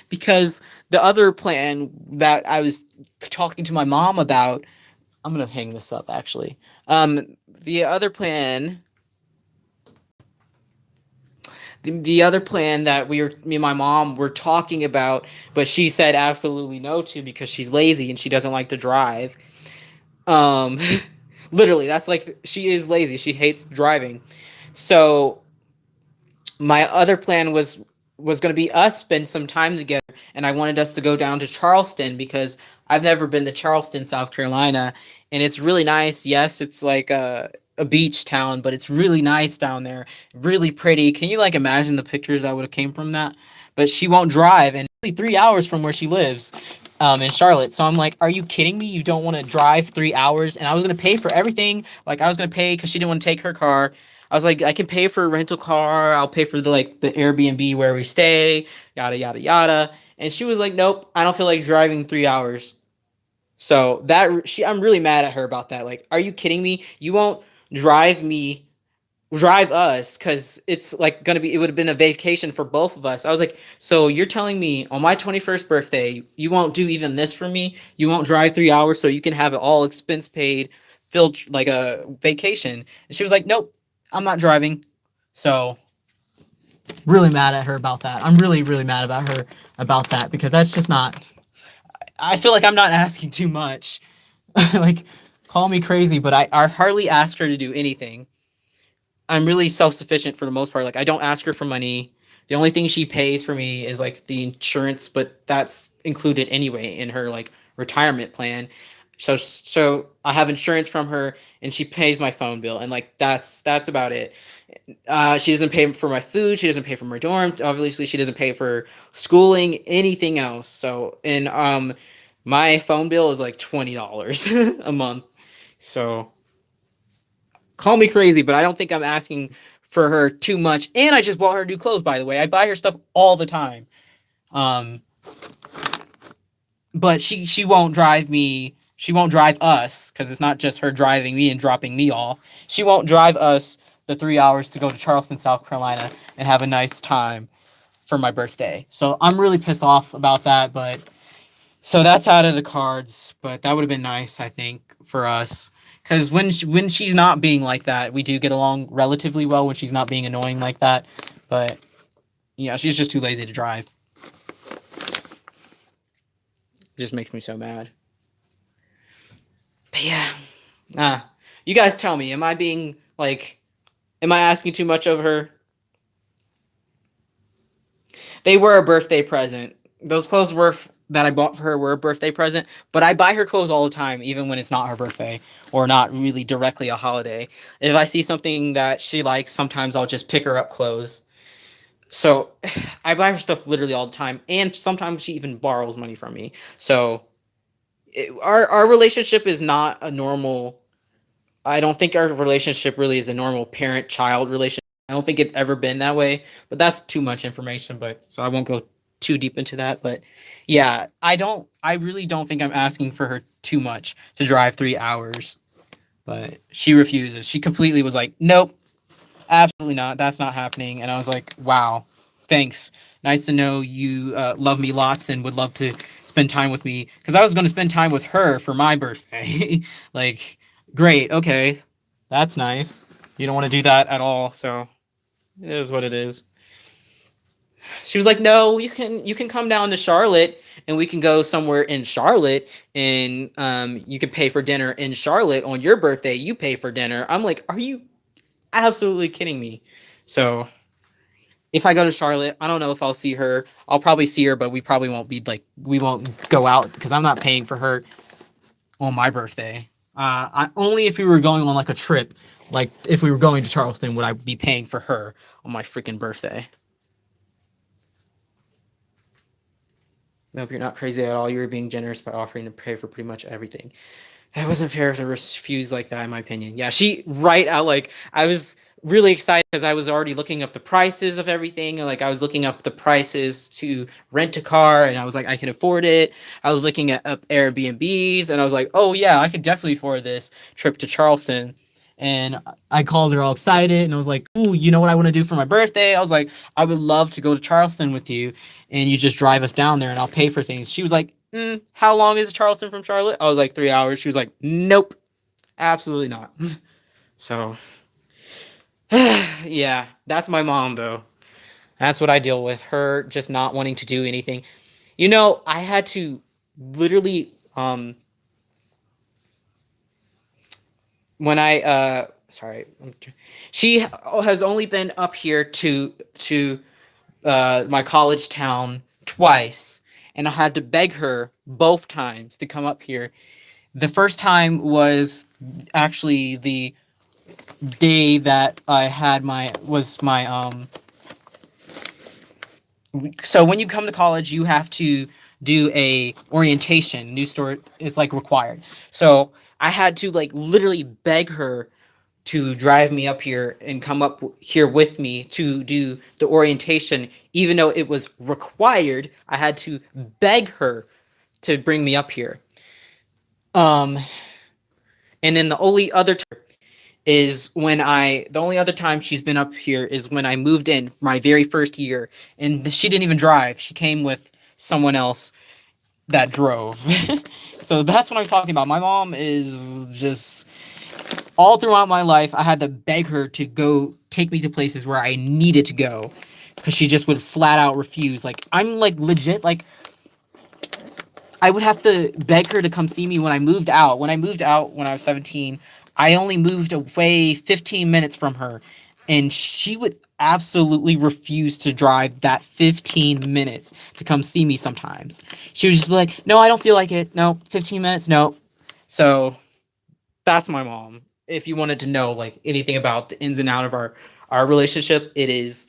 because the other plan that I was talking to my mom about. I'm gonna hang this up actually. The other plan the other plan that me and my mom were talking about, but she said absolutely no to because she's lazy and she doesn't like to drive. Um, literally, that's like she is lazy. She hates driving. So my other plan was going to be us spend some time together, and I wanted us to go down to Charleston because I've never been to Charleston, South Carolina, and it's really nice. Yes, it's like a beach town, but it's really nice down there, really pretty. Can you like imagine the pictures that would have came from that? But she won't drive, and it's only 3 hours from where she lives, in Charlotte. So I'm like, are you kidding me? You don't want to drive 3 hours? And I was gonna pay for everything. Like I was gonna pay because she didn't want to take her car. I was like, I can pay for a rental car. I'll pay for the Airbnb where we stay, yada yada yada. And she was like, nope, I don't feel like driving 3 hours. So I'm really mad at her about that. Like, are you kidding me? You won't drive me, drive us, because it's like gonna be. It would have been a vacation for both of us. I was like, so you're telling me on my 21st birthday, you won't do even this for me? You won't drive 3 hours so you can have it all expense paid, filled like a vacation? And she was like, nope, I'm not driving. So really mad at her about that. I'm really, really mad about her about that because that's just not. I feel like I'm not asking too much. Like, call me crazy, but I hardly ask her to do anything. I'm really self sufficient for the most part. Like, I don't ask her for money. The only thing she pays for me is like the insurance, but that's included anyway in her like retirement plan. So I have insurance from her, and she pays my phone bill, and like that's about it. She doesn't pay for my food. She doesn't pay for my dorm. Obviously, she doesn't pay for schooling, anything else. So, and my phone bill is like $20 a month. So, call me crazy, but I don't think I'm asking for her too much. And I just bought her new clothes, by the way. I buy her stuff all the time. Um, but she won't drive me. She won't drive us because it's not just her driving me and dropping me off. She won't drive us the 3 hours to go to Charleston, South Carolina, and have a nice time for my birthday. So I'm really pissed off about that. But so that's out of the cards. But that would have been nice, I think, for us. Because when she's not being like that, we do get along relatively well when she's not being annoying like that. But yeah, she's just too lazy to drive. It just makes me so mad. But yeah, you guys tell me, am I being like, am I asking too much of her? They were a birthday present. Those clothes that I bought for her were a birthday present, but I buy her clothes all the time, even when it's not her birthday or not really directly a holiday. If I see something that she likes, sometimes I'll just pick her up clothes. So I buy her stuff literally all the time, and sometimes she even borrows money from me. So our relationship is not a normal. I don't think our relationship really is a normal parent child relationship. I don't think it's ever been that way, but that's too much information. But so I won't go too deep into that. But yeah, I really don't think I'm asking for her too much to drive 3 hours. But she refuses. She completely was like, nope, absolutely not. That's not happening. And I was like, wow, thanks. Nice to know you love me lots and would love to spend time with me, because I was going to spend time with her for my birthday. Like, great, okay, that's nice. You don't want to do that at all, so it is what it is. She was like, no, you can come down to Charlotte, and we can go somewhere in Charlotte, and you can pay for dinner in Charlotte on your birthday. You pay for dinner. I'm like, are you absolutely kidding me? So if I go to Charlotte, I don't know if I'll see her. I'll probably see her, but we probably won't be like, we won't go out because I'm not paying for her on my birthday. Only if we were going on like a trip, like if we were going to Charleston, would I be paying for her on my freaking birthday. Nope, you're not crazy at all. You were being generous by offering to pay for pretty much everything. It wasn't fair to refuse like that, in my opinion. Yeah, she right out like I was really excited because I was already looking up the prices of everything. Like I was looking up the prices to rent a car, and I was like, I can afford it. I was looking at up Airbnbs, and I was like, oh yeah, I could definitely afford this trip to Charleston. And I called her all excited, and I was like, "Ooh, you know what I want to do for my birthday?" I was like, "I would love to go to Charleston with you, and you just drive us down there, and I'll pay for things." She was like, how long is Charleston from Charlotte? I was like, 3 hours. She was like, nope, absolutely not. So, yeah, that's my mom, though. That's what I deal with. Her just not wanting to do anything. I had to literally, when sorry, she has only been up here to my college town twice, and I had to beg her both times to come up here. The first time was actually the day that I had my. So when you come to college, you have to do a orientation. New store is like required. So I had to like literally beg her to drive me up here and come up here with me to do the orientation, even though it was required. I had to beg her to bring me up here. Um, and then the only other time she's been up here is when I moved in for my very first year, and she didn't even drive. She came with someone else that drove. So that's what I'm talking about. My mom is just all throughout my life. I had to beg her to go take me to places where I needed to go because she just would flat out refuse. Like I'm like legit like I would have to beg her to come see me when I moved out. When I moved out when I was 17, I only moved away 15 minutes from her. and she would absolutely refuse to drive that 15 minutes to come see me sometimes. She would just be like, no, I don't feel like it. No, 15 minutes. No. So that's my mom. If you wanted to know like anything about the ins and out of our relationship, it is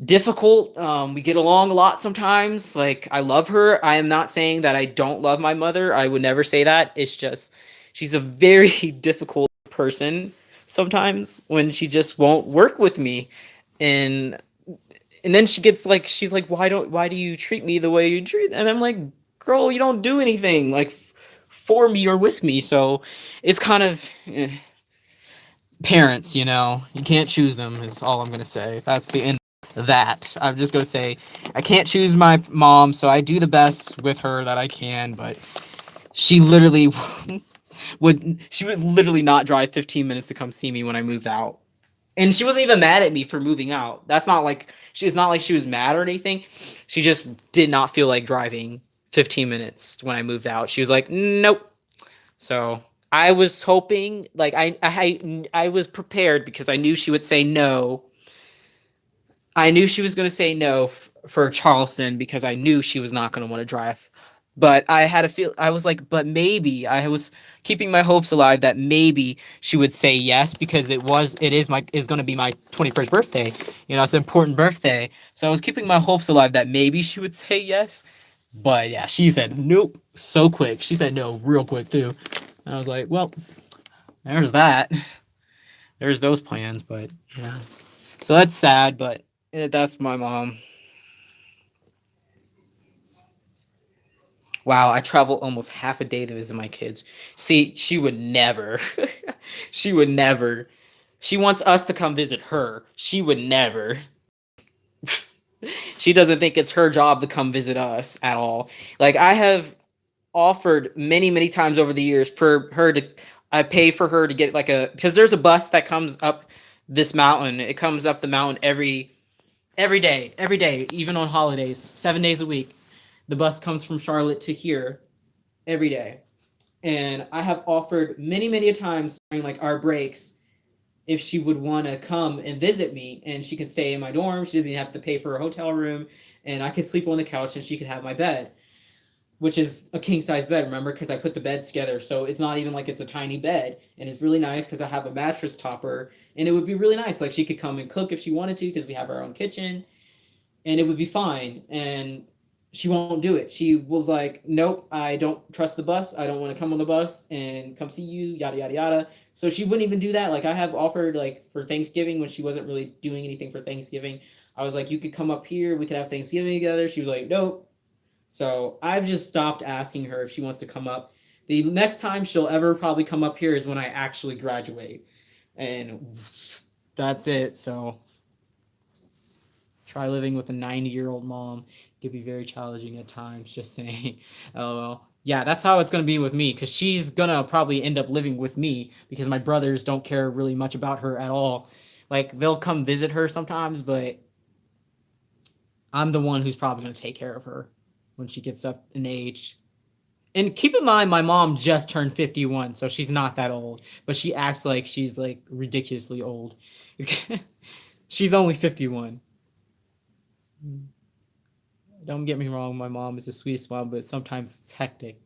difficult. We get along a lot sometimes. Like I love her. I am not saying that I don't love my mother. I would never say that. It's just she's a very difficult person sometimes when she just won't work with me. And and then she gets like she's like why do you treat me the way you treat, and I'm like, girl, you don't do anything like for me or with me. So it's kind of parents, you can't choose them is all I'm going to say. That's the end of that. I'm just going to say I can't choose my mom, so I do the best with her that I can, but she literally would literally not drive 15 minutes to come see me when I moved out. And she wasn't even mad at me for moving out. That's not like it's not like she was mad or anything. She just did not feel like driving 15 minutes when I moved out. She was like, "Nope." So, I was hoping like I was prepared because I knew she would say no. I knew she was going to say no for Charleston because I knew she was not going to want to drive. But I had a feel. I was like, but maybe I was keeping my hopes alive that maybe she would say yes because it is going to be my 21st birthday. It's an important birthday. So I was keeping my hopes alive that maybe she would say yes. But yeah, she said nope so quick. She said no real quick too. And I was like, well, there's that. There's those plans. But yeah, so that's sad. But that's my mom. Wow, I travel almost half a day to visit my kids. See, she would never. She would never. She wants us to come visit her. She would never. She doesn't think it's her job to come visit us at all. Like I have offered many, many times over the years for her to I pay for her to get like a because there's a bus that comes up this mountain. It comes up the mountain every day, even on holidays, 7 days a week. The bus comes from Charlotte to here every day. And I have offered many, many times during like our breaks if she would want to come and visit me and she can stay in my dorm. She doesn't even have to pay for a hotel room and I could sleep on the couch and she could have my bed, which is a king size bed, remember? Because I put the beds together. So it's not even like it's a tiny bed. And it's really nice because I have a mattress topper and it would be really nice. Like she could come and cook if she wanted to because we have our own kitchen and it would be fine. And she won't do it. She was like, nope, I don't trust the bus. I don't want to come on the bus and come see you, yada, yada, yada. So she wouldn't even do that. Like I have offered like for Thanksgiving when she wasn't really doing anything for Thanksgiving. I was like, you could come up here. We could have Thanksgiving together. She was like, nope. So I've just stopped asking her if she wants to come up. The next time she'll ever probably come up here is when I actually graduate. And that's it. So try living with a 90-year-old mom. It could be very challenging at times, just saying. LOL. Yeah, that's how it's going to be with me because she's going to probably end up living with me because my brothers don't care really much about her at all. Like, they'll come visit her sometimes, but I'm the one who's probably going to take care of her when she gets up in age. And keep in mind, my mom just turned 51, so she's not that old, but she acts like she's like ridiculously old. She's only 51. Don't get me wrong, my mom is the sweetest mom, but sometimes it's hectic.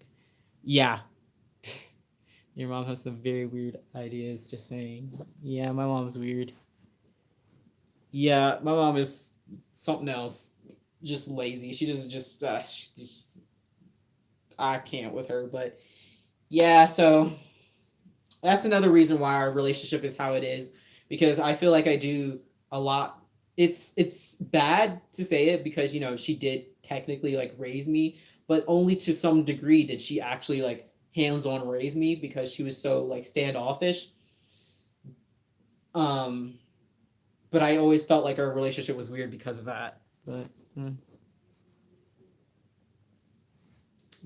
Yeah, your mom has some very weird ideas, just saying. Yeah, my mom's weird. Yeah, my mom is something else. Just lazy. She doesn't just I can't with her, but yeah, so that's another reason why our relationship is how it is because I feel like I do a lot. It's bad to say it because she did technically like raise me, but only to some degree did she actually like hands on raise me because she was so like standoffish. Um, but I always felt like our relationship was weird because of that. But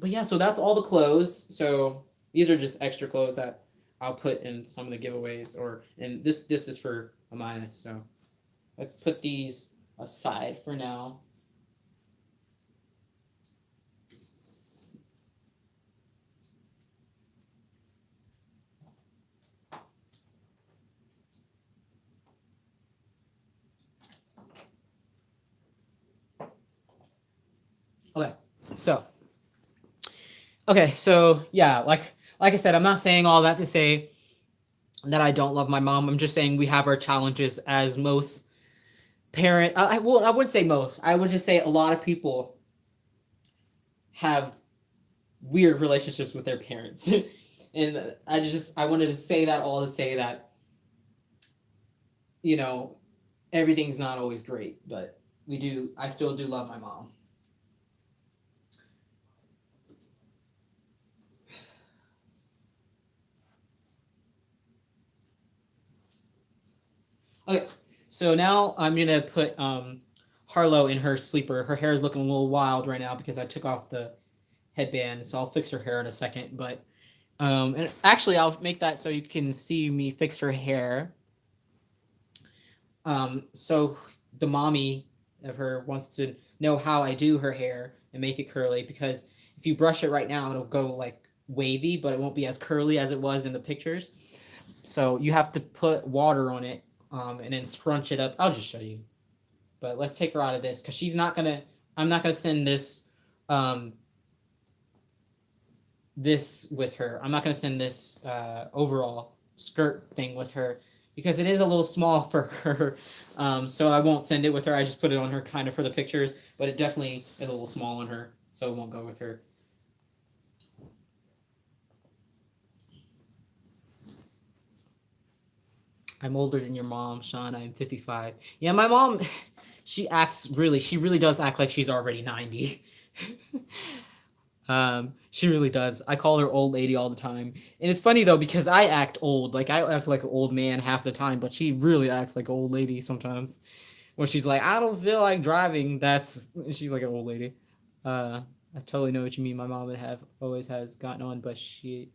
yeah, so that's all the clothes. So these are just extra clothes that I'll put in some of the giveaways, and this is for Amaya. So let's put these aside for now. So okay, so yeah, like I said, I'm not saying all that to say that I don't love my mom. I'm just saying we have our challenges as most parent. Well, I wouldn't say most. I would just say a lot of people have weird relationships with their parents, and I wanted to say that all to say that you know everything's not always great, but we do. I still do love my mom. Okay, so now I'm gonna put Harlow in her sleeper. Her hair is looking a little wild right now because I took off the headband, so I'll fix her hair in a second. But and actually, I'll make that so you can see me fix her hair. So the mommy of her wants to know how I do her hair and make it curly because if you brush it right now, it'll go like wavy, but it won't be as curly as it was in the pictures. So you have to put water on it and then scrunch it up. I'll just show you. But let's take her out of this because she's not gonna. I'm not gonna send um, this with her. I'm not gonna send this overall skirt thing with her because it is a little small for her. So I won't send it with her. I just put it on her kind of for the pictures, but it definitely is a little small on her, so it won't go with her. I'm older than your mom, Sean. I'm 55. Yeah, my mom, she really does act like she's already 90. She really does. I call her old lady all the time. And it's funny though because I act old. Like I act like an old man half the time, but she really acts like an old lady sometimes. When she's like, I don't feel like driving, that's she's like an old lady. I totally know what you mean. My mom would have always has gotten on, but she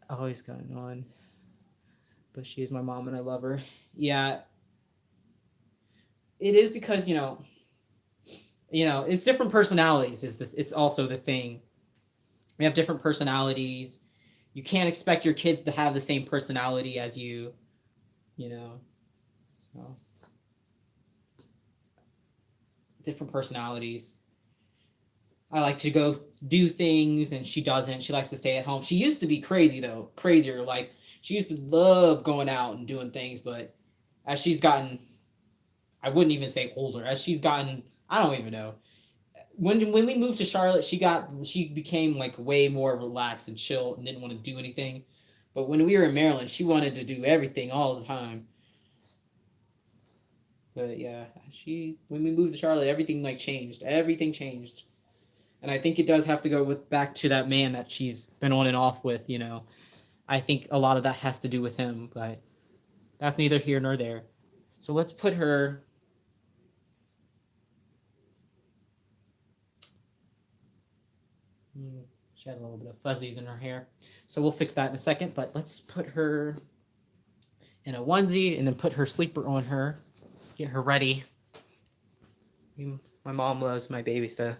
always gotten on. But she is my mom and I love her. Yeah, it is because it's different personalities. It's also the thing. We have different personalities. You can't expect your kids to have the same personality as you. You know, so different personalities. I like to go do things, and she doesn't. She likes to stay at home. She used to be crazy though, crazier. Like she used to love going out and doing things, but as she's gotten, I wouldn't even say older. As she's gotten, I don't even know. When we moved to Charlotte, she became like way more relaxed and chill and didn't want to do anything. But when we were in Maryland, she wanted to do everything all the time. But yeah, she when we moved to Charlotte, everything like changed. Everything changed. And I think it does have to go with back to that man that she's been on and off with. I think a lot of that has to do with him, but that's neither here nor there. So let's put her. She has a little bit of fuzzies in her hair. So we'll fix that in a second, but let's put her in a onesie and then put her sleeper on her. Get her ready. My mom loves my babies though.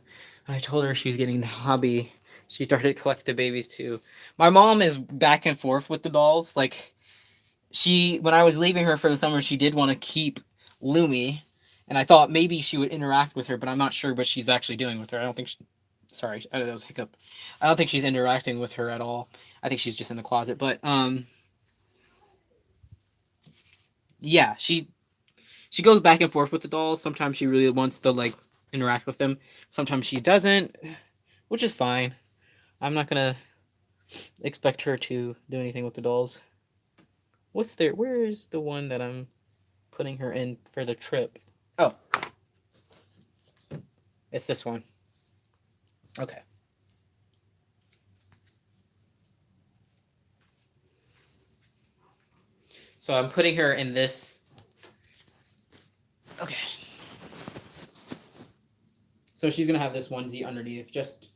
I told her she was getting the hobby. She started collecting babies too. My mom is back and forth with the dolls. Like when I was leaving her for the summer, she did want to keep Lumi, and I thought maybe she would interact with her, but I'm not sure what she's actually doing with her. I don't think. Sorry, that was a hiccup. I don't think she's interacting with her at all. I think she's just in the closet. But yeah, she goes back and forth with the dolls. Sometimes she really wants to like interact with them. Sometimes she doesn't, which is fine. I'm not gonna expect her to do anything with the dolls. Where is the one that I'm putting her in for the trip? Oh, it's this one. Okay. So I'm putting her in this. Okay. So she's gonna have this onesie underneath, just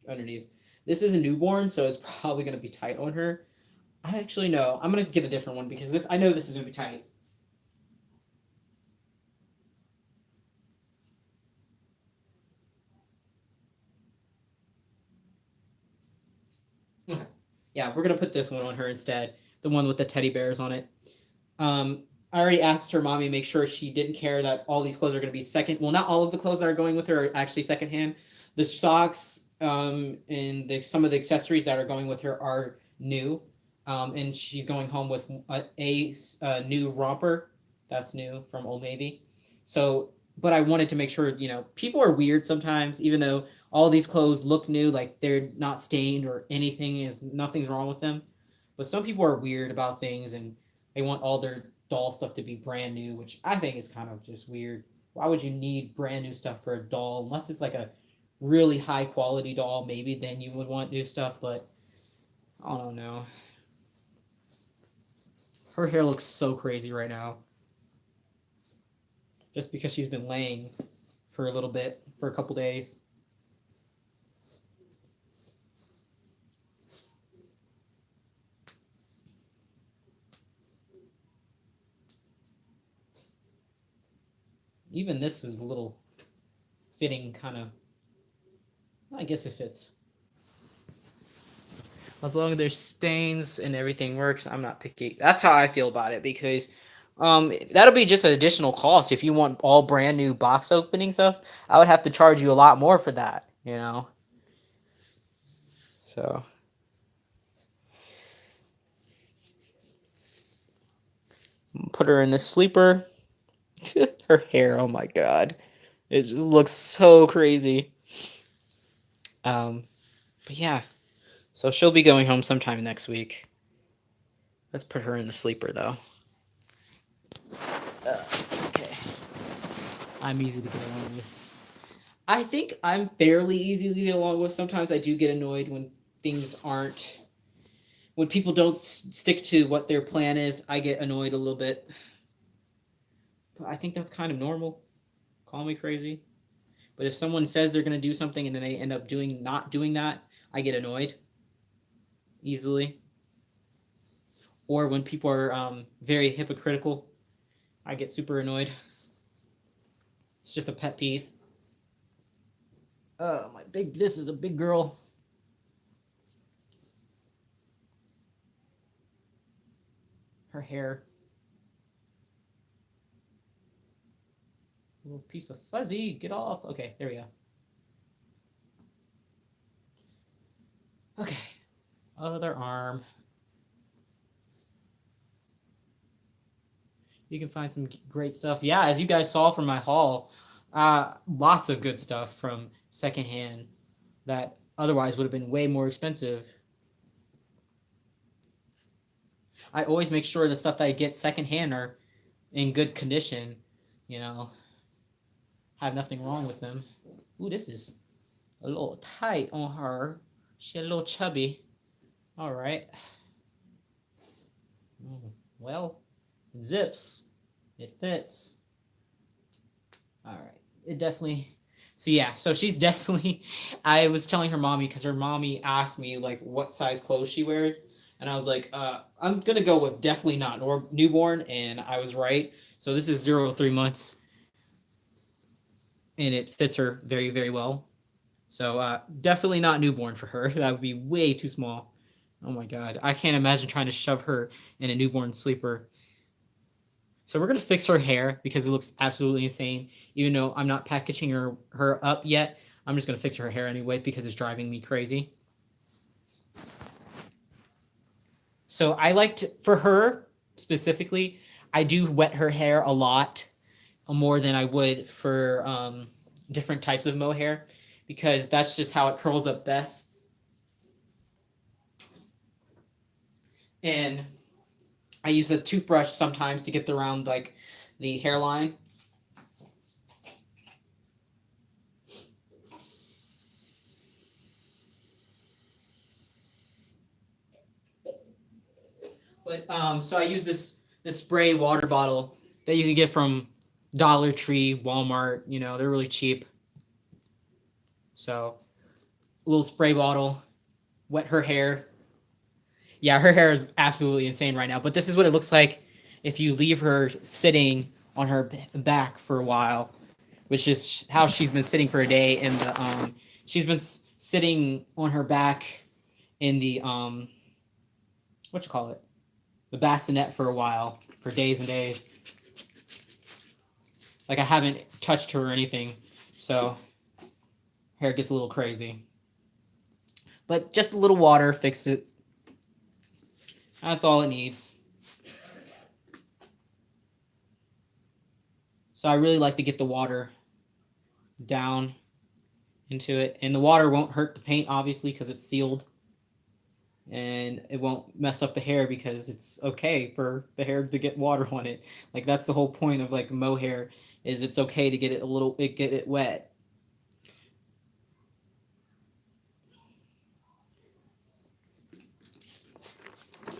underneath. This is a newborn, so it's probably gonna be tight on her. I actually know. I'm gonna get a different one because I know this is gonna be tight. Yeah, we're gonna put this one on her instead. The one with the teddy bears on it. I already asked her mommy to make sure she didn't care that all these clothes are gonna be second. Well, not all of the clothes that are going with her are actually secondhand. The socks and some of the accessories that are going with her are new, and she's going home with a new romper that's new from Old Navy. So, but I wanted to make sure, people are weird sometimes, even though all these clothes look new, like they're not stained or anything is nothing's wrong with them. But some people are weird about things and they want all their doll stuff to be brand new, which I think is kind of just weird. Why would you need brand new stuff for a doll unless it's like a really high quality doll? Maybe then you would want new stuff, but I don't know. Her hair looks so crazy right now, just because she's been laying for a little bit, for a couple days. Even this is a little fitting, kind of. I guess it fits. As long as there's stains and everything works, I'm not picky. That's how I feel about it, because that'll be just an additional cost. If you want all brand new box opening stuff, I would have to charge you a lot more for that. So put her in the sleeper. Her hair, oh my god. It just looks so crazy. But yeah. So she'll be going home sometime next week. Let's put her in the sleeper though. Okay. I'm easy to get along with. I think I'm fairly easy to get along with. Sometimes I do get annoyed when things aren't, when people don't stick to what their plan is. I get annoyed a little bit. But I think that's kind of normal. Call me crazy. But if someone says they're going to do something and then they end up not doing that, I get annoyed easily. Or when people are very hypocritical, I get super annoyed. It's just a pet peeve. Oh, this is a big girl. Her hair. A little piece of fuzzy. Get off. Okay, there we go. Okay. Other arm. You can find some great stuff. Yeah, as you guys saw from my haul, lots of good stuff from secondhand that otherwise would have been way more expensive. I always make sure the stuff that I get secondhand are in good condition, you know, have nothing wrong with them. Ooh, this is a little tight on her. She's a little chubby. All right. Well, it zips. It fits. All right. It definitely. So yeah, so she's definitely. I was telling her mommy, because her mommy asked me like what size clothes she wears, and I was like, I'm gonna go with definitely not newborn, and I was right. So this is 0 to 3 months, and it fits her very very well. So definitely not newborn for her. That would be way too small. Oh my god, I can't imagine trying to shove her in a newborn sleeper. So we're gonna fix her hair because it looks absolutely insane. Even though I'm not packaging her up yet, I'm just gonna fix her hair anyway because it's driving me crazy. So I liked, for her specifically, I do wet her hair a lot more than I would for different types of mohair, because that's just how it curls up best. And I use a toothbrush sometimes to get around like the hairline. But so I use this spray water bottle that you can get from Dollar Tree, Walmart. They're really cheap. So a little spray bottle, wet her hair. Yeah, her hair is absolutely insane right now. But this is what it looks like if you leave her sitting on her back for a while, which is how she's been sitting for a day. And she's been sitting on her back in the what you call it, the bassinet for a while, for days and days. Like I haven't touched her or anything, so hair gets a little crazy. But just a little water fixes it. That's all it needs. So I really like to get the water down into it. And the water won't hurt the paint, obviously, because it's sealed. And it won't mess up the hair because it's okay for the hair to get water on it. Like, that's the whole point of like mohair, is it's okay to get it wet.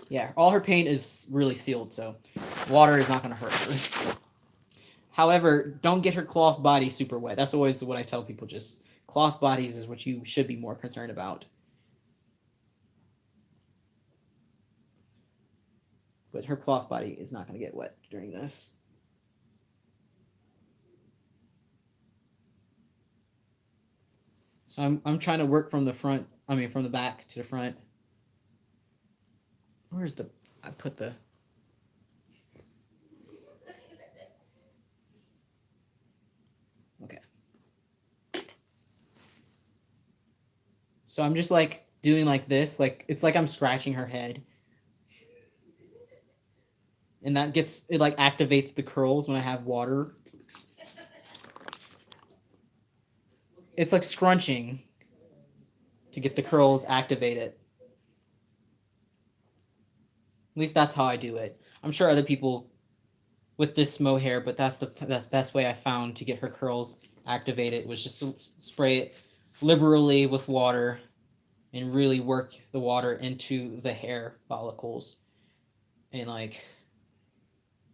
Yeah, all her paint is really sealed, so water is not going to hurt her. However, don't get her cloth body super wet. That's always what I tell people. Just cloth bodies is what you should be more concerned about. But her cloth body is not going to get wet during this. So I'm trying to work from the front, from the back to the front. Where's the, I put the, okay. So I'm just like doing like this, like it's like I'm scratching her head. And that gets, it like activates the curls when I have water. It's like scrunching to get the curls activated. At least that's how I do it. I'm sure other people with this mohair, but that's the best way I found to get her curls activated, was just to spray it liberally with water and really work the water into the hair follicles. And like,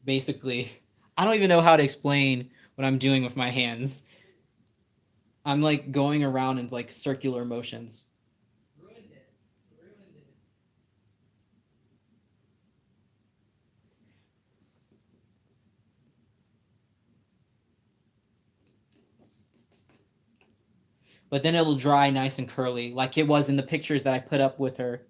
basically, I don't even know how to explain what I'm doing with my hands. I'm like going around in like circular motions. But then it'll dry nice and curly, like it was in the pictures that I put up with her.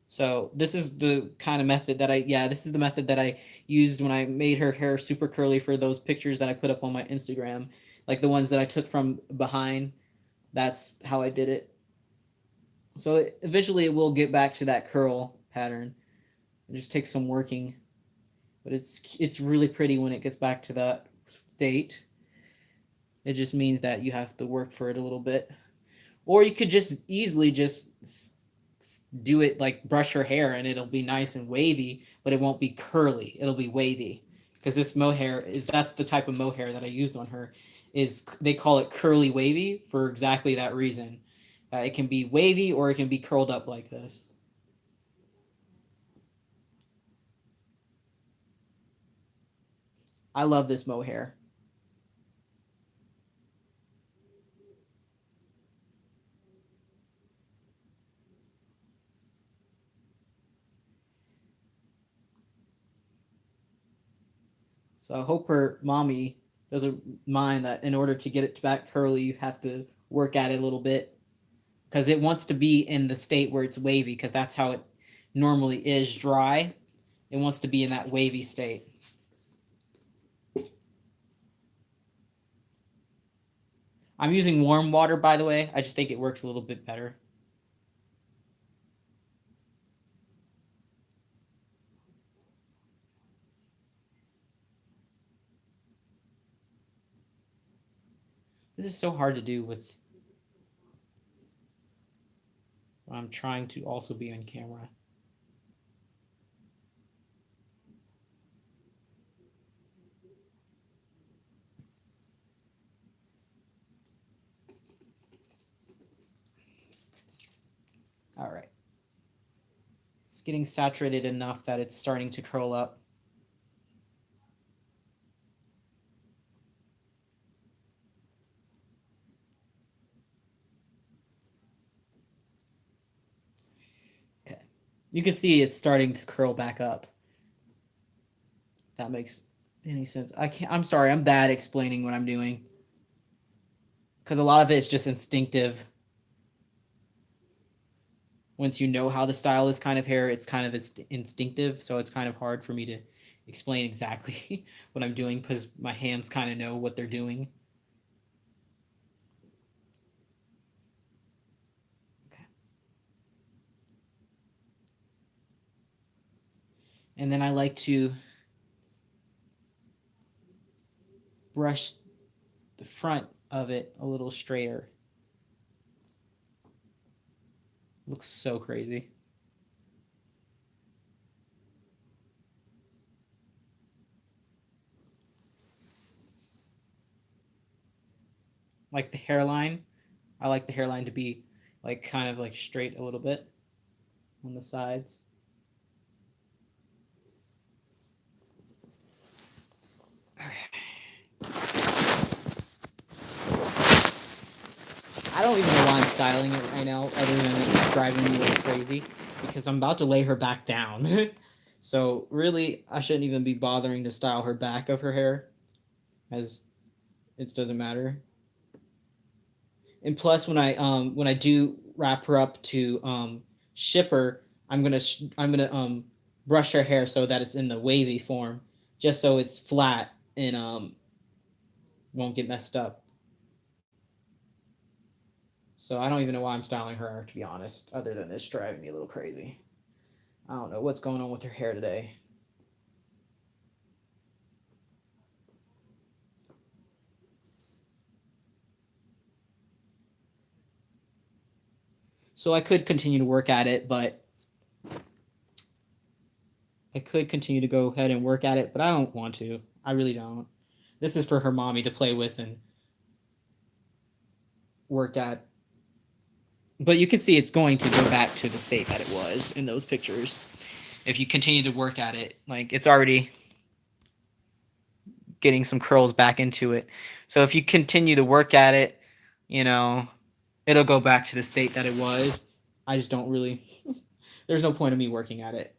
So this is the kind of method that this is the method that I used when I made her hair super curly for those pictures that I put up on my Instagram, like the ones that I took from behind. That's how I did it. So eventually it will get back to that curl pattern. It just takes some working, but it's really pretty when it gets back to that state. It just means that you have to work for it a little bit. Or you could just easily just do it like brush her hair and it'll be nice and wavy, but it won't be curly. It'll be wavy. Because this mohair that's the type of mohair that I used on her. Is they call it curly wavy for exactly that reason. It can be wavy or it can be curled up like this. I love this mohair. So I hope her mommy doesn't mind that in order to get it back curly, you have to work at it a little bit. Because it wants to be in the state where it's wavy, because that's how it normally is dry. It wants to be in that wavy state. I'm using warm water, by the way. I just think it works a little bit better. This is so hard to do with when I'm trying to also be on camera. All right. It's getting saturated enough that it's starting to curl up. Okay. You can see it's starting to curl back up. If that makes any sense. I'm sorry, I'm bad explaining what I'm doing. Because a lot of it is just instinctive. Once you know how the style is kind of hair, it's kind of instinctive, so it's kind of hard for me to explain exactly what I'm doing because my hands kind of know what they're doing. Okay. And then I like to brush the front of it a little straighter. Looks so crazy. Like the hairline, I like the hairline to be like kind of like straight a little bit on the sides. I don't even know why I'm styling it right now, other than it's driving me like crazy because I'm about to lay her back down. So really, I shouldn't even be bothering to style her back of her hair, as it doesn't matter. And plus, when I do wrap her up to ship her, I'm gonna brush her hair so that it's in the wavy form, just so it's flat and won't get messed up. So I don't even know why I'm styling her, to be honest, other than it's driving me a little crazy. I don't know what's going on with her hair today. So I could continue to work at it, but I could continue to go ahead and work at it, but I don't want to. I really don't. This is for her mommy to play with and work at. But you can see it's going to go back to the state that it was in those pictures. If you continue to work at it, like it's already getting some curls back into it. So if you continue to work at it, you know, it'll go back to the state that it was. I just don't really there's no point of me working at it.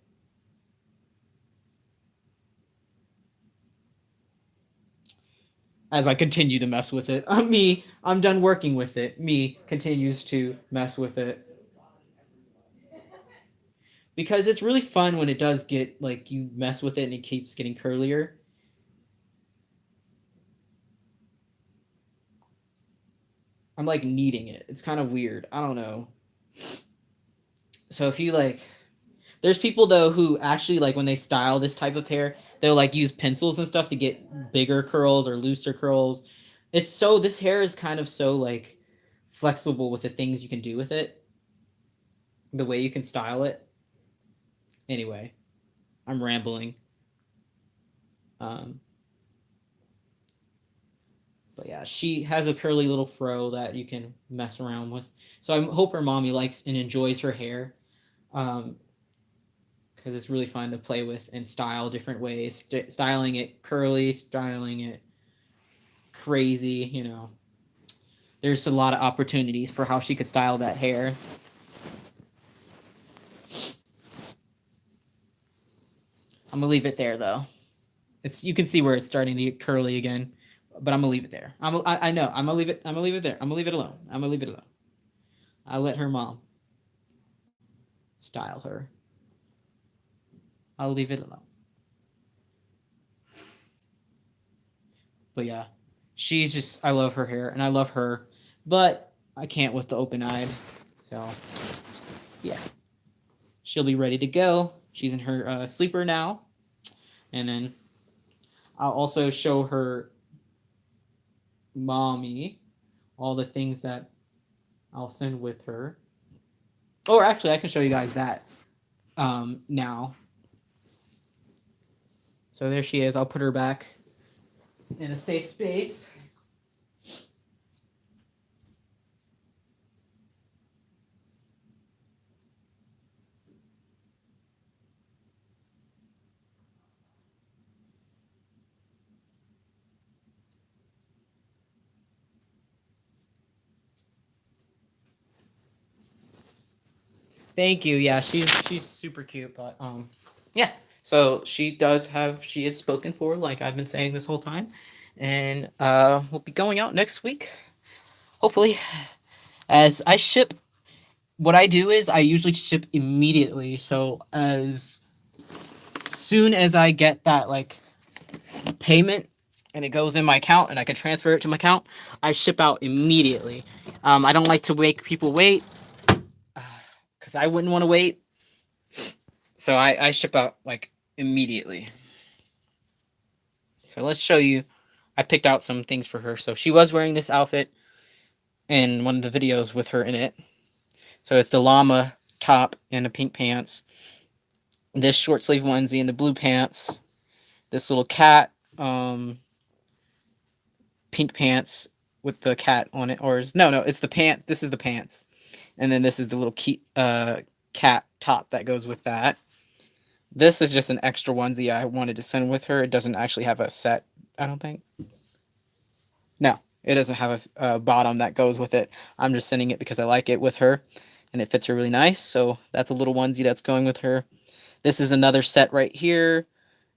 As I continue to mess with it. I'm done working with it. Me continues to mess with it. Because it's really fun when it does get like you mess with it and it keeps getting curlier. I'm like kneading it. It's kind of weird. I don't know. So if you like there's people though who actually like when they style this type of hair, they'll like use pencils and stuff to get bigger curls or looser curls. It's so this hair is kind of so like flexible with the things you can do with it, the way you can style it. Anyway, I'm rambling. Um, but yeah, she has a curly little fro that you can mess around with. So I hope her mommy likes and enjoys her hair. Um, because it's really fun to play with and style different ways. Styling it curly, styling it crazy, you know. There's a lot of opportunities for how she could style that hair. I'm gonna leave it there though. It's you can see where it's starting to get curly again, but I'm gonna leave it there. I know I'm gonna leave it. I'm gonna leave it there. I'm gonna leave it alone. I'm gonna leave it alone. I'll let her mom style her. I'll leave it alone. But yeah, she's just I love her hair and I love her, but I can't with the open eyed. So yeah, she'll be ready to go. She's in her sleeper now, and then I'll also show her mommy all the things that I'll send with her. Or actually, I can show you guys that now. So there she is. I'll put her back in a safe space. Thank you. Yeah, she's super cute, but yeah. So she is spoken for, like I've been saying this whole time, and we'll be going out next week, hopefully. As I ship, what I do is I usually ship immediately. So as soon as I get that like payment and it goes in my account and I can transfer it to my account, I ship out immediately. I don't like to make people wait because I wouldn't want to wait. So I ship out like immediately. So let's show you. I picked out some things for her. So she was wearing this outfit in one of the videos with her in it. So it's the llama top and the pink pants. This short sleeve onesie and the blue pants. This little cat pink pants with the cat on it. Or is no, it's the pant. This is the pants. And then this is the little cat top that goes with that. This is just an extra onesie I wanted to send with her. It doesn't actually have a set, I don't think. No, it doesn't have a bottom that goes with it. I'm just sending it because I like it with her, and it fits her really nice. So that's a little onesie that's going with her. This is another set right here.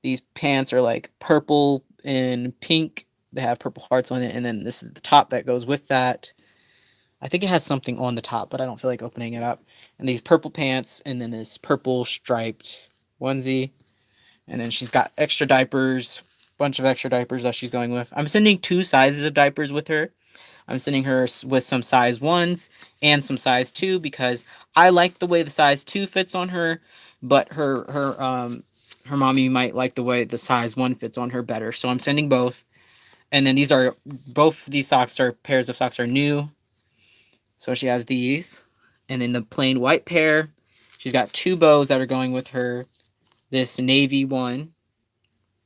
These pants are like purple and pink. They have purple hearts on it, and then this is the top that goes with that. I think it has something on the top, but I don't feel like opening it up. And these purple pants, and then this purple striped onesie. And then she's got extra diapers, bunch of extra diapers that she's going with. I'm sending 2 sizes of diapers with her. I'm sending her with some size 1s and some size 2 because I like the way the size 2 fits on her, but her mommy might like the way the size 1 fits on her better. So I'm sending both. And then both these pairs of socks are new. So she has these. And in the plain white pair, she's got 2 bows that are going with her. This navy one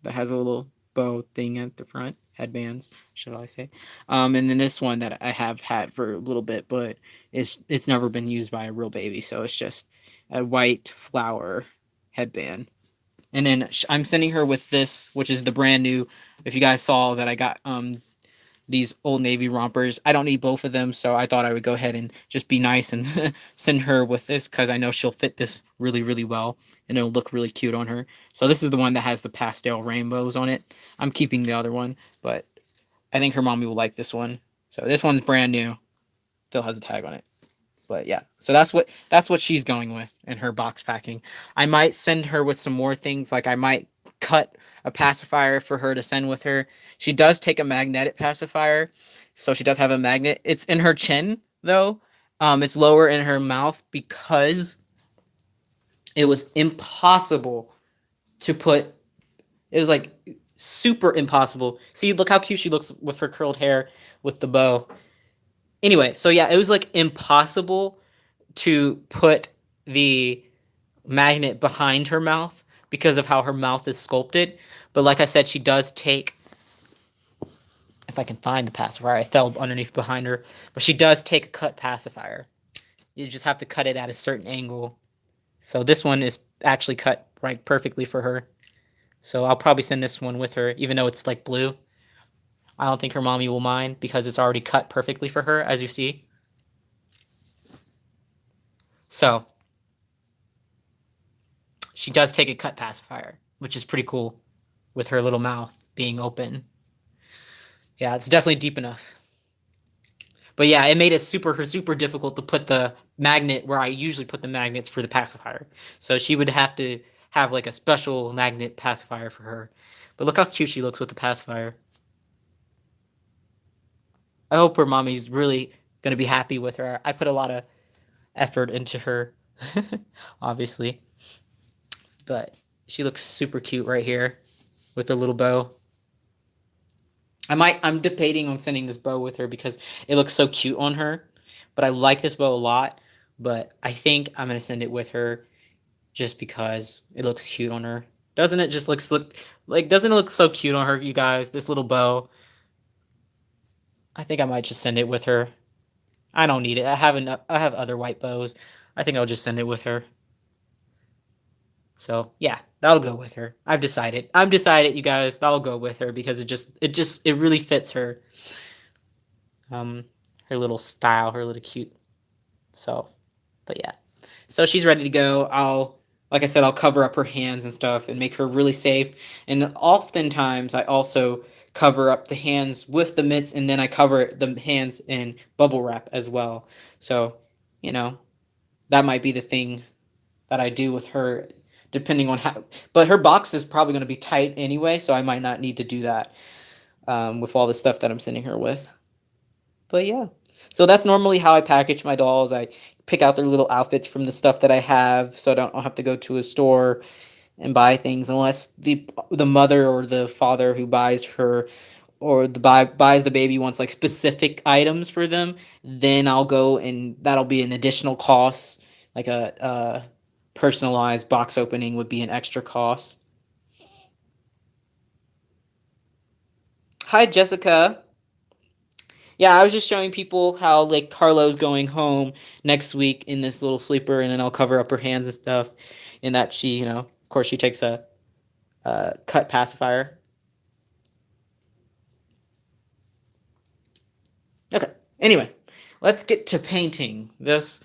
that has a little bow thing at the front, headbands, should I say. And then this one that I have had for a little bit, but it's never been used by a real baby, so it's just a white flower headband. And then I'm sending her with this, which is the brand new, if you guys saw that I got these Old Navy rompers. I don't need both of them, so I thought I would go ahead and just be nice and send her with this because I know she'll fit this really, really well, and it'll look really cute on her. So this is the one that has the pastel rainbows on it. I'm keeping the other one, but I think her mommy will like this one. So this one's brand new. Still has a tag on it. But yeah, so that's what she's going with in her box packing. I might send her with some more things, like I might cut a pacifier for her to send with her. She does take a magnetic pacifier, so she does have a magnet. It's in her chin though. It's lower in her mouth because it was impossible to put. It was like super impossible. See, look how cute she looks with her curled hair with the bow. Anyway, so yeah, it was like impossible to put the magnet behind her mouth because of how her mouth is sculpted. But like I said, she does take, if I can find the pacifier, I fell underneath behind her, but she does take a cut pacifier. You just have to cut it at a certain angle. So this one is actually cut right perfectly for her. So I'll probably send this one with her, even though it's like blue. I don't think her mommy will mind because it's already cut perfectly for her, as you see. So she does take a cut pacifier, which is pretty cool with her little mouth being open. Yeah, it's definitely deep enough. But yeah, it made it super difficult to put the magnet where I usually put the magnets for the pacifier. So she would have to have like a special magnet pacifier for her. But look how cute she looks with the pacifier. I hope her mommy's really going to be happy with her. I put a lot of effort into her, obviously. But she looks super cute right here with her little bow. I'm debating on sending this bow with her because it looks so cute on her. But I like this bow a lot. But I think I'm gonna send it with her just because it looks cute on her. Doesn't it just doesn't it look so cute on her, you guys? This little bow. I think I might just send it with her. I don't need it. I have other white bows. I think I'll just send it with her. So yeah, that'll go with her. I've decided. I've decided, you guys. That'll go with her because it really fits her. Her little style, her little cute self. But yeah, so she's ready to go. Like I said, I'll cover up her hands and stuff and make her really safe. And oftentimes, I also cover up the hands with the mitts, and then I cover the hands in bubble wrap as well. So, that might be the thing that I do with her, depending on how. But her box is probably going to be tight anyway, so I might not need to do that with all the stuff that I'm sending her with. But yeah. So that's normally how I package my dolls. I pick out their little outfits from the stuff that I have, so I don't have to go to a store and buy things unless the mother or the father who buys her or buys the baby wants like specific items for them. Then I'll go and that'll be an additional cost. Like a personalized box opening would be an extra cost. Hi, Jessica. Yeah, I was just showing people how like Harlow's going home next week in this little sleeper, and then I'll cover up her hands and stuff. And that she, of course, she takes a cut pacifier. Okay. Anyway, let's get to painting this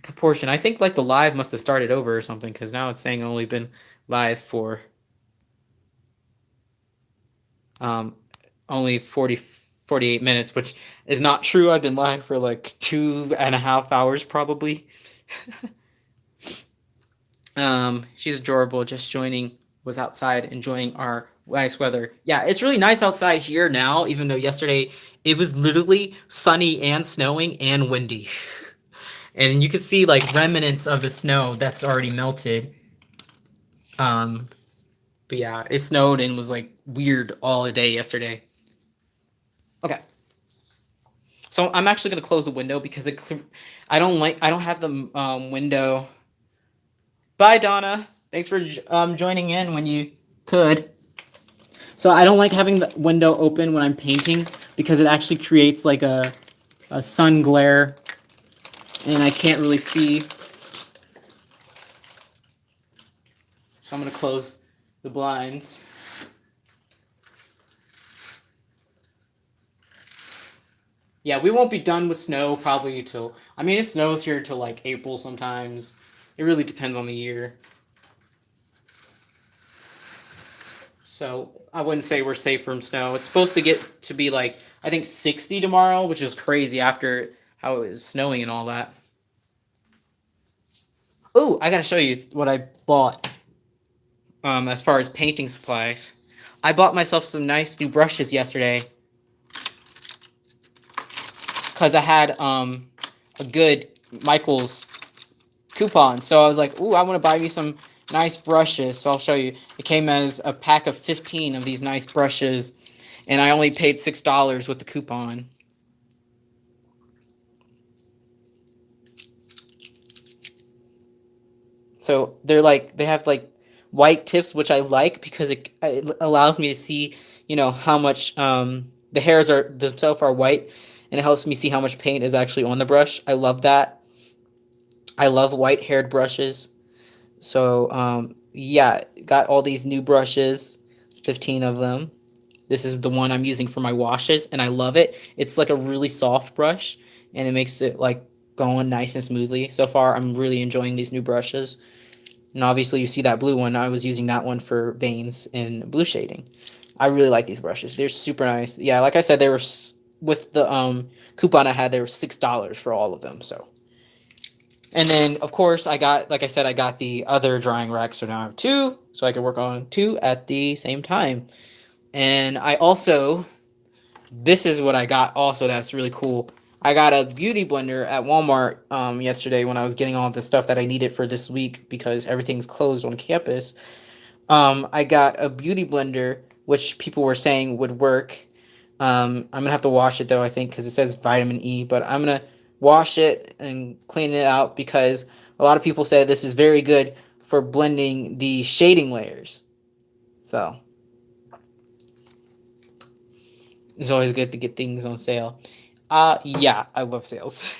proportion. I think like the live must have started over or something because now it's saying only been live for um, only 48 minutes, which is not true. I've been live for like 2.5 hours probably. She's adorable, just joining, was outside enjoying our nice weather. Yeah, it's really nice outside here now, even though yesterday it was literally sunny and snowing and windy. And you can see like remnants of the snow that's already melted. Um, but yeah, it snowed and was like weird all day yesterday. Okay. So I'm actually gonna close the window because I don't have the window. Bye, Donna. Thanks for joining in when you could. So I don't like having the window open when I'm painting because it actually creates like a sun glare and I can't really see. So I'm going to close the blinds. Yeah, we won't be done with snow probably till, I mean, it snows here till like April sometimes. It really depends on the year. So I wouldn't say we're safe from snow. It's supposed to get to be like, I think 60 tomorrow, which is crazy after how it was snowing and all that. Oh, I gotta show you what I bought. As far as painting supplies, I bought myself some nice new brushes yesterday because I had a good Michael's coupon. So I was like, ooh, I want to buy me some nice brushes. So I'll show you. It came as a pack of 15 of these nice brushes, and I only paid $6 with the coupon. So they have like white tips, which I like because it allows me to see, how much the hairs are themselves are white, and it helps me see how much paint is actually on the brush. I love that. I love white haired brushes. So yeah, got all these new brushes, 15 of them. This is the one I'm using for my washes, and I love it. It's like a really soft brush, and it makes it like going nice and smoothly. So far, I'm really enjoying these new brushes. And obviously, you see that blue one. I was using that one for veins and blue shading. I really like these brushes. They're super nice. Yeah, like I said, they were with the coupon I had. They were $6 for all of them. So, and then of course I got, like I said, I got the other drying rack. So now I have two, so I can work on two at the same time. And I also, this is what I got. Also, that's really cool. I got a beauty blender at Walmart yesterday when I was getting all the stuff that I needed for this week because everything's closed on campus. I got a beauty blender, which people were saying would work. I'm gonna have to wash it though, I think, because it says vitamin E. But I'm gonna wash it and clean it out because a lot of people say this is very good for blending the shading layers. So it's always good to get things on sale. Yeah, I love sales.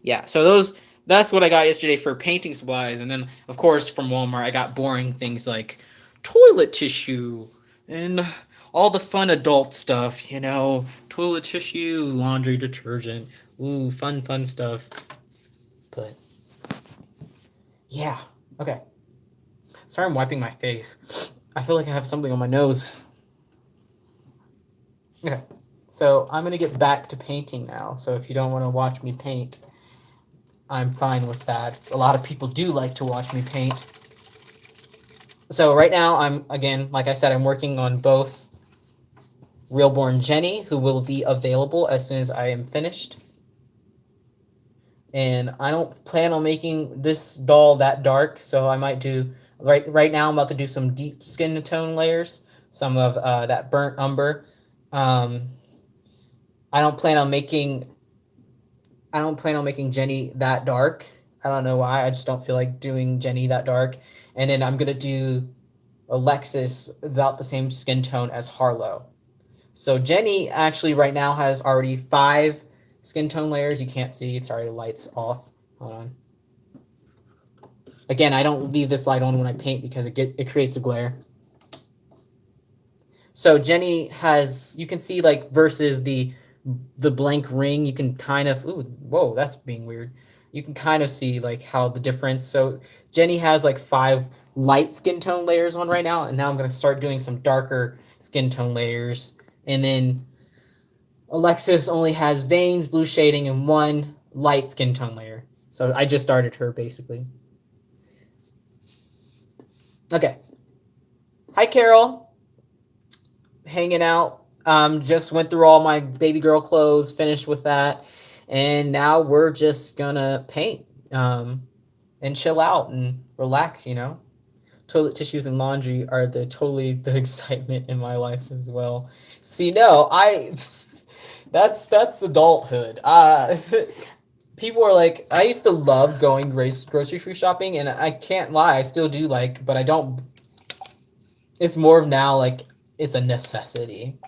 Yeah, so that's what I got yesterday for painting supplies, and then of course from Walmart I got boring things like toilet tissue and all the fun adult stuff, toilet tissue, laundry detergent, ooh, fun stuff. But yeah, okay. Sorry, I'm wiping my face. I feel like I have something on my nose. Okay, so I'm gonna get back to painting now. So if you don't want to watch me paint, I'm fine with that. A lot of people do like to watch me paint. So right now, I'm again, like I said, I'm working on both Realborn Jenny, who will be available as soon as I am finished. And I don't plan on making this doll that dark, so I might do right now. I'm about to do some deep skin tone layers, some of that burnt umber. Um, I don't plan on making I don't plan on making Jenny that dark. I don't know why. I just don't feel like doing Jenny that dark. And then I'm gonna do Alexis about the same skin tone as Harlow. So Jenny actually right now has already 5 skin tone layers. You can't see. Sorry, lights off. Hold on. Again, I don't leave this light on when I paint because it creates a glare. So Jenny has, you can see like versus the blank ring, you can kind of, ooh, whoa, that's being weird. You can kind of see like how the difference. So Jenny has like 5 light skin tone layers on right now, and now I'm gonna start doing some darker skin tone layers. And then Alexis only has veins, blue shading, and 1 light skin tone layer. So I just started her basically. Okay. Hi, Carol. Hanging out. Just went through all my baby girl clothes, finished with that, and now we're just gonna paint and chill out and relax. Toilet tissues and laundry are the excitement in my life as well. See, no, I that's adulthood. People are like, I used to love going grocery food shopping, and I can't lie, I still do like, but I don't. It's more of now like it's a necessity.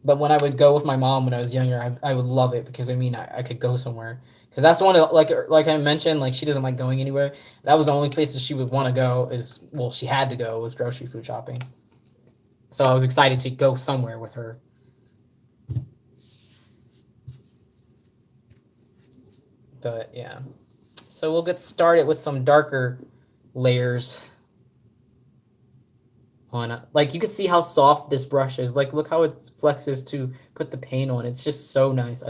But when I would go with my mom when I was younger, I would love it because I mean I could go somewhere because that's one of like I mentioned, like she doesn't like going anywhere. That was the only places she would want to go is, well, she had to go, was grocery food shopping. So I was excited to go somewhere with her. But yeah, so we'll get started with some darker layers on like you can see how soft this brush is. Like look how it flexes to put the paint on. It's just so nice.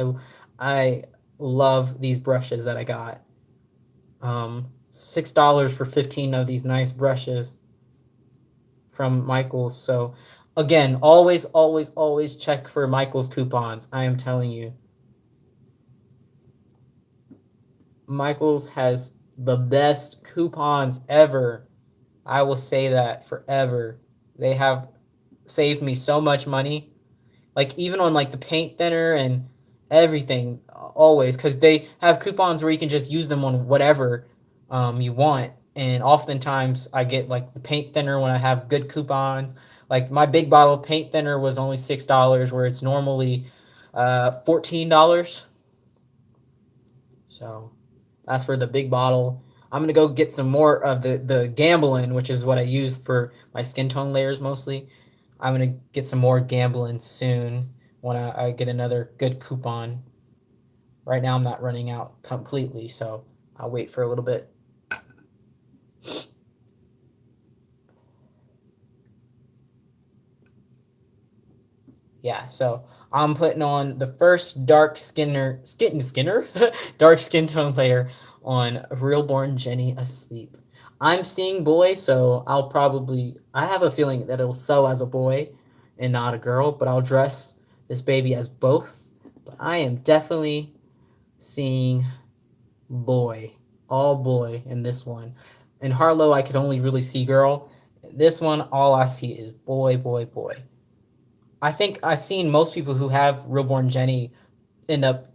I love these brushes that I got. $6 for 15 of these nice brushes from Michaels. So again, always, always, always check for Michaels coupons. I am telling you, Michaels has the best coupons ever. I will say that forever. They have saved me so much money, like even on like the paint thinner and everything, always, because they have coupons where you can just use them on whatever you want. And oftentimes I get like the paint thinner when I have good coupons. Like my big bottle paint thinner was only $6, where it's normally $14. So that's for the big bottle. I'm gonna go get some more of the Gamblin, which is what I use for my skin tone layers mostly. I'm gonna get some more Gamblin soon when I get another good coupon. Right now I'm not running out completely, so I'll wait for a little bit. Yeah, so I'm putting on the first dark skin tone layer on Realborn Jenny Asleep. I'm seeing boy, so I have a feeling that it'll sell as a boy and not a girl, but I'll dress this baby as both. But I am definitely seeing boy, all boy in this one. In Harlow, I could only really see girl. This one, all I see is boy, boy, boy. I think I've seen most people who have Realborn Jenny end up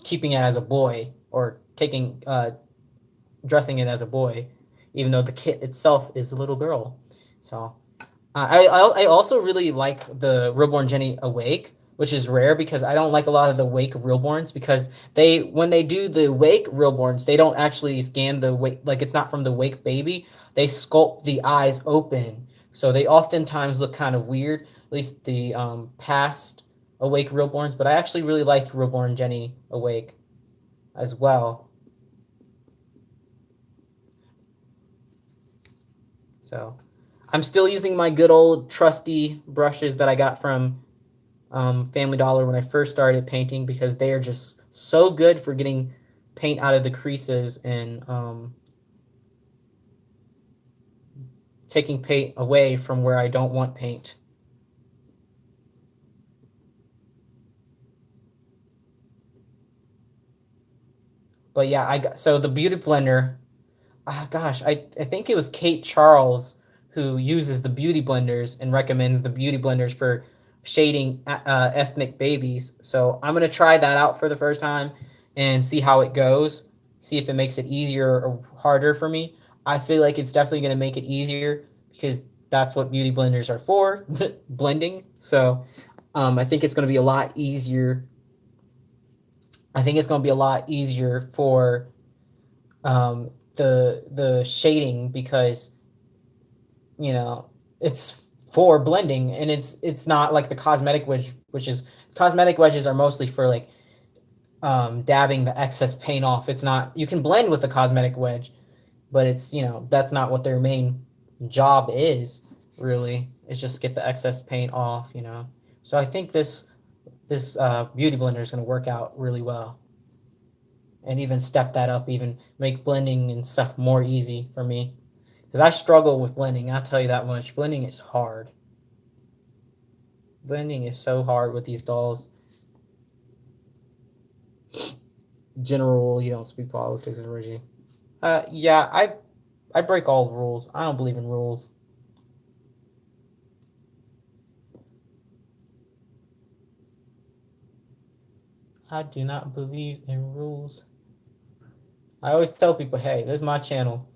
keeping it as a boy or taking dressing it as a boy, even though the kit itself is a little girl. So I also really like the Realborn Jenny Awake, which is rare because I don't like a lot of the Wake Realborns because they when they do the Wake Realborns, they don't actually scan the Wake, like it's not from the Wake baby. They sculpt the eyes open, so they oftentimes look kind of weird. At least the past Awake Realborns, but I actually really like Realborn Jenny Awake as well. So I'm still using my good old trusty brushes that I got from Family Dollar when I first started painting because they are just so good for getting paint out of the creases and taking paint away from where I don't want paint. But yeah, so the beauty blender. Gosh, I think it was Kate Charles who uses the beauty blenders and recommends the beauty blenders for shading ethnic babies. So I'm gonna try that out for the first time and see how it goes. See if it makes it easier or harder for me. I feel like it's definitely gonna make it easier because that's what beauty blenders are for, blending. So I think it's gonna be a lot easier. I think it's gonna be a lot easier for the shading because it's for blending and it's not like the cosmetic wedge, which is cosmetic wedges are mostly for like dabbing the excess paint off. It's not, you can blend with the cosmetic wedge, but it's that's not what their main job is really. It's just get the excess paint off. So I think this beauty blender is going to work out really well and even step that up, even make blending and stuff more easy for me because I struggle with blending. I'll tell you that much. Blending is hard. Blending is so hard with these dolls. General, you don't speak politics, Reggie. Yeah, I break all the rules. I don't believe in rules. I do not believe in rules. I always tell people, hey, this is my channel.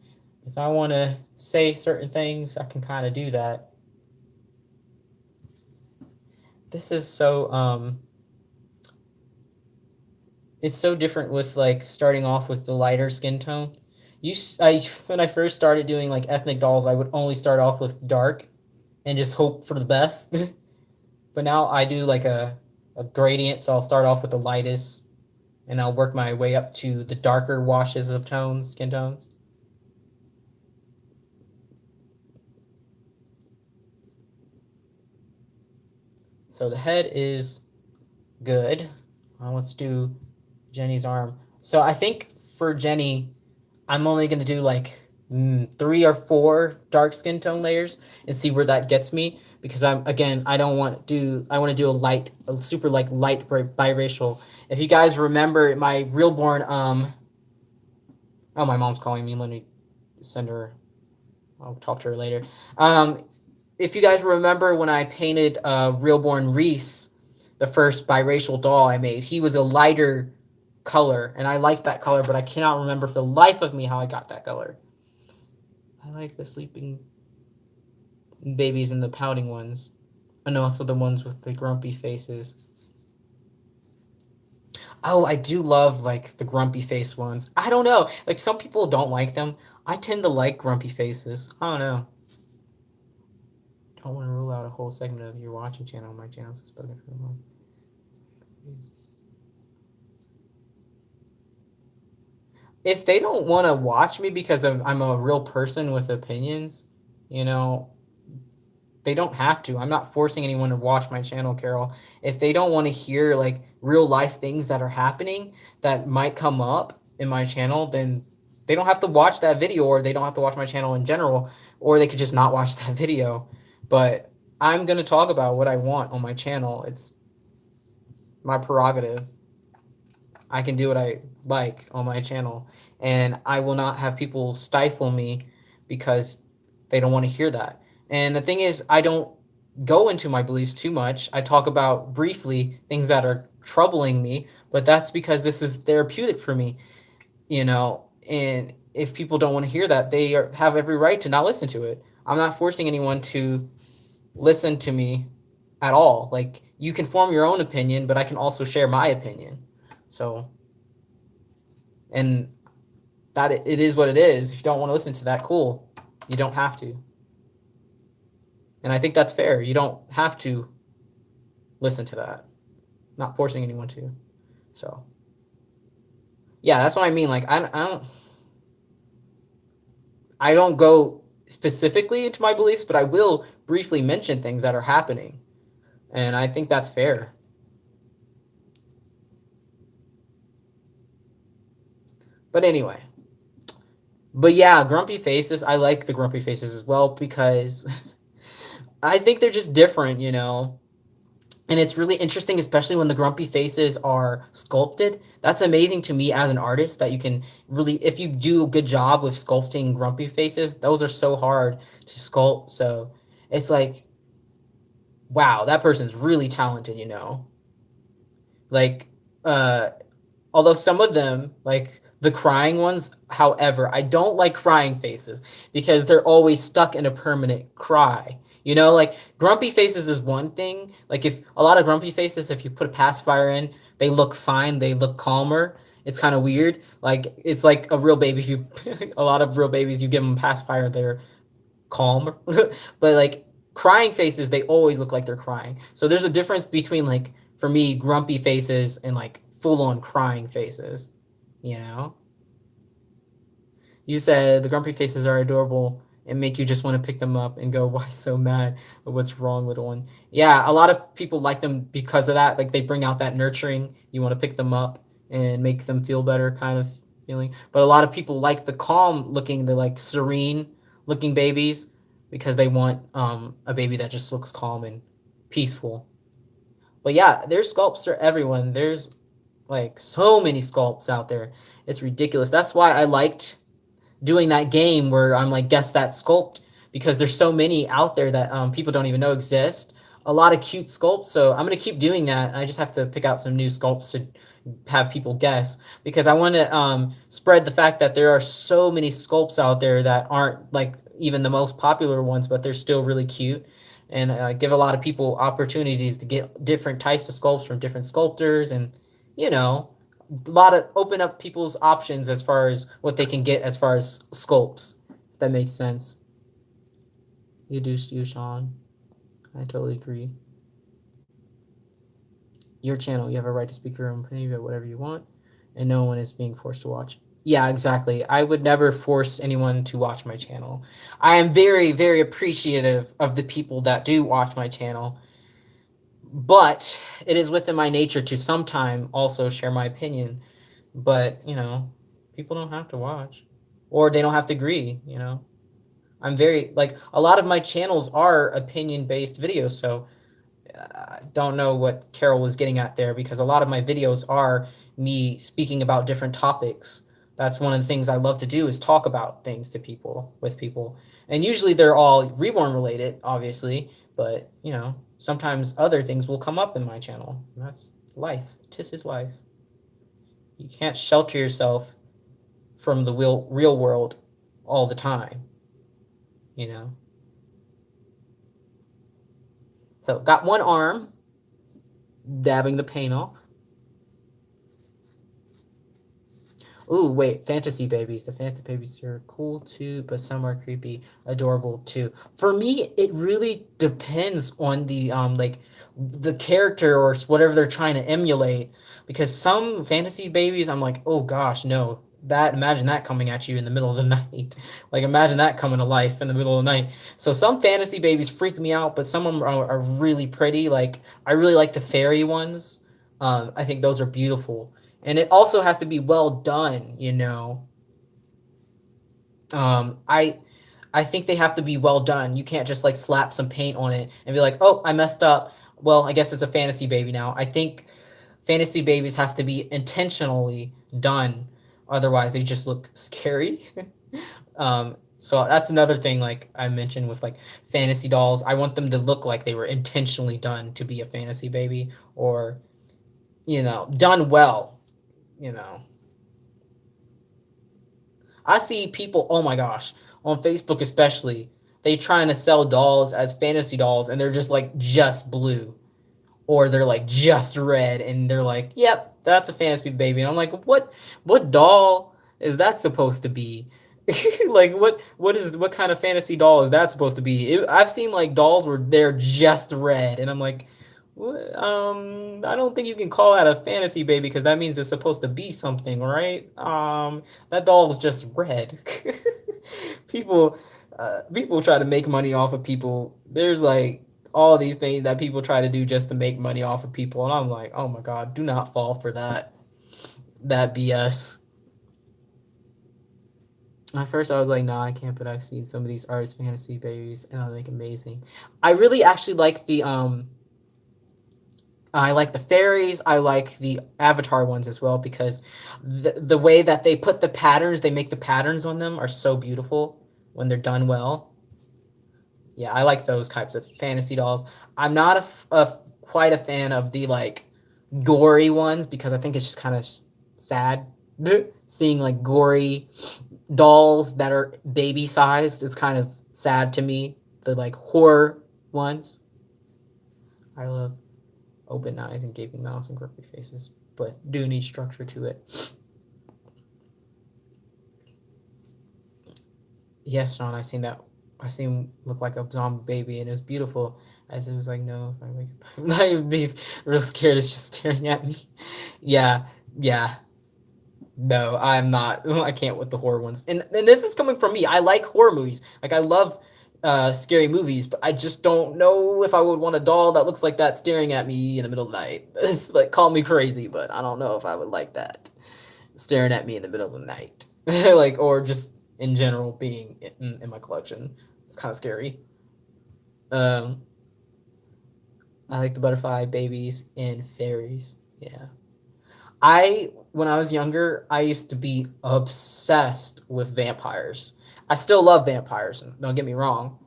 If I want to say certain things, I can kind of do that. This is so it's so different with like starting off with the lighter skin tone. When I first started doing like ethnic dolls, I would only start off with dark and just hope for the best. But now I do like a gradient, so I'll start off with the lightest and I'll work my way up to the darker washes of tones, skin tones. So the head is good. Let's do Jenny's arm. So I think for Jenny, I'm only going to do like 3 or 4 dark skin tone layers and see where that gets me because I don't want to do, I want to do a super like light biracial. If you guys remember my realborn oh, my mom's calling me. Let me send her. I'll talk to her later. Um if you guys remember when I painted realborn Reese, the first biracial doll I made, he was a lighter color and I liked that color, but I cannot remember for the life of me how I got that color. I like the sleeping babies and the pouting ones. And also the ones with the grumpy faces. Oh, I do love like the grumpy face ones. I don't know. Like some people don't like them. I tend to like grumpy faces. I don't know. Don't want to rule out a whole segment of your watching channel. My channel's spoken for a month. If they don't want to watch me because I'm a real person with opinions, you know, they don't have to. I'm not forcing anyone to watch my channel, Carol. If they don't want to hear like real life things that are happening that might come up in my channel, then they don't have to watch that video or they don't have to watch my channel in general, or they could just not watch that video. But I'm going to talk about what I want on my channel. It's my prerogative. I can do what I like on my channel, and I will not have people stifle me because they don't want to hear that. And the thing is, I don't go into my beliefs too much. I talk about briefly things that are troubling me, but that's because this is therapeutic for me. And if people don't want to hear that, have every right to not listen to it. I'm not forcing anyone to listen to me at all. Like, you can form your own opinion, but I can also share my opinion. So, and that it is what it is. If you don't want to listen to that, cool. You don't have to. And I think that's fair. You don't have to listen to that. Not forcing anyone to. So, yeah, that's what I mean. Like, I don't go specifically into my beliefs, but I will briefly mention things that are happening. And I think that's fair. But anyway, But yeah, grumpy faces. I like the grumpy faces as well because I think they're just different, you know. And it's really interesting, especially when the grumpy faces are sculpted. That's amazing to me as an artist that you can really, if you do a good job with sculpting grumpy faces, those are so hard to sculpt. So it's like, wow, that person's really talented, you know. Like, uh, although some of them, like the crying ones, however, I don't like crying faces because they're always stuck in a permanent cry. You know, like grumpy faces is one thing. Like if a lot of grumpy faces, if you put a pacifier in, they look fine, they look calmer. It's kind of weird. Like it's like a real baby. If you a lot of real babies, you give them a pacifier, they're calm. But like crying faces, they always look like they're crying. So there's a difference between like for me grumpy faces and like full on crying faces. You know, you said the grumpy faces are adorable and make you just want to pick them up and go, why so mad? What's wrong with one? Yeah, a lot of people like them because of that. Like they bring out that nurturing. You want to pick them up and make them feel better kind of feeling. But a lot of people like the calm looking, the like serene looking babies because they want a baby that just looks calm and peaceful. But yeah, there's sculpts for everyone. There's like so many sculpts out there. It's ridiculous. That's why I liked doing that game where I'm like, guess that sculpt, because there's so many out there that people don't even know exist. A lot of cute sculpts, so I'm gonna keep doing that. I just have to pick out some new sculpts to have people guess because I want to spread the fact that there are so many sculpts out there that aren't like even the most popular ones, but they're still really cute, and give a lot of people opportunities to get different types of sculpts from different sculptors, and you know, a lot of open up people's options as far as what they can get as far as sculpts. If that makes sense. You do, you, Sean. I totally agree. Your channel, you have a right to speak your own opinion about whatever you want, and no one is being forced to watch. Yeah, exactly. I would never force anyone to watch my channel. I am very, very appreciative of the people that do watch my channel, but it is within my nature to sometime also share my opinion. But, you know, people don't have to watch, or they don't have to agree, you know. I'm very, like, a lot of my channels are opinion based videos, so I don't know what Carol was getting at there because a lot of my videos are me speaking about different topics. That's one of the things I love to do is talk about things to people with people. And usually they're all reborn related, obviously, but you know, sometimes other things will come up in my channel. That's life. Tis is life. You can't shelter yourself from the real world all the time, you know. So got one arm dabbing the paint off. Ooh, wait, fantasy babies. The fantasy babies are cool too, but some are creepy, adorable too. For me, it really depends on the like the character or whatever they're trying to emulate. Because some fantasy babies, I'm like, oh gosh, no. That imagine that coming at you in the middle of the night. Like imagine that coming to life in the middle of the night. So some fantasy babies freak me out, but some of them are really pretty. Like I really like the fairy ones. I think those are beautiful, and it also has to be well done, you know. Um i i think they have to be well done. You can't just like slap some paint on it and be like, oh, I messed up. Well, I guess it's a fantasy baby now. I think fantasy babies have to be intentionally done, otherwise they just look scary. So that's another thing, like I mentioned with like fantasy dolls, I want them to look like they were intentionally done to be a fantasy baby, or you know, done well, you know. I see people, oh my gosh, on Facebook especially, they trying to sell dolls as fantasy dolls and they're just like just blue, or they're like just red and they're like, "Yep, that's a fantasy baby." And I'm like, "What doll is that supposed to be?" Like what kind of fantasy doll is that supposed to be? I've seen like dolls where they're just red and I'm like, I don't think you can call that a fantasy baby because that means it's supposed to be something, right? That doll is just red. people, people try to make money off of people. There's like all these things that people try to do just to make money off of people, and I'm like, oh my god, do not fall for that BS. At first, I was like, "Nah, I can't." But I've seen some of these artist fantasy babies, and I think amazing. I really actually like the I like the fairies. I like the Avatar ones as well because the way that they put the patterns, they make the patterns on them are so beautiful when they're done well. Yeah, I like those types of fantasy dolls. I'm not quite a fan of the like gory ones because I think it's just kind of sad seeing like gory dolls that are baby sized. It's kind of sad to me. The like horror ones. I love open eyes and gaping mouths and crooked faces, but do need structure to it. Yes, Sean, I seen that. I seen look like a zombie baby, and it was beautiful. As it was like, no, if I wake up, I'd be real scared. It's just staring at me. Yeah, yeah. No, I'm not. I can't with the horror ones. And this is coming from me. I like horror movies. Like I love scary movies, but I just don't know if I would want a doll that looks like that staring at me in the middle of the night. Like call me crazy, but I don't know if I would like that staring at me in the middle of the night. Like or just in general being in my collection. It's kind of scary. Um, I like the butterfly babies and fairies. Yeah. I when I was younger, I used to be obsessed with vampires. I still love vampires. Don't get me wrong.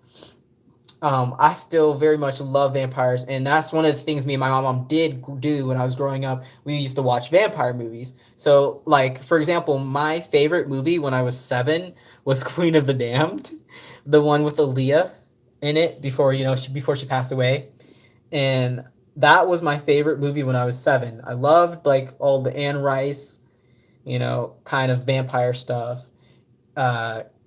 I still very much love vampires, and that's one of the things me and my mom did do when I was growing up. We used to watch vampire movies. So, like for example, my favorite movie when I was 7 was Queen of the Damned, the one with Aaliyah in it before before she passed away, and that was my favorite movie when I was 7. I loved like all the Anne Rice, kind of vampire stuff.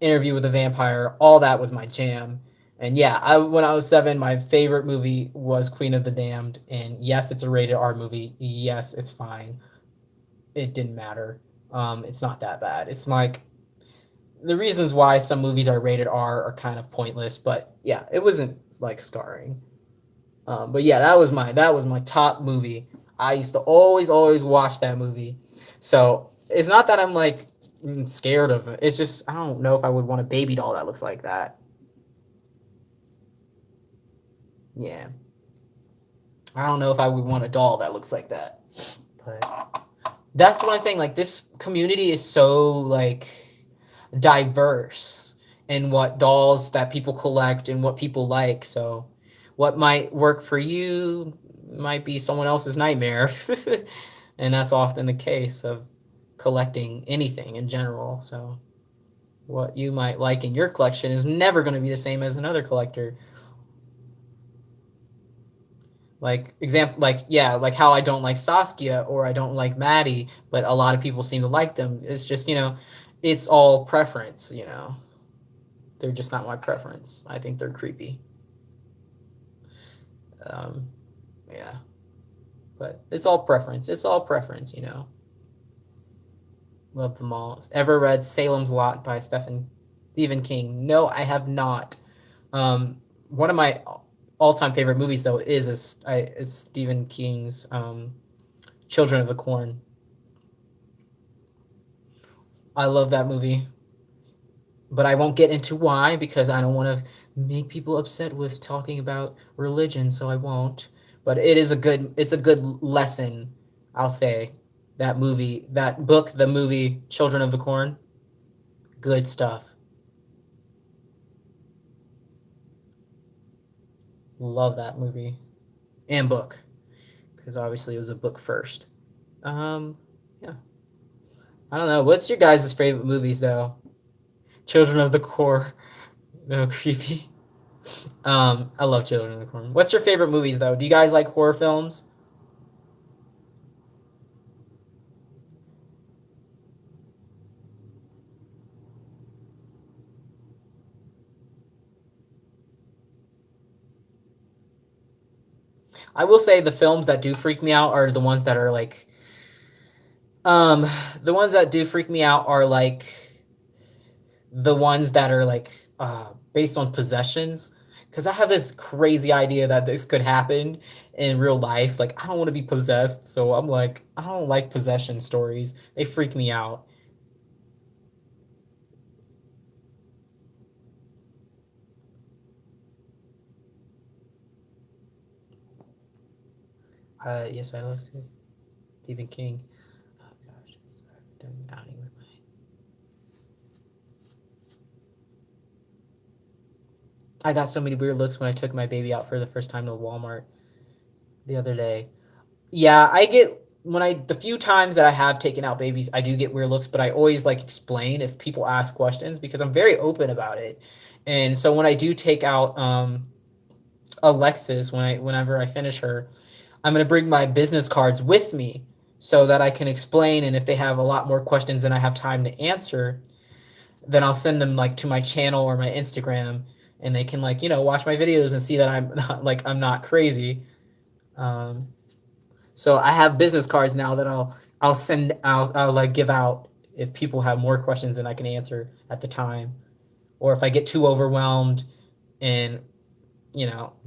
Interview with a Vampire, all that was my jam. And yeah, when I was 7, my favorite movie was Queen of the Damned. And yes, it's a rated R movie. Yes, it's fine. It didn't matter. It's not that bad. It's like the reasons why some movies are rated R are kind of pointless, but yeah, it wasn't like scarring. But yeah, that was my top movie. I used to always watch that movie. So it's not that I'm like scared of it. It's just I don't know if I would want a baby doll that looks like that. Yeah, I don't know if I would want a doll that looks like that. But that's what I'm saying. Like this community is so like diverse in what dolls that people collect and what people like. So what might work for you might be someone else's nightmare. And that's often the case of collecting anything in general. So what you might like in your collection is never going to be the same as another collector. Like example, like yeah, like how I don't like Saskia or I don't like Maddie, but a lot of people seem to like them. It's just it's all preference. They're just not my preference. I think they're creepy. Um, yeah, but it's all preference. It's all preference. Love them all. Ever read Salem's Lot by Stephen King? No, I have not. One of my all-time favorite movies though is Stephen King's Children of the Corn. I love that movie, but I won't get into why because I don't want to make people upset with talking about religion, so I won't. But it's a good lesson, I'll say. That movie, that book, the movie Children of the Corn, good stuff. Love that movie and book because obviously it was a book first. Yeah. I don't know. What's your guys' favorite movies though? Children of the Corn. No, creepy. I love Children of the Corn. What's your favorite movies though? Do you guys like horror films? I will say the films that do freak me out are the ones that are like um the ones that do freak me out are like the ones that are like based on possessions because I have this crazy idea that this could happen in real life. Like I don't want to be possessed, so I'm like I don't like possession stories. They freak me out. Yes, I love Stephen King. Oh gosh, done outing with my. I got so many weird looks when I took my baby out for the first time to Walmart the other day. Yeah, I get when I the few times that I have taken out babies, I do get weird looks, but I always like explain if people ask questions because I'm very open about it. And so when I do take out Alexis, whenever I finish her, I'm gonna bring my business cards with me so that I can explain. And if they have a lot more questions than I have time to answer, then I'll send them like to my channel or my Instagram, and they can like watch my videos and see that I'm not crazy. Um, so I have business cards now that I'll send out. I'll like give out if people have more questions than I can answer at the time, or if I get too overwhelmed and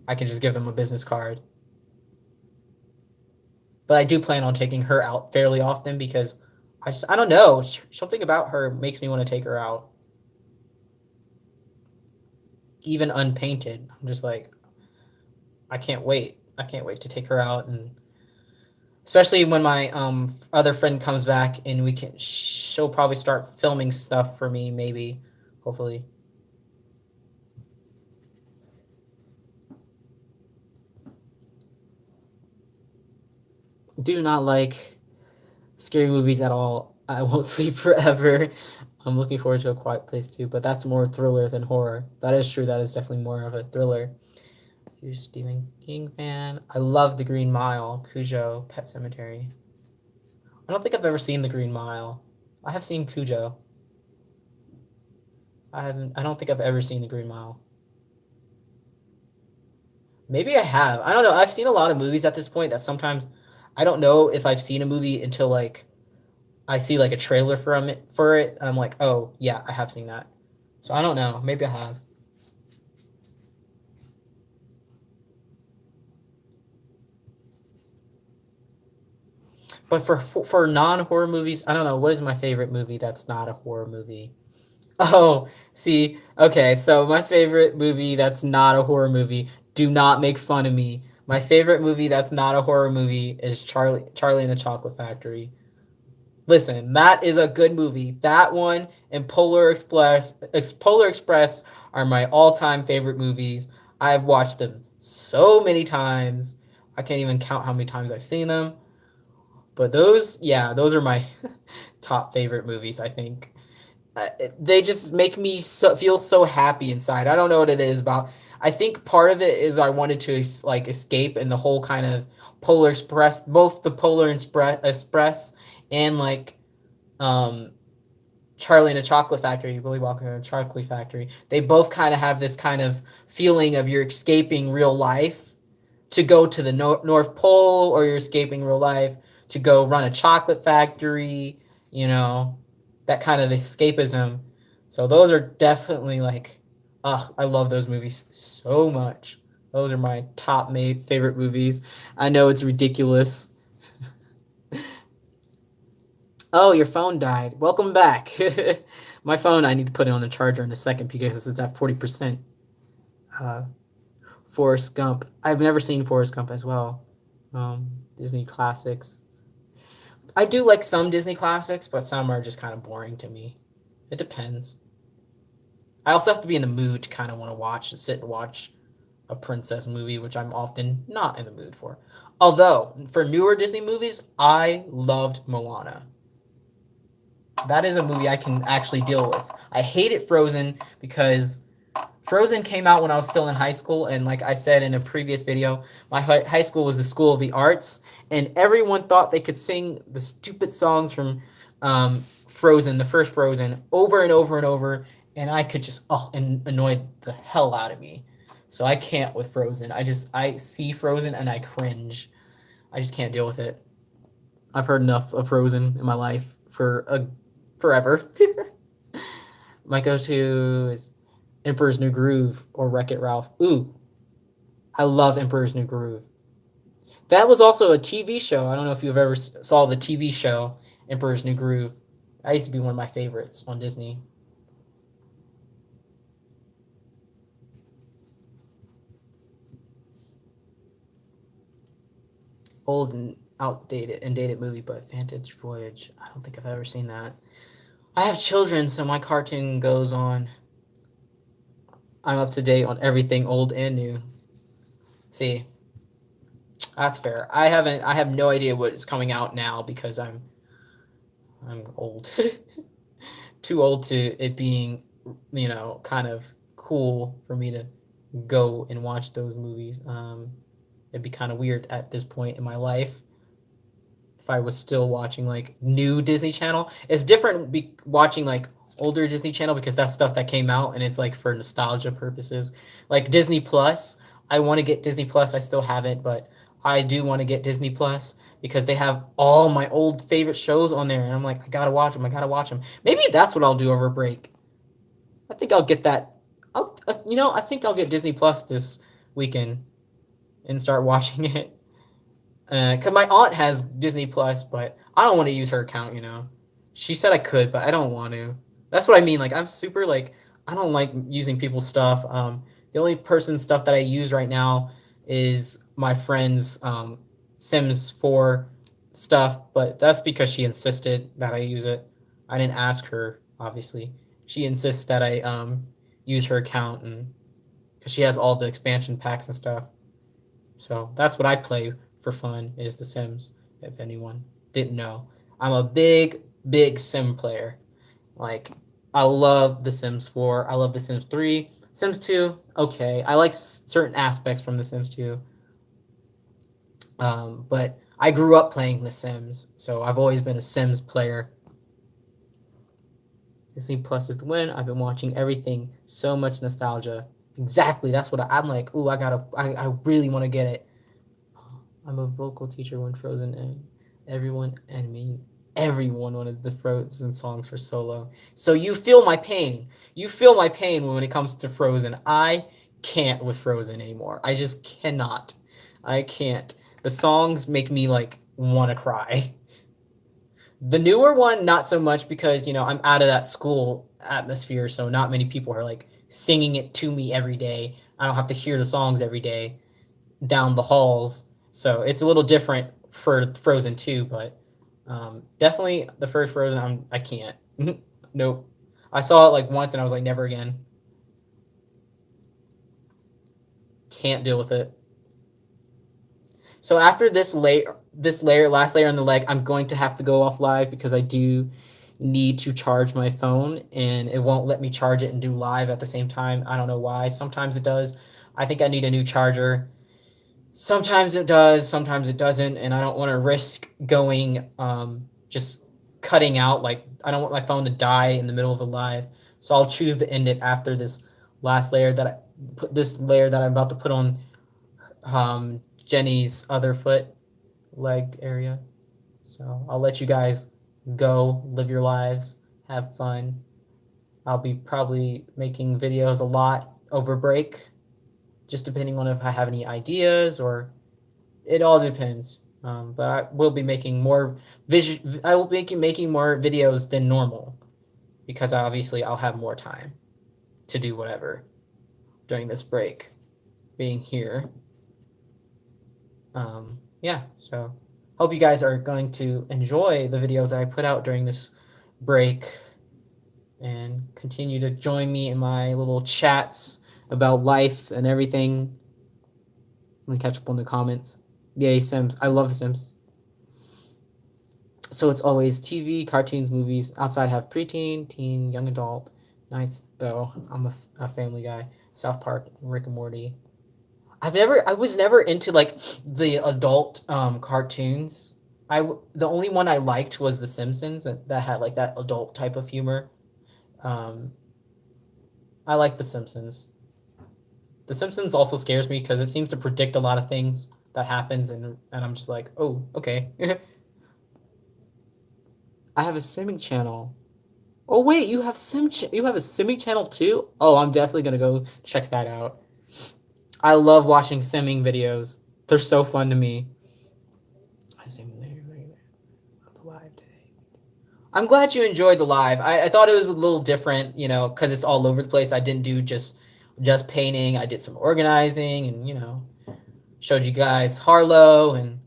I can just give them a business card. But I do plan on taking her out fairly often because I don't know, something about her makes me want to take her out, even unpainted. I'm just like I can't wait. I can't wait to take her out, and especially when my other friend comes back and we can. She'll probably start filming stuff for me, maybe, hopefully. Do not like scary movies at all. I won't sleep forever. I'm looking forward to A Quiet Place too, but that's more thriller than horror. That is true. That is definitely more of a thriller. Huge Stephen King fan. I love The Green Mile, Cujo, Pet Cemetery. I don't think I've ever seen The Green Mile. I have seen Cujo. I haven't. I don't think I've ever seen The Green Mile. Maybe I have. I don't know. I've seen a lot of movies at this point that sometimes I don't know if I've seen a movie until like I see like a trailer for it, and I'm like, oh yeah, I have seen that. So I don't know. Maybe I have. But for non horror movies, I don't know. What is my favorite movie that's not a horror movie? Oh, see, okay, so my favorite movie that's not a horror movie. Do not make fun of me. My favorite movie that's not a horror movie is Charlie and the Chocolate Factory. Listen, that is a good movie. That one and Polar Express are my all-time favorite movies. I've watched them so many times. I can't even count how many times I've seen them. But those, yeah, those are my top favorite movies, I think. They just make me feel so happy inside. I don't know what it is about. I think part of it is I wanted to like escape and the whole kind of Polar Express, both the Express and like um, Charlie and the Chocolate Factory, Willy Wonka and the Chocolate Factory. They both kind of have this kind of feeling of you're escaping real life to go to the North Pole, or you're escaping real life to go run a chocolate factory, you know, that kind of escapism. So those are definitely like, I love those movies so much. Those are my top favorite movies. I know it's ridiculous. Oh, your phone died. Welcome back. My phone, I need to put it on the charger in a second because it's at 40%. Uh, Forrest Gump. I've never seen Forrest Gump as well. Disney classics. I do like some Disney classics, but some are just kind of boring to me. It depends. I also have to be in the mood to kind of want to watch and sit and watch a princess movie, which I'm often not in the mood for. Although, for newer Disney movies, I loved Moana. That is a movie I can actually deal with. I hated Frozen because Frozen came out when I was still in high school, and like I said in a previous video, my high school was the School of the Arts, and everyone thought they could sing the stupid songs from Frozen, the first Frozen, over and over and over, and I could just and annoyed the hell out of me. So I can't with Frozen. I see Frozen and I cringe. I just can't deal with it. I've heard enough of Frozen in my life for forever. My go-to is Emperor's New Groove or Wreck-It Ralph. Ooh, I love Emperor's New Groove. That was also a TV show. I don't know if you've ever saw the TV show Emperor's New Groove. That used to be one of my favorites on Disney. old and outdated and dated movie, but Vantage Voyage. I don't think I've ever seen that. I have children, so my cartoon goes on. I'm up to date on everything old and new. See, that's fair. I haven't. I have no idea what is coming out now because I'm old. Too old to it being, kind of cool for me to go and watch those movies. It'd be kind of weird at this point in my life if I was still watching like new Disney Channel. It's different watching like older Disney Channel because that's stuff that came out and it's like for nostalgia purposes. Like Disney Plus, I want to get Disney Plus. I still haven't, but I do want to get Disney Plus because they have all my old favorite shows on there, and I'm like, I gotta watch them. I gotta watch them. Maybe that's what I'll do over break. I think I'll get that. I think I'll get Disney Plus this weekend and start watching it. Cause my aunt has Disney Plus, but I don't want to use her account. She said I could, but I don't want to. That's what I mean. Like I'm super like I don't like using people's stuff. The only person's stuff that I use right now is my friend's Sims 4 stuff, but that's because she insisted that I use it. I didn't ask her, obviously. She insists that I use her account, and because she has all the expansion packs and stuff. So that's what I play for fun is The Sims. If anyone didn't know, I'm a big Sim player. Like I love The Sims 4. I love The Sims 3. Sims 2, okay. I like certain aspects from The Sims 2. But I grew up playing The Sims, so I've always been a Sims player. Disney Plus is the win. I've been watching everything. So much nostalgia. Exactly. That's what I'm like. Ooh, I really want to get it. I'm a vocal teacher when Frozen and everyone wanted the Frozen songs for solo. So you feel my pain. You feel my pain when it comes to Frozen. I can't with Frozen anymore. I just cannot. I can't. The songs make me like want to cry. The newer one, not so much because I'm out of that school atmosphere, so not many people are like singing it to me every day. I don't have to hear the songs every day down the halls, so it's a little different for Frozen 2. But definitely the first Frozen, I can't. Nope. I saw it like once and I was like, never again. Can't deal with it. So after last layer on the leg, I'm going to have to go off live because I do need to charge my phone and it won't let me charge it and do live at the same time. I don't know why. Sometimes it does. I think I need a new charger. Sometimes it does, sometimes it doesn't, and I don't want to risk going just cutting out. Like I don't want my phone to die in the middle of a live. So I'll choose to end it after this layer that I'm about to put on Jenny's other foot leg area. So I'll let you guys go live your lives, have fun. I'll be probably making videos a lot over break, just depending on if I have any ideas or it all depends. But I will be making more I will be making more videos than normal because obviously I'll have more time to do whatever during this break, being here. Yeah, so hope you guys are going to enjoy the videos that I put out during this break and continue to join me in my little chats about life and everything. I'm gonna catch up on the comments. Yay, Sims. I love The Sims. So it's always TV, cartoons, movies. Outside I have preteen, teen, young adult. Nights though, I'm a family guy. South Park, Rick and Morty. I was never into like the adult cartoons. The only one I liked was The Simpsons that had like that adult type of humor. Um, I like The Simpsons. The Simpsons also scares me because it seems to predict a lot of things that happens, and I'm just like, oh, okay. I have a simming channel. Oh wait, you have a simming channel too? Oh, I'm definitely gonna go check that out. I love watching simming videos. They're so fun to me. I sim live today. I'm glad you enjoyed the live. I thought it was a little different, because it's all over the place. I didn't do just painting. I did some organizing and showed you guys Harlow and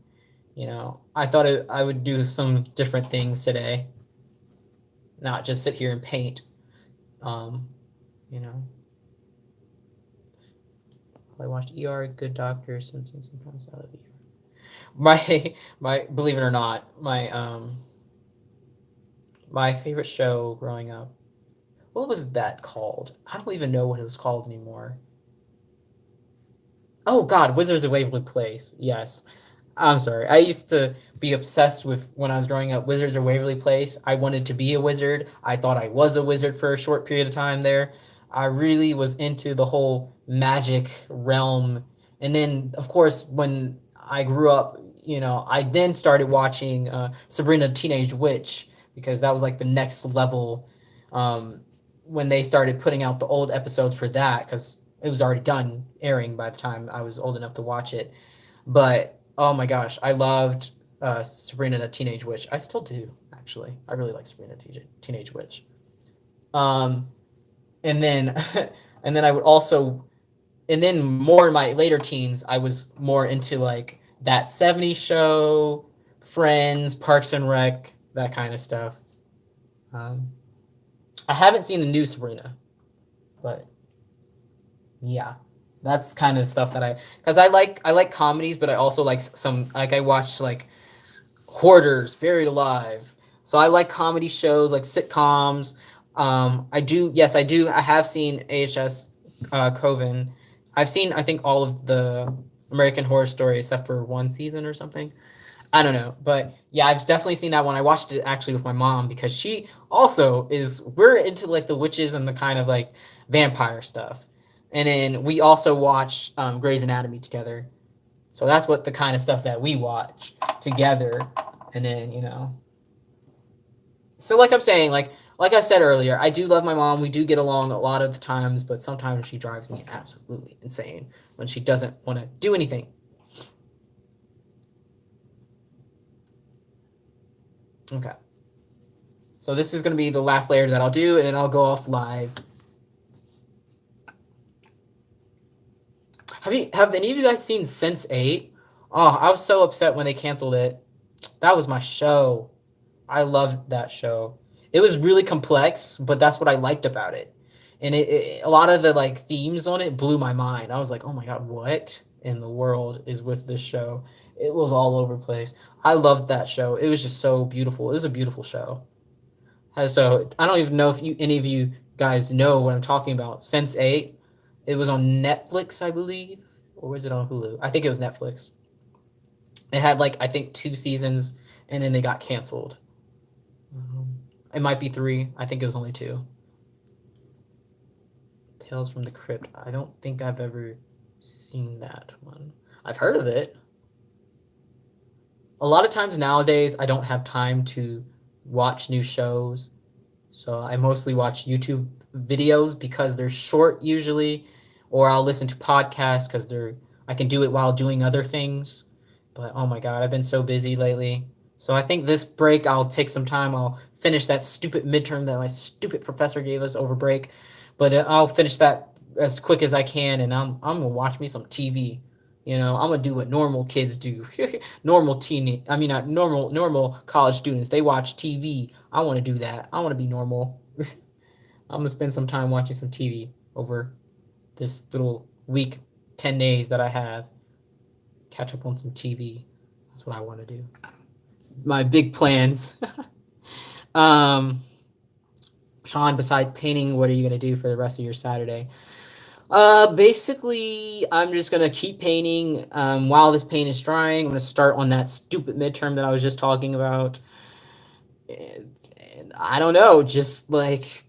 I thought I would do some different things today, not just sit here and paint. Um, you know, I watched ER, Good Doctor, Simpsons, sometimes I love ER. My believe it or not, my favorite show growing up. What was that called? I don't even know what it was called anymore. Oh God, Wizards of Waverly Place. Yes, I'm sorry. I used to be obsessed with when I was growing up. Wizards of Waverly Place. I wanted to be a wizard. I thought I was a wizard for a short period of time there. I really was into the whole magic realm. And then, of course, when I grew up, I then started watching Sabrina the Teenage Witch because that was like the next level. Um, when they started putting out the old episodes for that, because it was already done airing by the time I was old enough to watch it. But oh my gosh, I loved Sabrina the Teenage Witch. I still do, actually. I really like Sabrina the Teenage Witch. Um, and then and then I would also and then more in my later teens, I was more into like that '70s show, Friends, Parks and Rec, that kind of stuff. Um, I haven't seen the new Sabrina, but yeah, that's kind of stuff that because I like comedies, but I also like some like I watched like Hoarders, Buried Alive. So I like comedy shows, like sitcoms. I do, yes, I do. I have seen AHS Coven. I've seen, I think, all of the American Horror Story except for one season or something. I don't know, but yeah, I've definitely seen that one. I watched it actually with my mom because she also is. We're into like the witches and the kind of like vampire stuff, and then we also watch Grey's Anatomy together. So that's what the kind of stuff that we watch together. And then, so like I'm saying, like I said earlier, I do love my mom. We do get along a lot of the times, but sometimes she drives me absolutely insane when she doesn't want to do anything. Okay. So this is going to be the last layer that I'll do, and then I'll go off live. Have any of you guys seen Sense8? Oh, I was so upset when they canceled it. That was my show. I loved that show. It was really complex, but that's what I liked about it. And a lot of the like themes on it blew my mind. I was like, "Oh my god, what in the world is with this show?" It was all over the place. I loved that show. It was just so beautiful. It was a beautiful show. So I don't even know if any of you guys know what I'm talking about. Sense8. It was on Netflix, I believe, or was it on Hulu? I think it was Netflix. It had like I think 2 seasons, and then they got canceled. It might be 3. I think it was only 2. Tales from the Crypt. I don't think I've ever seen that one. I've heard of it. A lot of times nowadays, I don't have time to watch new shows. So I mostly watch YouTube videos because they're short usually, or I'll listen to podcasts because I can do it while doing other things. But oh my god, I've been so busy lately. So I think this break I'll take some time. I'll finish that stupid midterm that my stupid professor gave us over break. But I'll finish that as quick as I can, and I'm gonna watch me some TV. I'm gonna do what normal kids do. Normal teen, I mean, not normal college students. They watch TV. I want to do that. I want to be normal. I'm gonna spend some time watching some TV over this little week, 10 days that I have. Catch up on some TV. That's what I want to do. My big plans. um, Sean, besides painting, what are you gonna do for the rest of your Saturday? Basically, I'm just gonna keep painting while this paint is drying. I'm gonna start on that stupid midterm that I was just talking about. And I don't know, just like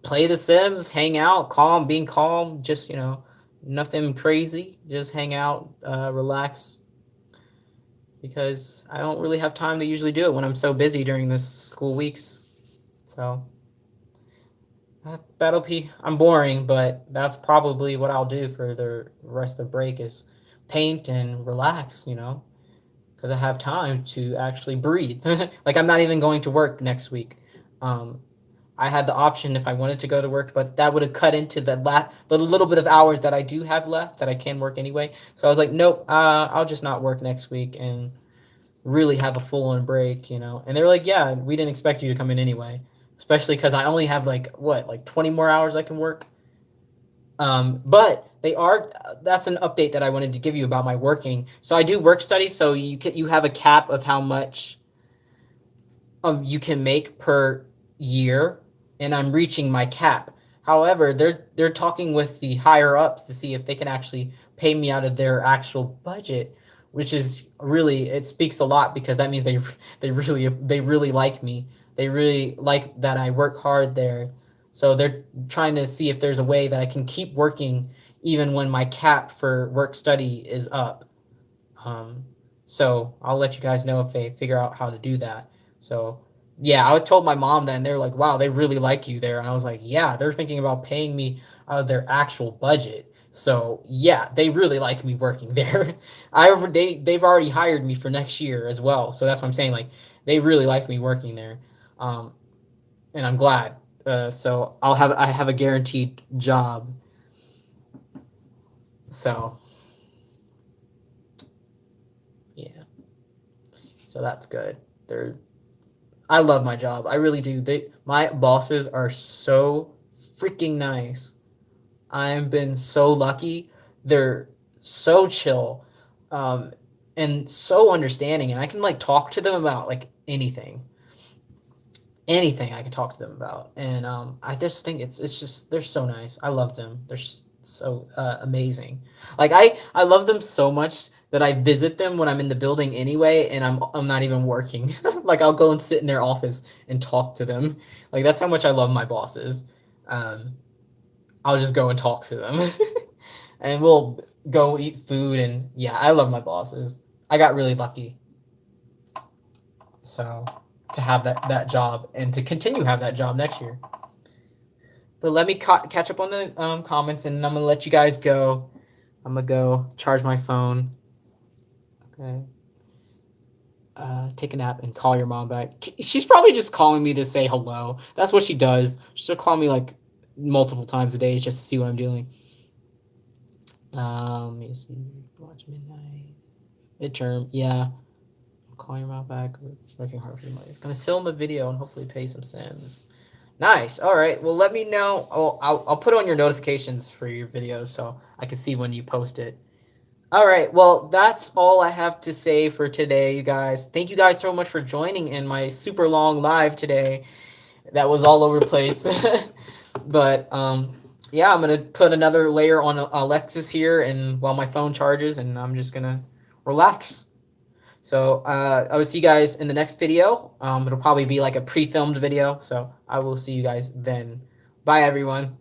play The Sims, hang out, being calm, just nothing crazy. Just hang out, relax, because I don't really have time to usually do it when I'm so busy during the school weeks. So that'll be. I'm boring, but that's probably what I'll do for the rest of the break is paint and relax. Because I have time to actually breathe. Like I'm not even going to work next week. Um, I had the option if I wanted to go to work, but that would have cut into the little bit of hours that I do have left that I can work anyway. So I was like, nope, I'll just not work next week, and really have a full on break, you know. And they were like, yeah, we didn't expect you to come in anyway, especially because I only have like what, like 20 more hours I can work. But they are. That's an update that I wanted to give you about my working. So I do work study. So you have a cap of how much you can make per year, and I'm reaching my cap. However, they're talking with the higher ups to see if they can actually pay me out of their actual budget, which is really, it speaks a lot because that means they really like me. They really like that I work hard there. So they're trying to see if there's a way that I can keep working even when my cap for work study is up. Um, so I'll let you guys know if they figure out how to do that. So yeah, I told my mom that, and they're like, "Wow, they really like you there." And I was like, "Yeah, they're thinking about paying me out of their actual budget." So yeah, they really like me working there. They've already hired me for next year as well. So that's what I'm saying. Like they really like me working there, um, and I'm glad. So I have a guaranteed job. So yeah, so that's good. They're I love my job. I really do. My bosses are so freaking nice. I've been so lucky. They're so chill, um, and so understanding, and I can like talk to them about like anything I can talk to them about. And I just think it's just they're so nice. I love them. They're so amazing. Like I love them so much that I visit them when I'm in the building anyway, and I'm not even working. Like I'll go and sit in their office and talk to them. Like that's how much I love my bosses. Um, I'll just go and talk to them, and we'll go eat food. And yeah, I love my bosses. I got really lucky. So to have that job and to continue have that job next year. But let me catch up on the comments, and I'm gonna let you guys go. I'm gonna go charge my phone. Okay. Take a nap and call your mom back. She's probably just calling me to say hello. That's what she does. She'll call me like multiple times a day just to see what I'm doing. Let me see. Watch midnight midterm. Yeah, call your mom back. Working hard for the money. It's gonna film a video and hopefully pay some Sims. Nice. All right. Well, let me know. I'll put on your notifications for your videos so I can see when you post it. All right. Well, that's all I have to say for today, you guys. Thank you guys so much for joining in my super long live today. That was all over the place. But yeah, I'm gonna put another layer on Alexis here, and while my phone charges, and I'm just gonna relax. So I will see you guys in the next video. It'll probably be like a pre-filmed video. So I will see you guys then. Bye, everyone.